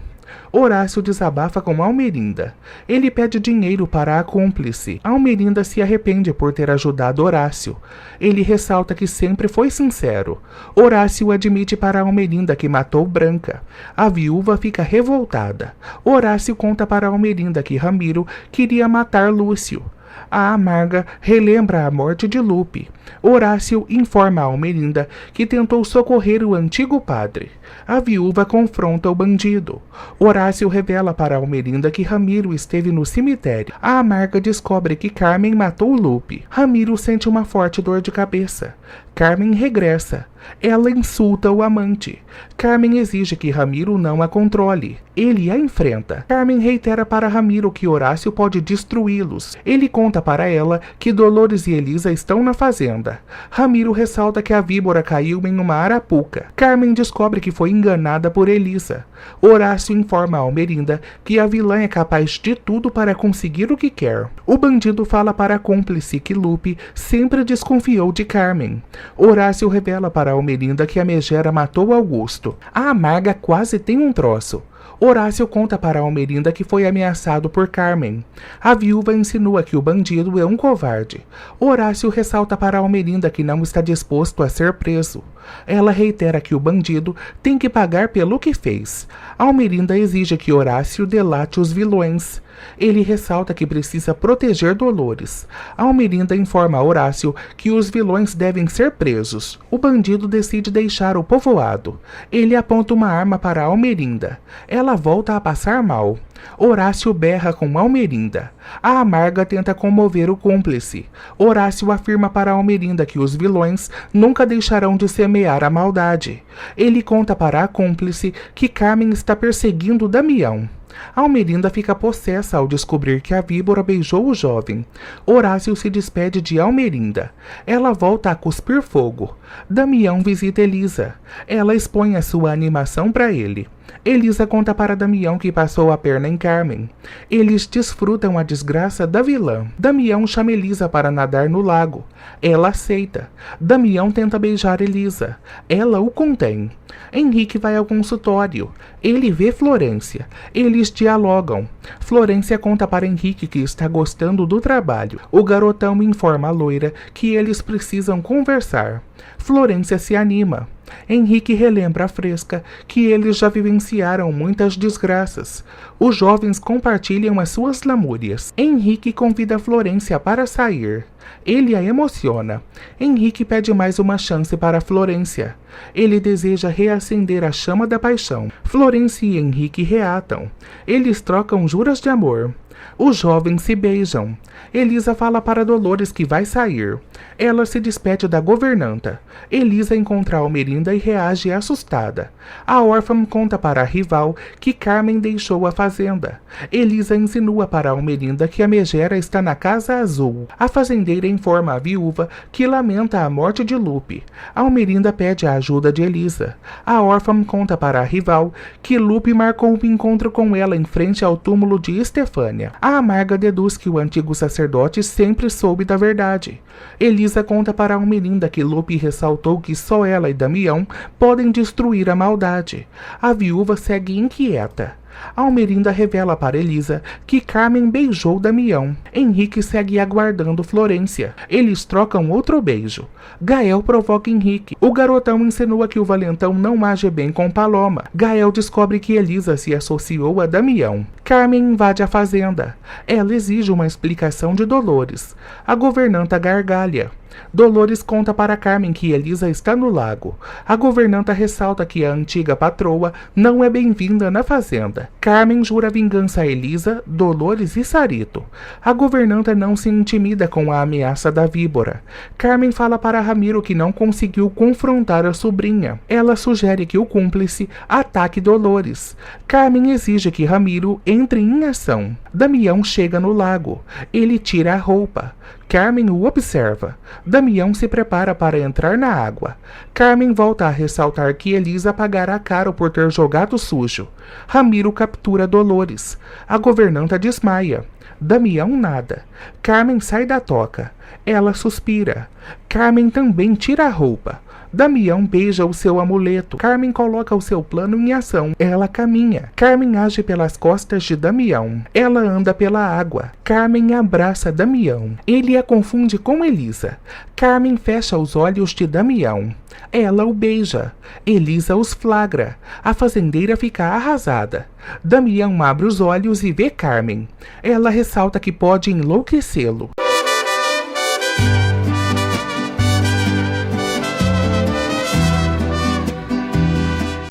Horácio desabafa com Almerinda. Ele pede dinheiro para a cúmplice. Almerinda se arrepende por ter ajudado Horácio. Ele ressalta que sempre foi sincero. Horácio admite para Almerinda que matou Branca. A viúva fica revoltada. Horácio conta para Almerinda que Ramiro queria matar Lúcio. A amarga relembra a morte de Lupe. Horácio informa a Almerinda que tentou socorrer o antigo padre. A viúva confronta o bandido. Horácio revela para Almerinda que Ramiro esteve no cemitério. A amarga descobre que Carmen matou Lupe. Ramiro sente uma forte dor de cabeça. Carmen regressa. Ela insulta o amante. Carmen exige que Ramiro não a controle. Ele a enfrenta. Carmen reitera para Ramiro que Horácio pode destruí-los. Ele conta para ela que Dolores e Elisa estão na fazenda. Ramiro ressalta que a víbora caiu em uma arapuca. Carmen descobre que foi enganada por Elisa. Horácio informa a Almerinda que a vilã é capaz de tudo para conseguir o que quer. O bandido fala para a cúmplice que Lupe sempre desconfiou de Carmen. Horácio revela para Almerinda que a megera matou Augusto. A amarga quase tem um troço. Horácio conta para Almerinda que foi ameaçado por Carmen. A viúva insinua que o bandido é um covarde. Horácio ressalta para Almerinda que não está disposto a ser preso. Ela reitera que o bandido tem que pagar pelo que fez. Almerinda exige que Horácio delate os vilões. Ele ressalta que precisa proteger Dolores. Almerinda informa a Horácio que os vilões devem ser presos. O bandido decide deixar o povoado. Ele aponta uma arma para Almerinda. Ela volta a passar mal. Horácio berra com Almerinda. A amarga tenta comover o cúmplice. Horácio afirma para Almerinda que os vilões nunca deixarão de semear a maldade. Ele conta para a cúmplice que Carmen está perseguindo Damião. Almerinda fica possessa ao descobrir que a víbora beijou o jovem. Horácio se despede de Almerinda. Ela volta a cuspir fogo. Damião visita Elisa. Ela expõe a sua animação para ele. Elisa conta para Damião que passou a perna em Carmen. Eles desfrutam a desgraça da vilã. Damião chama Elisa para nadar no lago. Ela aceita. Damião tenta beijar Elisa. Ela o contém. Henrique vai ao consultório. Ele vê Florência. Eles dialogam. Florência conta para Henrique que está gostando do trabalho. O garotão informa a loira que eles precisam conversar. Florência se anima. Henrique relembra a Fresca que eles já vivenciaram muitas desgraças. Os jovens compartilham as suas lamúrias. Henrique convida Florência para sair. Ele a emociona. Henrique pede mais uma chance para Florência. Ele deseja reacender a chama da paixão. Florência e Henrique reatam. Eles trocam juras de amor. Os jovens se beijam. Elisa fala para Dolores que vai sair. Ela se despede da governanta. Elisa encontra Almerinda e reage assustada. A órfã conta para a rival que Carmen deixou a fazenda. Elisa insinua para Almerinda que a megera está na Casa Azul. A fazendeira informa a viúva que lamenta a morte de Lupe. Almerinda pede a ajuda de Elisa. A órfã conta para a rival que Lupe marcou um encontro com ela em frente ao túmulo de Estefânia. A Amarga deduz que o antigo sacerdote sempre soube da verdade. Elisa conta para Almerinda que Lupe ressaltou que só ela e Damião podem destruir a maldade. A viúva segue inquieta. Almerinda revela para Elisa que Carmen beijou Damião. Henrique segue aguardando Florência. Eles trocam outro beijo. Gael provoca Henrique. O garotão insinua que o valentão não age bem com Paloma. Gael descobre que Elisa se associou a Damião. Carmen invade a fazenda. Ela exige uma explicação de Dolores. A governanta gargalha. Dolores conta para Carmen que Elisa está no lago. A governanta ressalta que a antiga patroa não é bem-vinda na fazenda. Carmen jura vingança a Elisa, Dolores e Sarito. A governanta não se intimida com a ameaça da víbora. Carmen fala para Ramiro que não conseguiu confrontar a sobrinha. Ela sugere que o cúmplice ataque Dolores. Carmen exige que Ramiro entre em ação. Damião chega no lago. Ele tira a roupa. Carmen o observa. Damião se prepara para entrar na água. Carmen volta a ressaltar que Elisa pagará caro por ter jogado sujo. Ramiro captura Dolores. A governanta desmaia. Damião nada. Carmen sai da toca. Ela suspira. Carmen também tira a roupa. Damião beija o seu amuleto. Carmen coloca o seu plano em ação. Ela caminha. Carmen age pelas costas de Damião. Ela anda pela água. Carmen abraça Damião. Ele a confunde com Elisa. Carmen fecha os olhos de Damião. Ela o beija. Elisa os flagra. A fazendeira fica arrasada. Damião abre os olhos e vê Carmen. Ela ressalta que pode enlouquecê-lo.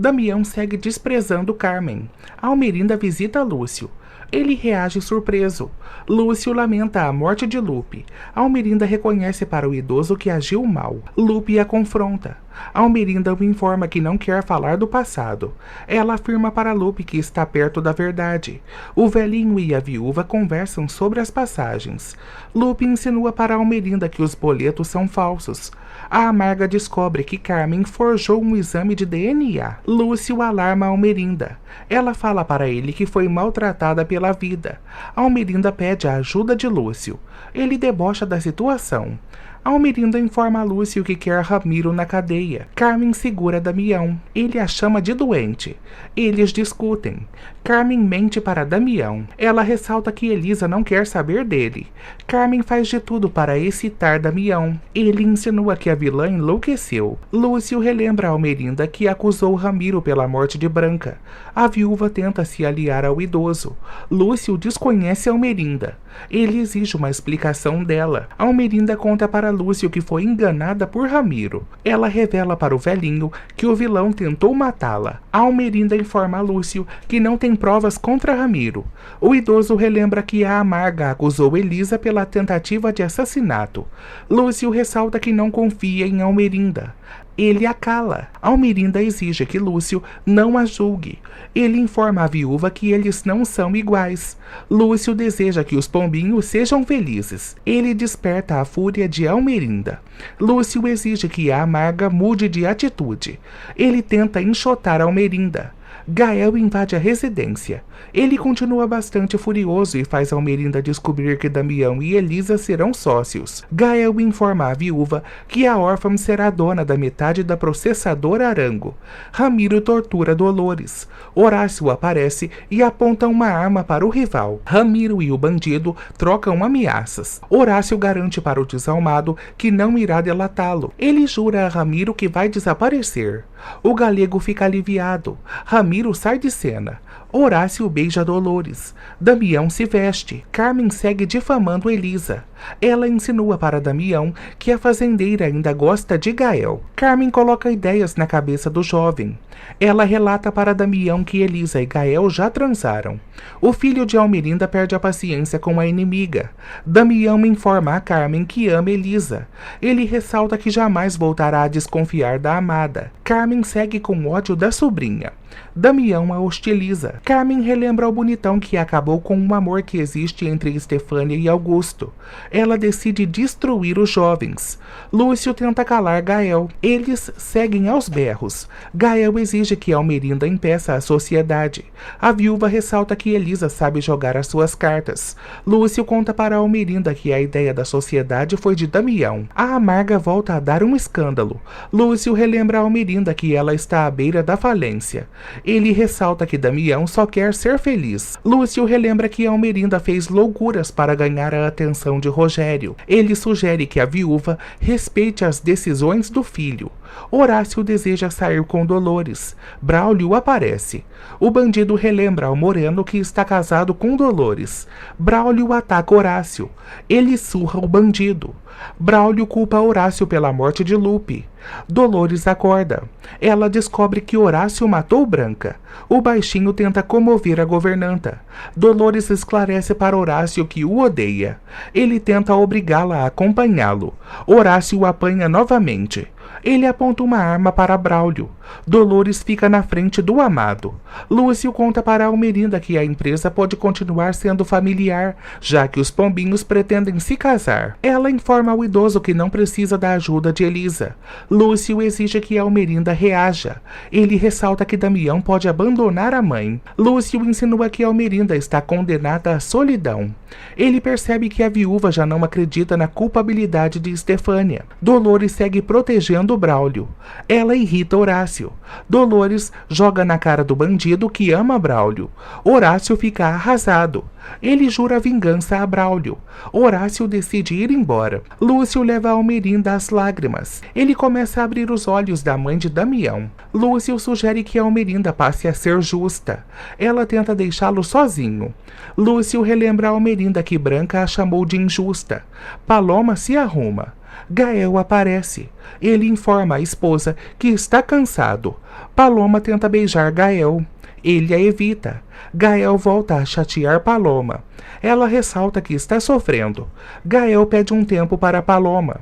Damião segue desprezando Carmen. Almerinda visita Lúcio. Ele reage surpreso. Lúcio lamenta a morte de Lupe. Almerinda reconhece para o idoso que agiu mal. Lupe a confronta. Almerinda o informa que não quer falar do passado. Ela afirma para Lupe que está perto da verdade. O velhinho e a viúva conversam sobre as passagens. Lupe insinua para Almerinda que os boletos são falsos. A Amarga descobre que Carmen forjou um exame de DNA. Lúcio alarma Almerinda. Ela fala para ele que foi maltratada pela vida. Almerinda pede a ajuda de Lúcio. Ele debocha da situação. Almerinda informa a Lúcio que quer Ramiro na cadeia. Carmen segura Damião. Ele a chama de doente. Eles discutem. Carmen mente para Damião. Ela ressalta que Elisa não quer saber dele. Carmen faz de tudo para excitar Damião. Ele insinua que a vilã enlouqueceu. Lúcio relembra a Almerinda que acusou Ramiro pela morte de Branca. A viúva tenta se aliar ao idoso. Lúcio desconhece Almerinda. Ele exige uma explicação dela. Almerinda conta para Lúcio que foi enganada por Ramiro. Ela revela para o velhinho que o vilão tentou matá-la. Almerinda informa a Lúcio que não tem provas contra Ramiro. O idoso relembra que a Amarga acusou Elisa pela tentativa de assassinato. Lúcio ressalta que não confia em Almerinda. Ele a cala. Almerinda exige que Lúcio não a julgue. Ele informa a viúva que eles não são iguais. Lúcio deseja que os pombinhos sejam felizes. Ele desperta a fúria de Almerinda. Lúcio exige que a Amarga mude de atitude. Ele tenta enxotar Almerinda. Gael invade a residência. Ele continua bastante furioso e faz Almerinda descobrir que Damião e Elisa serão sócios. Gael informa a viúva que a órfã será dona da metade da processadora Arango. Ramiro tortura Dolores. Horácio aparece e aponta uma arma para o rival. Ramiro e o bandido trocam ameaças. Horácio garante para o desalmado que não irá delatá-lo. Ele jura a Ramiro que vai desaparecer. O galego fica aliviado. Ramiro sai de cena. Horácio beija Dolores. Damião se veste. Carmen segue difamando Elisa. Ela insinua para Damião que a fazendeira ainda gosta de Gael. Carmen coloca ideias na cabeça do jovem. Ela relata para Damião que Elisa e Gael já transaram. O filho de Almerinda perde a paciência com a inimiga. Damião informa a Carmen que ama Elisa. Ele ressalta que jamais voltará a desconfiar da amada. Carmen segue com ódio da sobrinha. Damião a hostiliza. Carmen relembra ao bonitão que acabou com o amor que existe entre Estefânia e Augusto. Ela decide destruir os jovens. Lúcio tenta calar Gael. Eles seguem aos berros. Gael exige que Almerinda impeça a sociedade. A viúva ressalta que Elisa sabe jogar as suas cartas. Lúcio conta para Almerinda que a ideia da sociedade foi de Damião. A amarga volta a dar um escândalo. Lúcio relembra a Almerinda que ela está à beira da falência. Ele ressalta que Damião só quer ser feliz. Lúcio relembra que Almerinda fez loucuras para ganhar a atenção de Rogério. Ele sugere que a viúva respeite as decisões do filho. Horácio deseja sair com Dolores. Braulio aparece. O bandido relembra ao Moreno que está casado com Dolores. Braulio ataca Horácio. Ele surra o bandido. Braulio culpa Horácio pela morte de Lupe. Dolores acorda. Ela descobre que Horácio matou Branca. O baixinho tenta comover a governanta. Dolores esclarece para Horácio que o odeia. Ele tenta obrigá-la a acompanhá-lo. Horácio o apanha novamente. Ele aponta uma arma para Braulio. Dolores fica na frente do amado. Lúcio conta para Almerinda que a empresa pode continuar sendo familiar, já que os pombinhos pretendem se casar. Ela informa ao idoso que não precisa da ajuda de Elisa. Lúcio exige que Almerinda reaja. Ele ressalta que Damião pode abandonar a mãe. Lúcio insinua que Almerinda está condenada à solidão. Ele percebe que a viúva já não acredita na culpabilidade de Estefânia. Dolores segue protegendo Braulio. Ela irrita Horácio. Dolores joga na cara do bandido que ama Braulio. Horácio fica arrasado. Ele jura vingança a Braulio. Horácio decide ir embora. Lúcio leva Almerinda às lágrimas. Ele começa a abrir os olhos da mãe de Damião. Lúcio sugere que Almerinda passe a ser justa. Ela tenta deixá-lo sozinho. Lúcio relembra a Almerinda que Branca a chamou de injusta. Paloma se arruma. Gael aparece. Ele informa a esposa que está cansado. Paloma tenta beijar Gael. Ele a evita. Gael volta a chatear Paloma. Ela ressalta que está sofrendo. Gael pede um tempo para Paloma.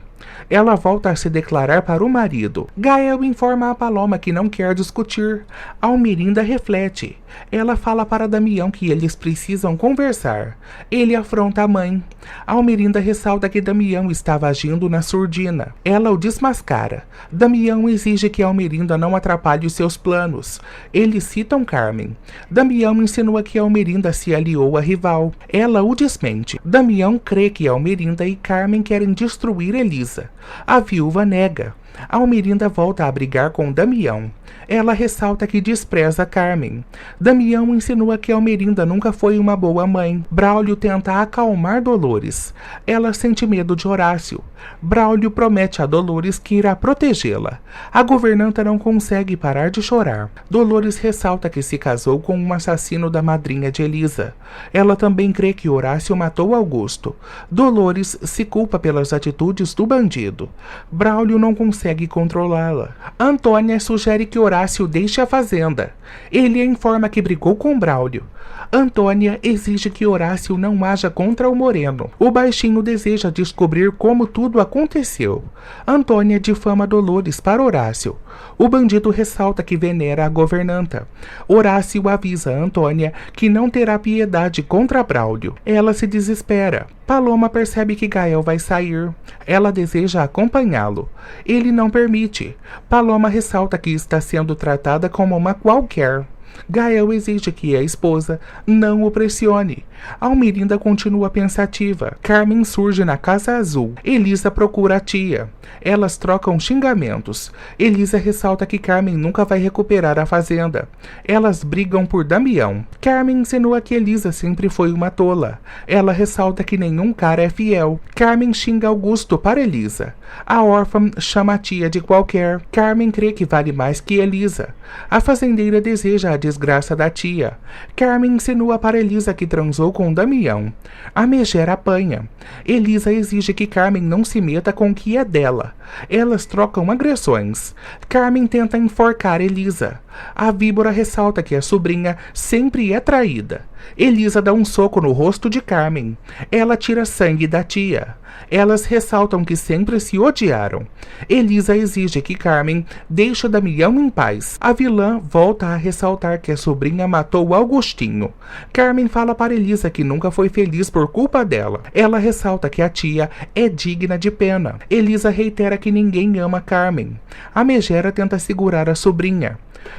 Ela volta a se declarar para o marido. Gael informa a Paloma que não quer discutir. Almerinda reflete. Ela fala para Damião que eles precisam conversar. Ele afronta a mãe. Almerinda ressalta que Damião estava agindo na surdina. Ela o desmascara. Damião exige que Almerinda não atrapalhe os seus planos. Eles citam Carmen. Damião insinua que Almerinda se aliou à rival. Ela o desmente. Damião crê que Almerinda e Carmen querem destruir Elisa. A viúva nega. Almerinda volta a brigar com Damião. Ela ressalta que despreza Carmen. Damião insinua que Almerinda nunca foi uma boa mãe. Braulio tenta acalmar Dolores. Ela sente medo de Horácio. Braulio promete a Dolores que irá protegê-la. A governanta não consegue parar de chorar. Dolores ressalta que se casou com um assassino da madrinha de Elisa. Ela também crê que Horácio matou Augusto. Dolores se culpa pelas atitudes do bandido. Braulio não consegue controlá-la. Antônia sugere que Horácio deixe a fazenda. Ele a informa que brigou com Braulio. Antônia exige que Horácio não haja contra o Moreno. O baixinho deseja descobrir como tudo aconteceu. Antônia difama Dolores para Horácio. O bandido ressalta que venera a governanta. Horácio avisa a Antônia que não terá piedade contra Braulio. Ela se desespera. Paloma percebe que Gael vai sair. Ela deseja acompanhá-lo. Ele não permite. Paloma ressalta que está sendo tratada como uma qualquer. Gael exige que a esposa não o pressione. Almerinda continua pensativa. Carmen surge na Casa Azul. Elisa procura a tia. Elas trocam xingamentos. Elisa ressalta que Carmen nunca vai recuperar a fazenda. Elas brigam por Damião. Carmen insinua que Elisa sempre foi uma tola. Ela ressalta que nenhum cara é fiel. Carmen xinga Augusto para Elisa. A órfã chama a tia de qualquer. Carmen crê que vale mais que Elisa. A fazendeira deseja a desgraça da tia. Carmen insinua para Elisa que transou com Damião. A megera apanha. Elisa exige que Carmen não se meta com o que é dela. Elas trocam agressões. Carmen tenta enforcar Elisa. A víbora ressalta que a sobrinha sempre é traída. Elisa dá um soco no rosto de Carmen. Ela tira sangue da tia. Elas ressaltam que sempre se odiaram. Elisa exige que Carmen deixe Damião em paz. A vilã volta a ressaltar que a sobrinha matou Augustinho. Carmen fala para Elisa que nunca foi feliz por culpa dela. Ela ressalta que a tia é digna de pena. Elisa reitera que ninguém ama Carmen. A megera tenta segurar a sobrinha.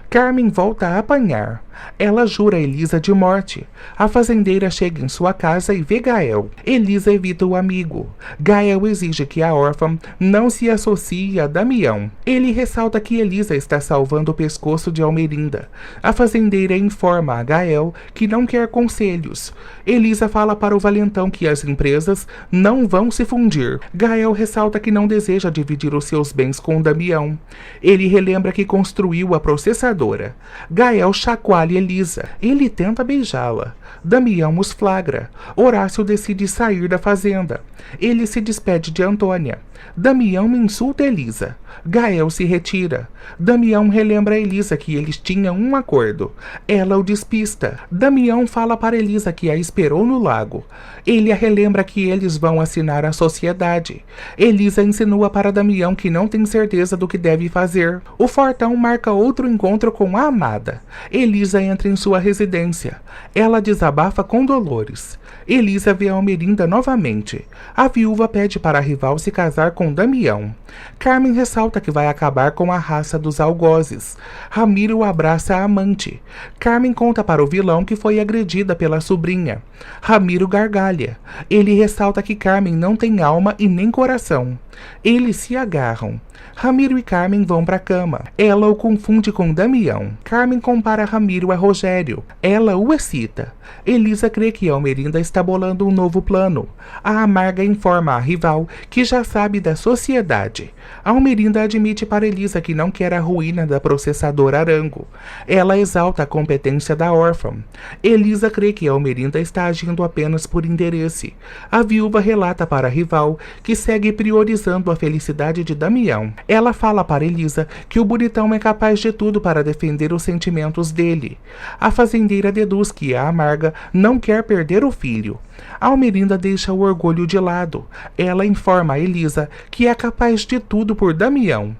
Carmen volta a apanhar. Ela jura Elisa de morte. A fazendeira chega em sua casa e vê Gael. Elisa evita o amigo. Gael exige que a órfã não se associe a Damião. Ele ressalta que Elisa está salvando o pescoço de Almerinda. A fazendeira informa a Gael que não quer conselhos. Elisa fala para o valentão que as empresas não vão se fundir. Gael ressalta que não deseja dividir os seus bens com Damião. Ele relembra que construiu a processadora. Gael chacoalha Elisa. Ele tenta beijá-la. Damião os flagra. Horácio decide sair da fazenda. Ele se despede de Antônia. Damião insulta Elisa. Gael se retira. Damião relembra a Elisa que eles tinham um acordo. Ela o despista. Damião fala para Elisa que a esperou no lago. Ele a relembra que eles vão assinar a sociedade. Elisa insinua para Damião que não tem certeza do que deve fazer. O fortão marca outro encontro com a amada. Elisa entra em sua residência. Ela desabafa com Dolores. Elisa vê Almerinda novamente. A viúva pede para a rival se casar com Damião. Carmen ressalta que vai acabar com a raça dos algozes. Ramiro abraça a amante. Carmen conta para o vilão que foi agredida pela sobrinha. Ramiro gargalha. Ele ressalta que Carmen não tem alma e nem coração. Eles se agarram. Ramiro e Carmen vão para a cama. Ela o confunde com Damião. Carmen compara Ramiro a Rogério. Ela o excita. Elisa crê que Almerinda está bolando um novo plano. A amarga informa a rival que já sabe da sociedade. Almerinda admite para Elisa que não quer a ruína da processadora Arango. Ela exalta a competência da órfã. Elisa crê que Almerinda está agindo apenas por interesse. A viúva relata para a rival que segue priorizando a felicidade de Damião. Ela fala para Elisa que o bonitão é capaz de tudo para defender os sentimentos dele. A fazendeira deduz que a amarga não quer perder o filho. Almerinda deixa o orgulho de lado. Ela informa a Elisa que é capaz de tudo por Damião.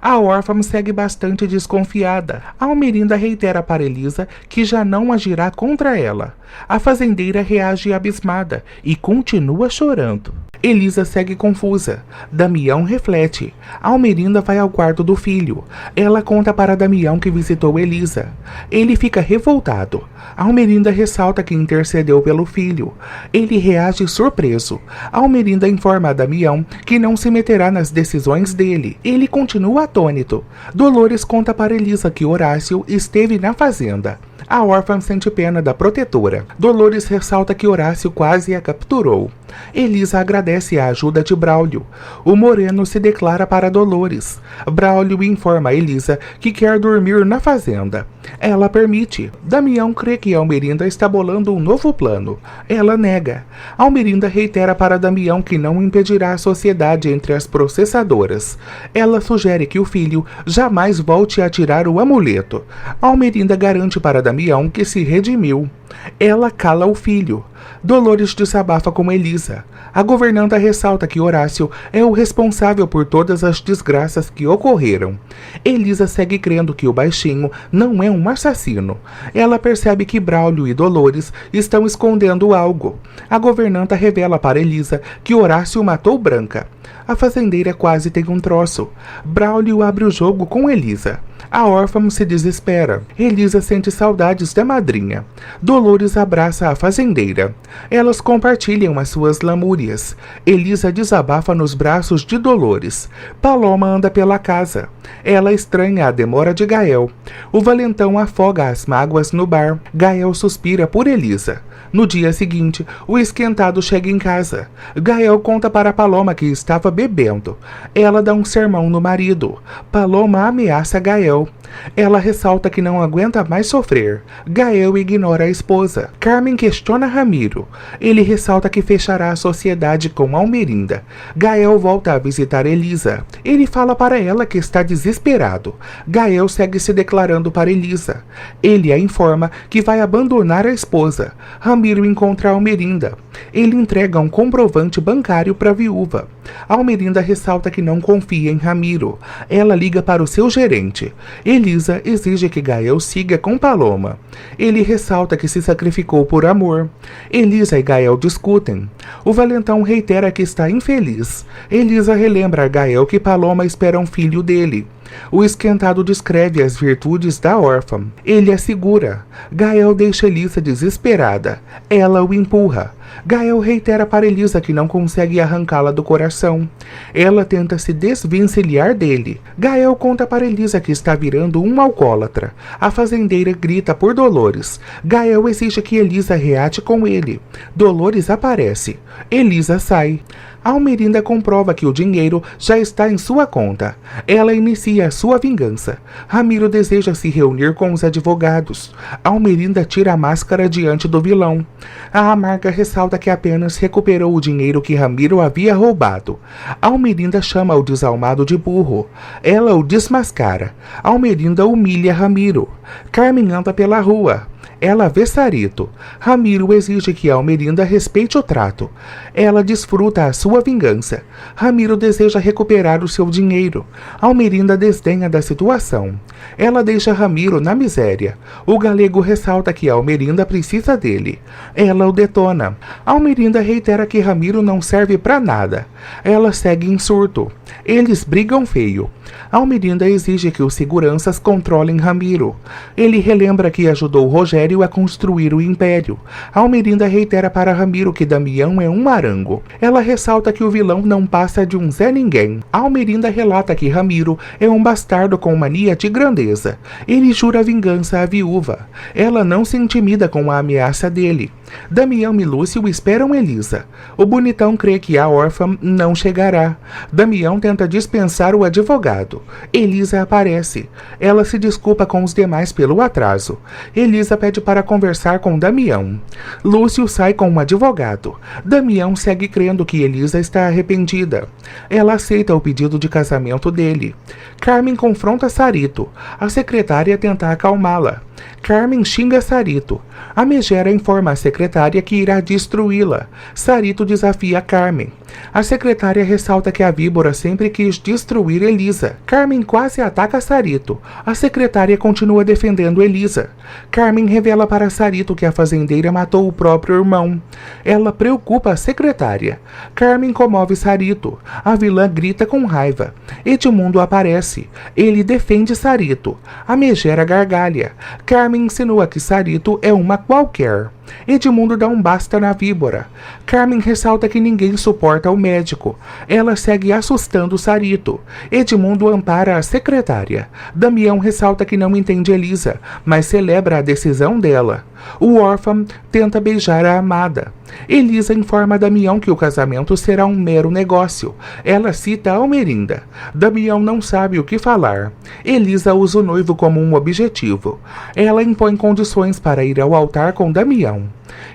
A órfã segue bastante desconfiada. Almerinda reitera para Elisa que já não agirá contra ela. A fazendeira reage abismada e continua chorando. Elisa segue confusa. Damião reflete. Almerinda vai ao quarto do filho. Ela conta para Damião que visitou Elisa. Ele fica revoltado. Almerinda ressalta que intercedeu pelo filho. Ele reage surpreso. Almerinda informa a Damião que não se meterá nas decisões dele. Ele continua atônito. Dolores conta para Elisa que Horácio esteve na fazenda. A órfã sente pena da protetora. Dolores ressalta que Horácio quase a capturou. Elisa agradece a ajuda de Braulio. O moreno se declara para Dolores. Braulio informa a Elisa que quer dormir na fazenda. Ela permite. Damião crê que Almerinda está bolando um novo plano. Ela nega. Almerinda reitera para Damião que não impedirá a sociedade entre as processadoras. Ela sugere que o filho jamais volte a tirar o amuleto. Almerinda garante para Damião que se redimiu. Ela cala o filho. Dolores desabafa com Elisa. A governanta ressalta que Horácio é o responsável por todas as desgraças que ocorreram. Elisa segue crendo que o baixinho não é um assassino. Ela percebe que Braulio e Dolores estão escondendo algo. A governanta revela para Elisa que Horácio matou Branca. A fazendeira quase tem um troço. Braulio abre o jogo com Elisa. A órfã se desespera. Elisa sente saudades da madrinha. Dolores abraça a fazendeira. Elas compartilham as suas lamúrias. Elisa desabafa nos braços de Dolores. Paloma anda pela casa. Ela estranha a demora de Gael. O valentão afoga as mágoas no bar. Gael suspira por Elisa. No dia seguinte, o esquentado chega em casa. Gael conta para Paloma que estava bebendo. Ela dá um sermão no marido. Paloma ameaça Gael. Ela ressalta que não aguenta mais sofrer. Gael ignora a esposa. Carmen questiona Ramiro. Ele ressalta que fechará a sociedade com Almerinda. Gael volta a visitar Elisa. Ele fala para ela que está desesperado. Gael segue se declarando para Elisa. Ele a informa que vai abandonar a esposa. Ramiro encontra Almerinda. Ele entrega um comprovante bancário para a viúva. Almerinda ressalta que não confia em Ramiro. Ela liga para o seu gerente. Elisa exige que Gael siga com Paloma. Ele ressalta que se sacrificou por amor. Elisa e Gael discutem. O valentão reitera que está infeliz. Elisa relembra a Gael que Paloma espera um filho dele. O esquentado descreve as virtudes da órfã. Ele a segura. Gael deixa Elisa desesperada. Ela o empurra. Gael reitera para Elisa que não consegue arrancá-la do coração. Ela tenta se desvencilhar dele. Gael conta para Elisa que está virando um alcoólatra. A fazendeira grita por Dolores. Gael exige que Elisa reate com ele. Dolores aparece. Elisa sai. Almerinda comprova que o dinheiro já está em sua conta. Ela inicia a sua vingança. Ramiro deseja se reunir com os advogados. Almerinda tira a máscara diante do vilão. A amarga ressalta que apenas recuperou o dinheiro que Ramiro havia roubado. Almerinda chama o desalmado de burro. Ela o desmascara. Almerinda humilha Ramiro. Carmen anda pela rua. Ela vê Sarito. Ramiro exige que Almerinda respeite o trato. Ela desfruta a sua vingança. Ramiro deseja recuperar o seu dinheiro. Almerinda desdenha da situação. Ela deixa Ramiro na miséria. O galego ressalta que Almerinda precisa dele. Ela o detona. Almerinda reitera que Ramiro não serve para nada. Ela segue em surto. Eles brigam feio. Almerinda exige que os seguranças controlem Ramiro. Ele relembra que ajudou Rogério a construir o império. Almerinda reitera para Ramiro que Damião é um marango. Ela ressalta que o vilão não passa de um Zé Ninguém. Almerinda relata que Ramiro é um bastardo com mania de grandeza. Ele jura vingança à viúva. Ela não se intimida com a ameaça dele. Damião e Lúcio esperam Elisa. O bonitão crê que a órfã não chegará. Damião tenta dispensar o advogado. Elisa aparece. Ela se desculpa com os demais pelo atraso. Elisa pede para conversar com Damião. Lúcio sai com um advogado. Damião segue crendo que Elisa está arrependida. Ela aceita o pedido de casamento dele. Carmen confronta Sarito. A secretária tenta acalmá-la. Carmen xinga Sarito. A megera informa a secretária que irá destruí-la. Sarito desafia Carmen. A secretária ressalta que a víbora sempre quis destruir Elisa. Carmen quase ataca Sarito. A secretária continua defendendo Elisa. Carmen revela para Sarito que a fazendeira matou o próprio irmão. Ela preocupa a secretária. Carmen comove Sarito. A vilã grita com raiva. Edmundo aparece. Ele defende Sarito. A megera gargalha. Carmen insinua que Sarito é uma qualquer. Edmundo dá um basta na víbora. Carmen ressalta que ninguém suporta o médico. Ela segue assustando Sarito. Edmundo ampara a secretária. Damião ressalta que não entende Elisa, mas celebra a decisão dela. O órfão tenta beijar a amada. Elisa informa Damião que o casamento será um mero negócio. Ela cita Almerinda. Damião não sabe o que falar. Elisa usa o noivo como um objetivo. Ela impõe condições para ir ao altar com Damião.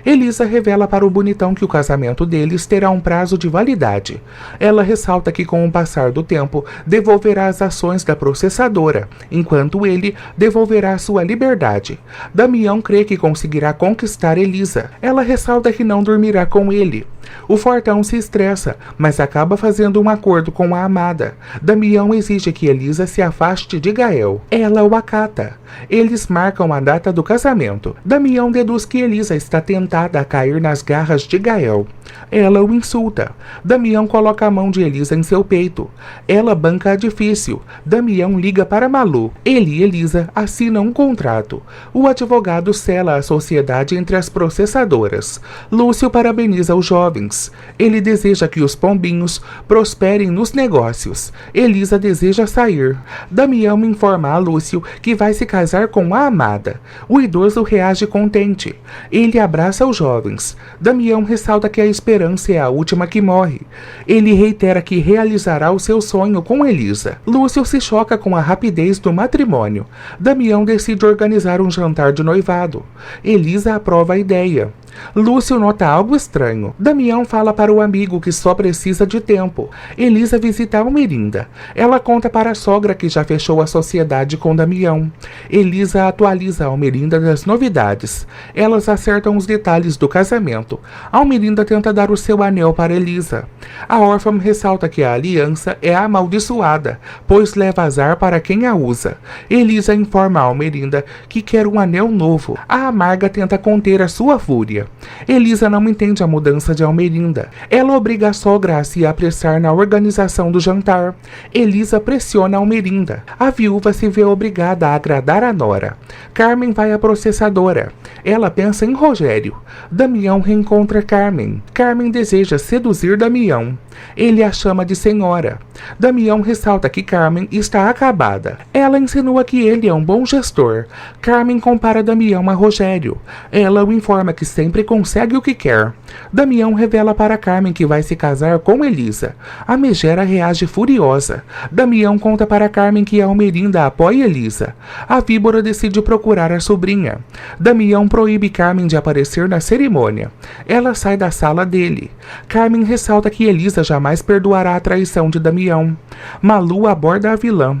Elisa revela para o bonitão que o casamento deles terá um prazo de validade. Ela ressalta que com o passar do tempo devolverá as ações da processadora, enquanto ele devolverá sua liberdade. Damião crê que conseguirá conquistar Elisa. Ela ressalta que não dormirá com ele. O fortão se estressa, mas acaba fazendo um acordo com a amada. Damião exige que Elisa se afaste de Gael. Ela o acata. Eles marcam a data do casamento. Damião deduz que Elisa está tentada a cair nas garras de Gael. Ela o insulta. Damião coloca a mão de Elisa em seu peito. Ela banca difícil. Damião liga para Malu. Ele e Elisa assinam um contrato. O advogado sela a sociedade entre as processadoras. Lúcio parabeniza o jovem. jovens. Ele deseja que os pombinhos prosperem nos negócios. Elisa deseja sair. Damião informa a Lúcio que vai se casar com a amada. O idoso reage contente. Ele abraça os jovens. Damião ressalta que a esperança é a última que morre. Ele reitera que realizará o seu sonho com Elisa. Lúcio se choca com a rapidez do matrimônio. Damião decide organizar um jantar de noivado. Elisa aprova a ideia. Lúcio nota algo estranho. Damião fala para o amigo que só precisa de tempo. Elisa visita Almerinda. Ela conta para a sogra que já fechou a sociedade com Damião. Elisa atualiza Almerinda das novidades. Elas acertam os detalhes do casamento. Almerinda tenta dar o seu anel para Elisa. A órfã ressalta que a aliança é amaldiçoada, pois leva azar para quem a usa. Elisa informa a Almerinda que quer um anel novo. A amarga tenta conter a sua fúria. Elisa não entende a mudança de Almerinda. Ela obriga a sogra a se apressar na organização do jantar. Elisa pressiona Almerinda. A viúva se vê obrigada a agradar a nora. Carmen vai à processadora. Ela pensa em Rogério. Damião reencontra Carmen. Carmen deseja seduzir Damião. Ele a chama de senhora. Damião ressalta que Carmen está acabada. Ela insinua que ele é um bom gestor. Carmen compara Damião a Rogério. Ela o informa que sempre consegue o que quer. Damião revela para Carmen que vai se casar com Elisa. A megera reage furiosa. Damião conta para Carmen que a Almerinda apoia Elisa. A víbora decide procurar a sobrinha. Damião proíbe Carmen de aparecer na cerimônia. Ela sai da sala dele. Carmen ressalta que Elisa jamais perdoará a traição de Damião. Malu aborda a vilã.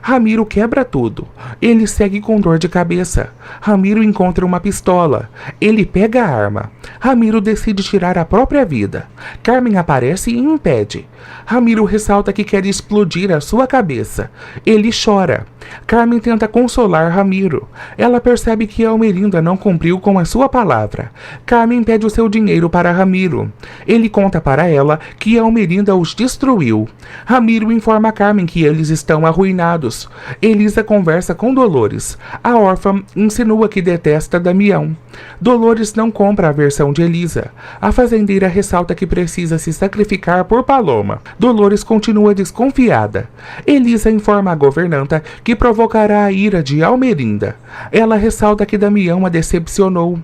Ramiro quebra tudo. Ele segue com dor de cabeça. Ramiro encontra uma pistola. Ele pega a arma. Ramiro decide tirar a própria vida. Carmen aparece e impede. Ramiro ressalta que quer explodir a sua cabeça. Ele chora. Carmen tenta consolar Ramiro. Ela percebe que Almerinda não cumpriu com a sua palavra. Carmen pede o seu dinheiro para Ramiro. Ele conta para ela que Almerinda os destruiu. Ramiro informa a Carmen que eles estão arruinados. Elisa conversa com Dolores. A órfã insinua que detesta Damião. Dolores não compra a versão de Elisa. A fazendeira ressalta que precisa se sacrificar por Paloma. Dolores continua desconfiada. Elisa informa a governanta que provocará a ira de Almerinda. Ela ressalta que Damião a decepcionou.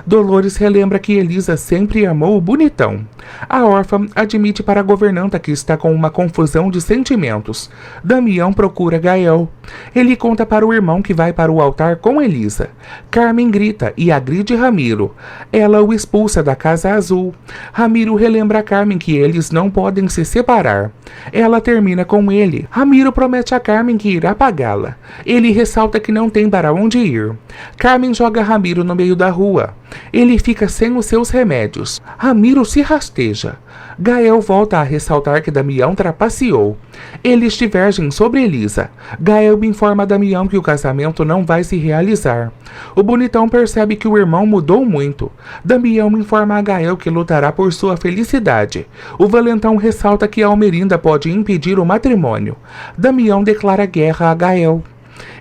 Dolores relembra que Elisa sempre amou o bonitão. A órfã admite para a governanta que está com uma confusão de sentimentos. Damião procura Gael. Ele conta para o irmão que vai para o altar com Elisa. Carmen grita e agride Ramiro. Ela o expulsa da Casa Azul. Ramiro relembra a Carmen que eles não podem se separar. Ela termina com ele. Ramiro promete a Carmen que irá pagá-la. Ele ressalta que não tem para onde ir. Carmen joga Ramiro no meio da rua. Ele fica sem os seus remédios. Ramiro se rasteja. Gael volta a ressaltar que Damião trapaceou. Eles divergem sobre Elisa. Gael informa a Damião que o casamento não vai se realizar. O bonitão percebe que o irmão mudou muito. Damião informa a Gael que lutará por sua felicidade. O valentão ressalta que Almerinda pode impedir o matrimônio. Damião declara guerra a Gael.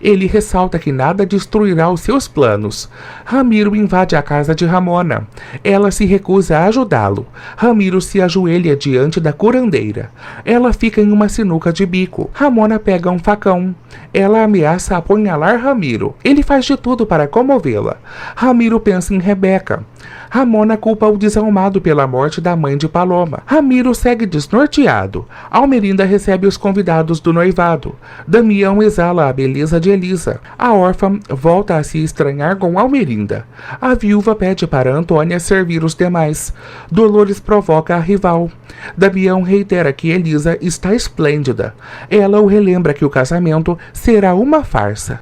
Ele ressalta que nada destruirá os seus planos. Ramiro invade a casa de Ramona. Ela se recusa a ajudá-lo. Ramiro se ajoelha diante da curandeira. Ela fica em uma sinuca de bico. Ramona pega um facão. Ela ameaça apunhalar Ramiro. Ele faz de tudo para comovê-la. Ramiro pensa em Rebeca. Ramona culpa o desalmado pela morte da mãe de Paloma. Ramiro segue desnorteado. Almerinda recebe os convidados do noivado. Damião exala a beleza de Elisa. A órfã volta a se estranhar com Almerinda. A viúva pede para Antônia servir os demais. Dolores provoca a rival. Damião reitera que Elisa está esplêndida. Ela o relembra que o casamento será uma farsa.